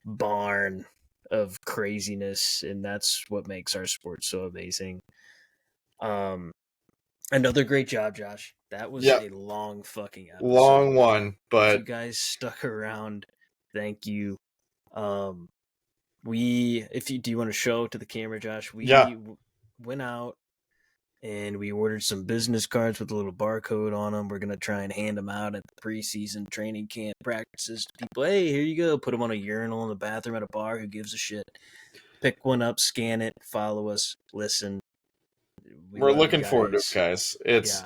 barn of craziness, and that's what makes our sport so amazing. Um, Another great job, Josh. That was Yeah. a long fucking Long episode. one, If you but guys stuck around, thank you. Um, we, if you do, you want to show to the camera, Josh? yeah. Went out and we ordered some business cards with a little barcode on them. We're gonna try and hand them out at the preseason training camp practices to people. Hey, here you go. Put them on a urinal in the bathroom at a bar. Who gives a shit? Pick one up, scan it, follow us, listen. We We're love you looking forward to it, guys. guys. It's,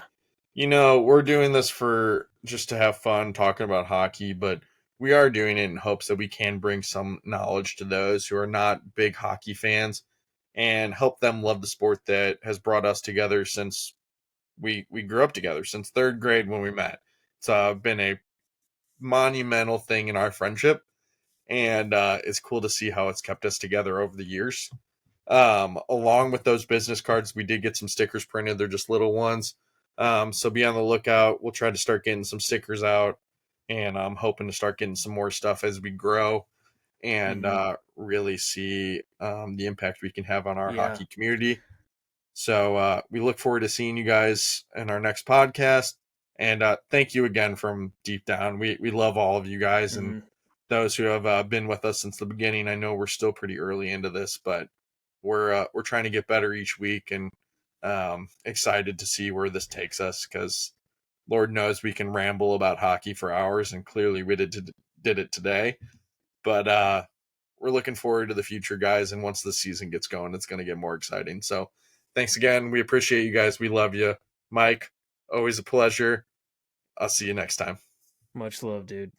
Yeah. we're doing this for just to have fun talking about hockey, but we are doing it in hopes that we can bring some knowledge to those who are not big hockey fans and help them love the sport that has brought us together since we grew up together, since third grade when we met. It's been a monumental thing in our friendship, and it's cool to see how it's kept us together over the years. Along with those business cards, we did get some stickers printed. They're just little ones. So be on the lookout. We'll try to start getting some stickers out, and I'm hoping to start getting some more stuff as we grow and really see the impact we can have on our Yeah. hockey community. So we look forward to seeing you guys in our next podcast. And thank you again from deep down. We love all of you guys and those who have been with us since the beginning. I know we're still pretty early into this, but we're trying to get better each week and excited to see where this takes us because Lord knows we can ramble about hockey for hours, and clearly we did it today. But we're looking forward to the future, guys. And once the season gets going, it's going to get more exciting. So thanks again. We appreciate you guys. We love you. Mike, always a pleasure. I'll see you next time. Much love, dude.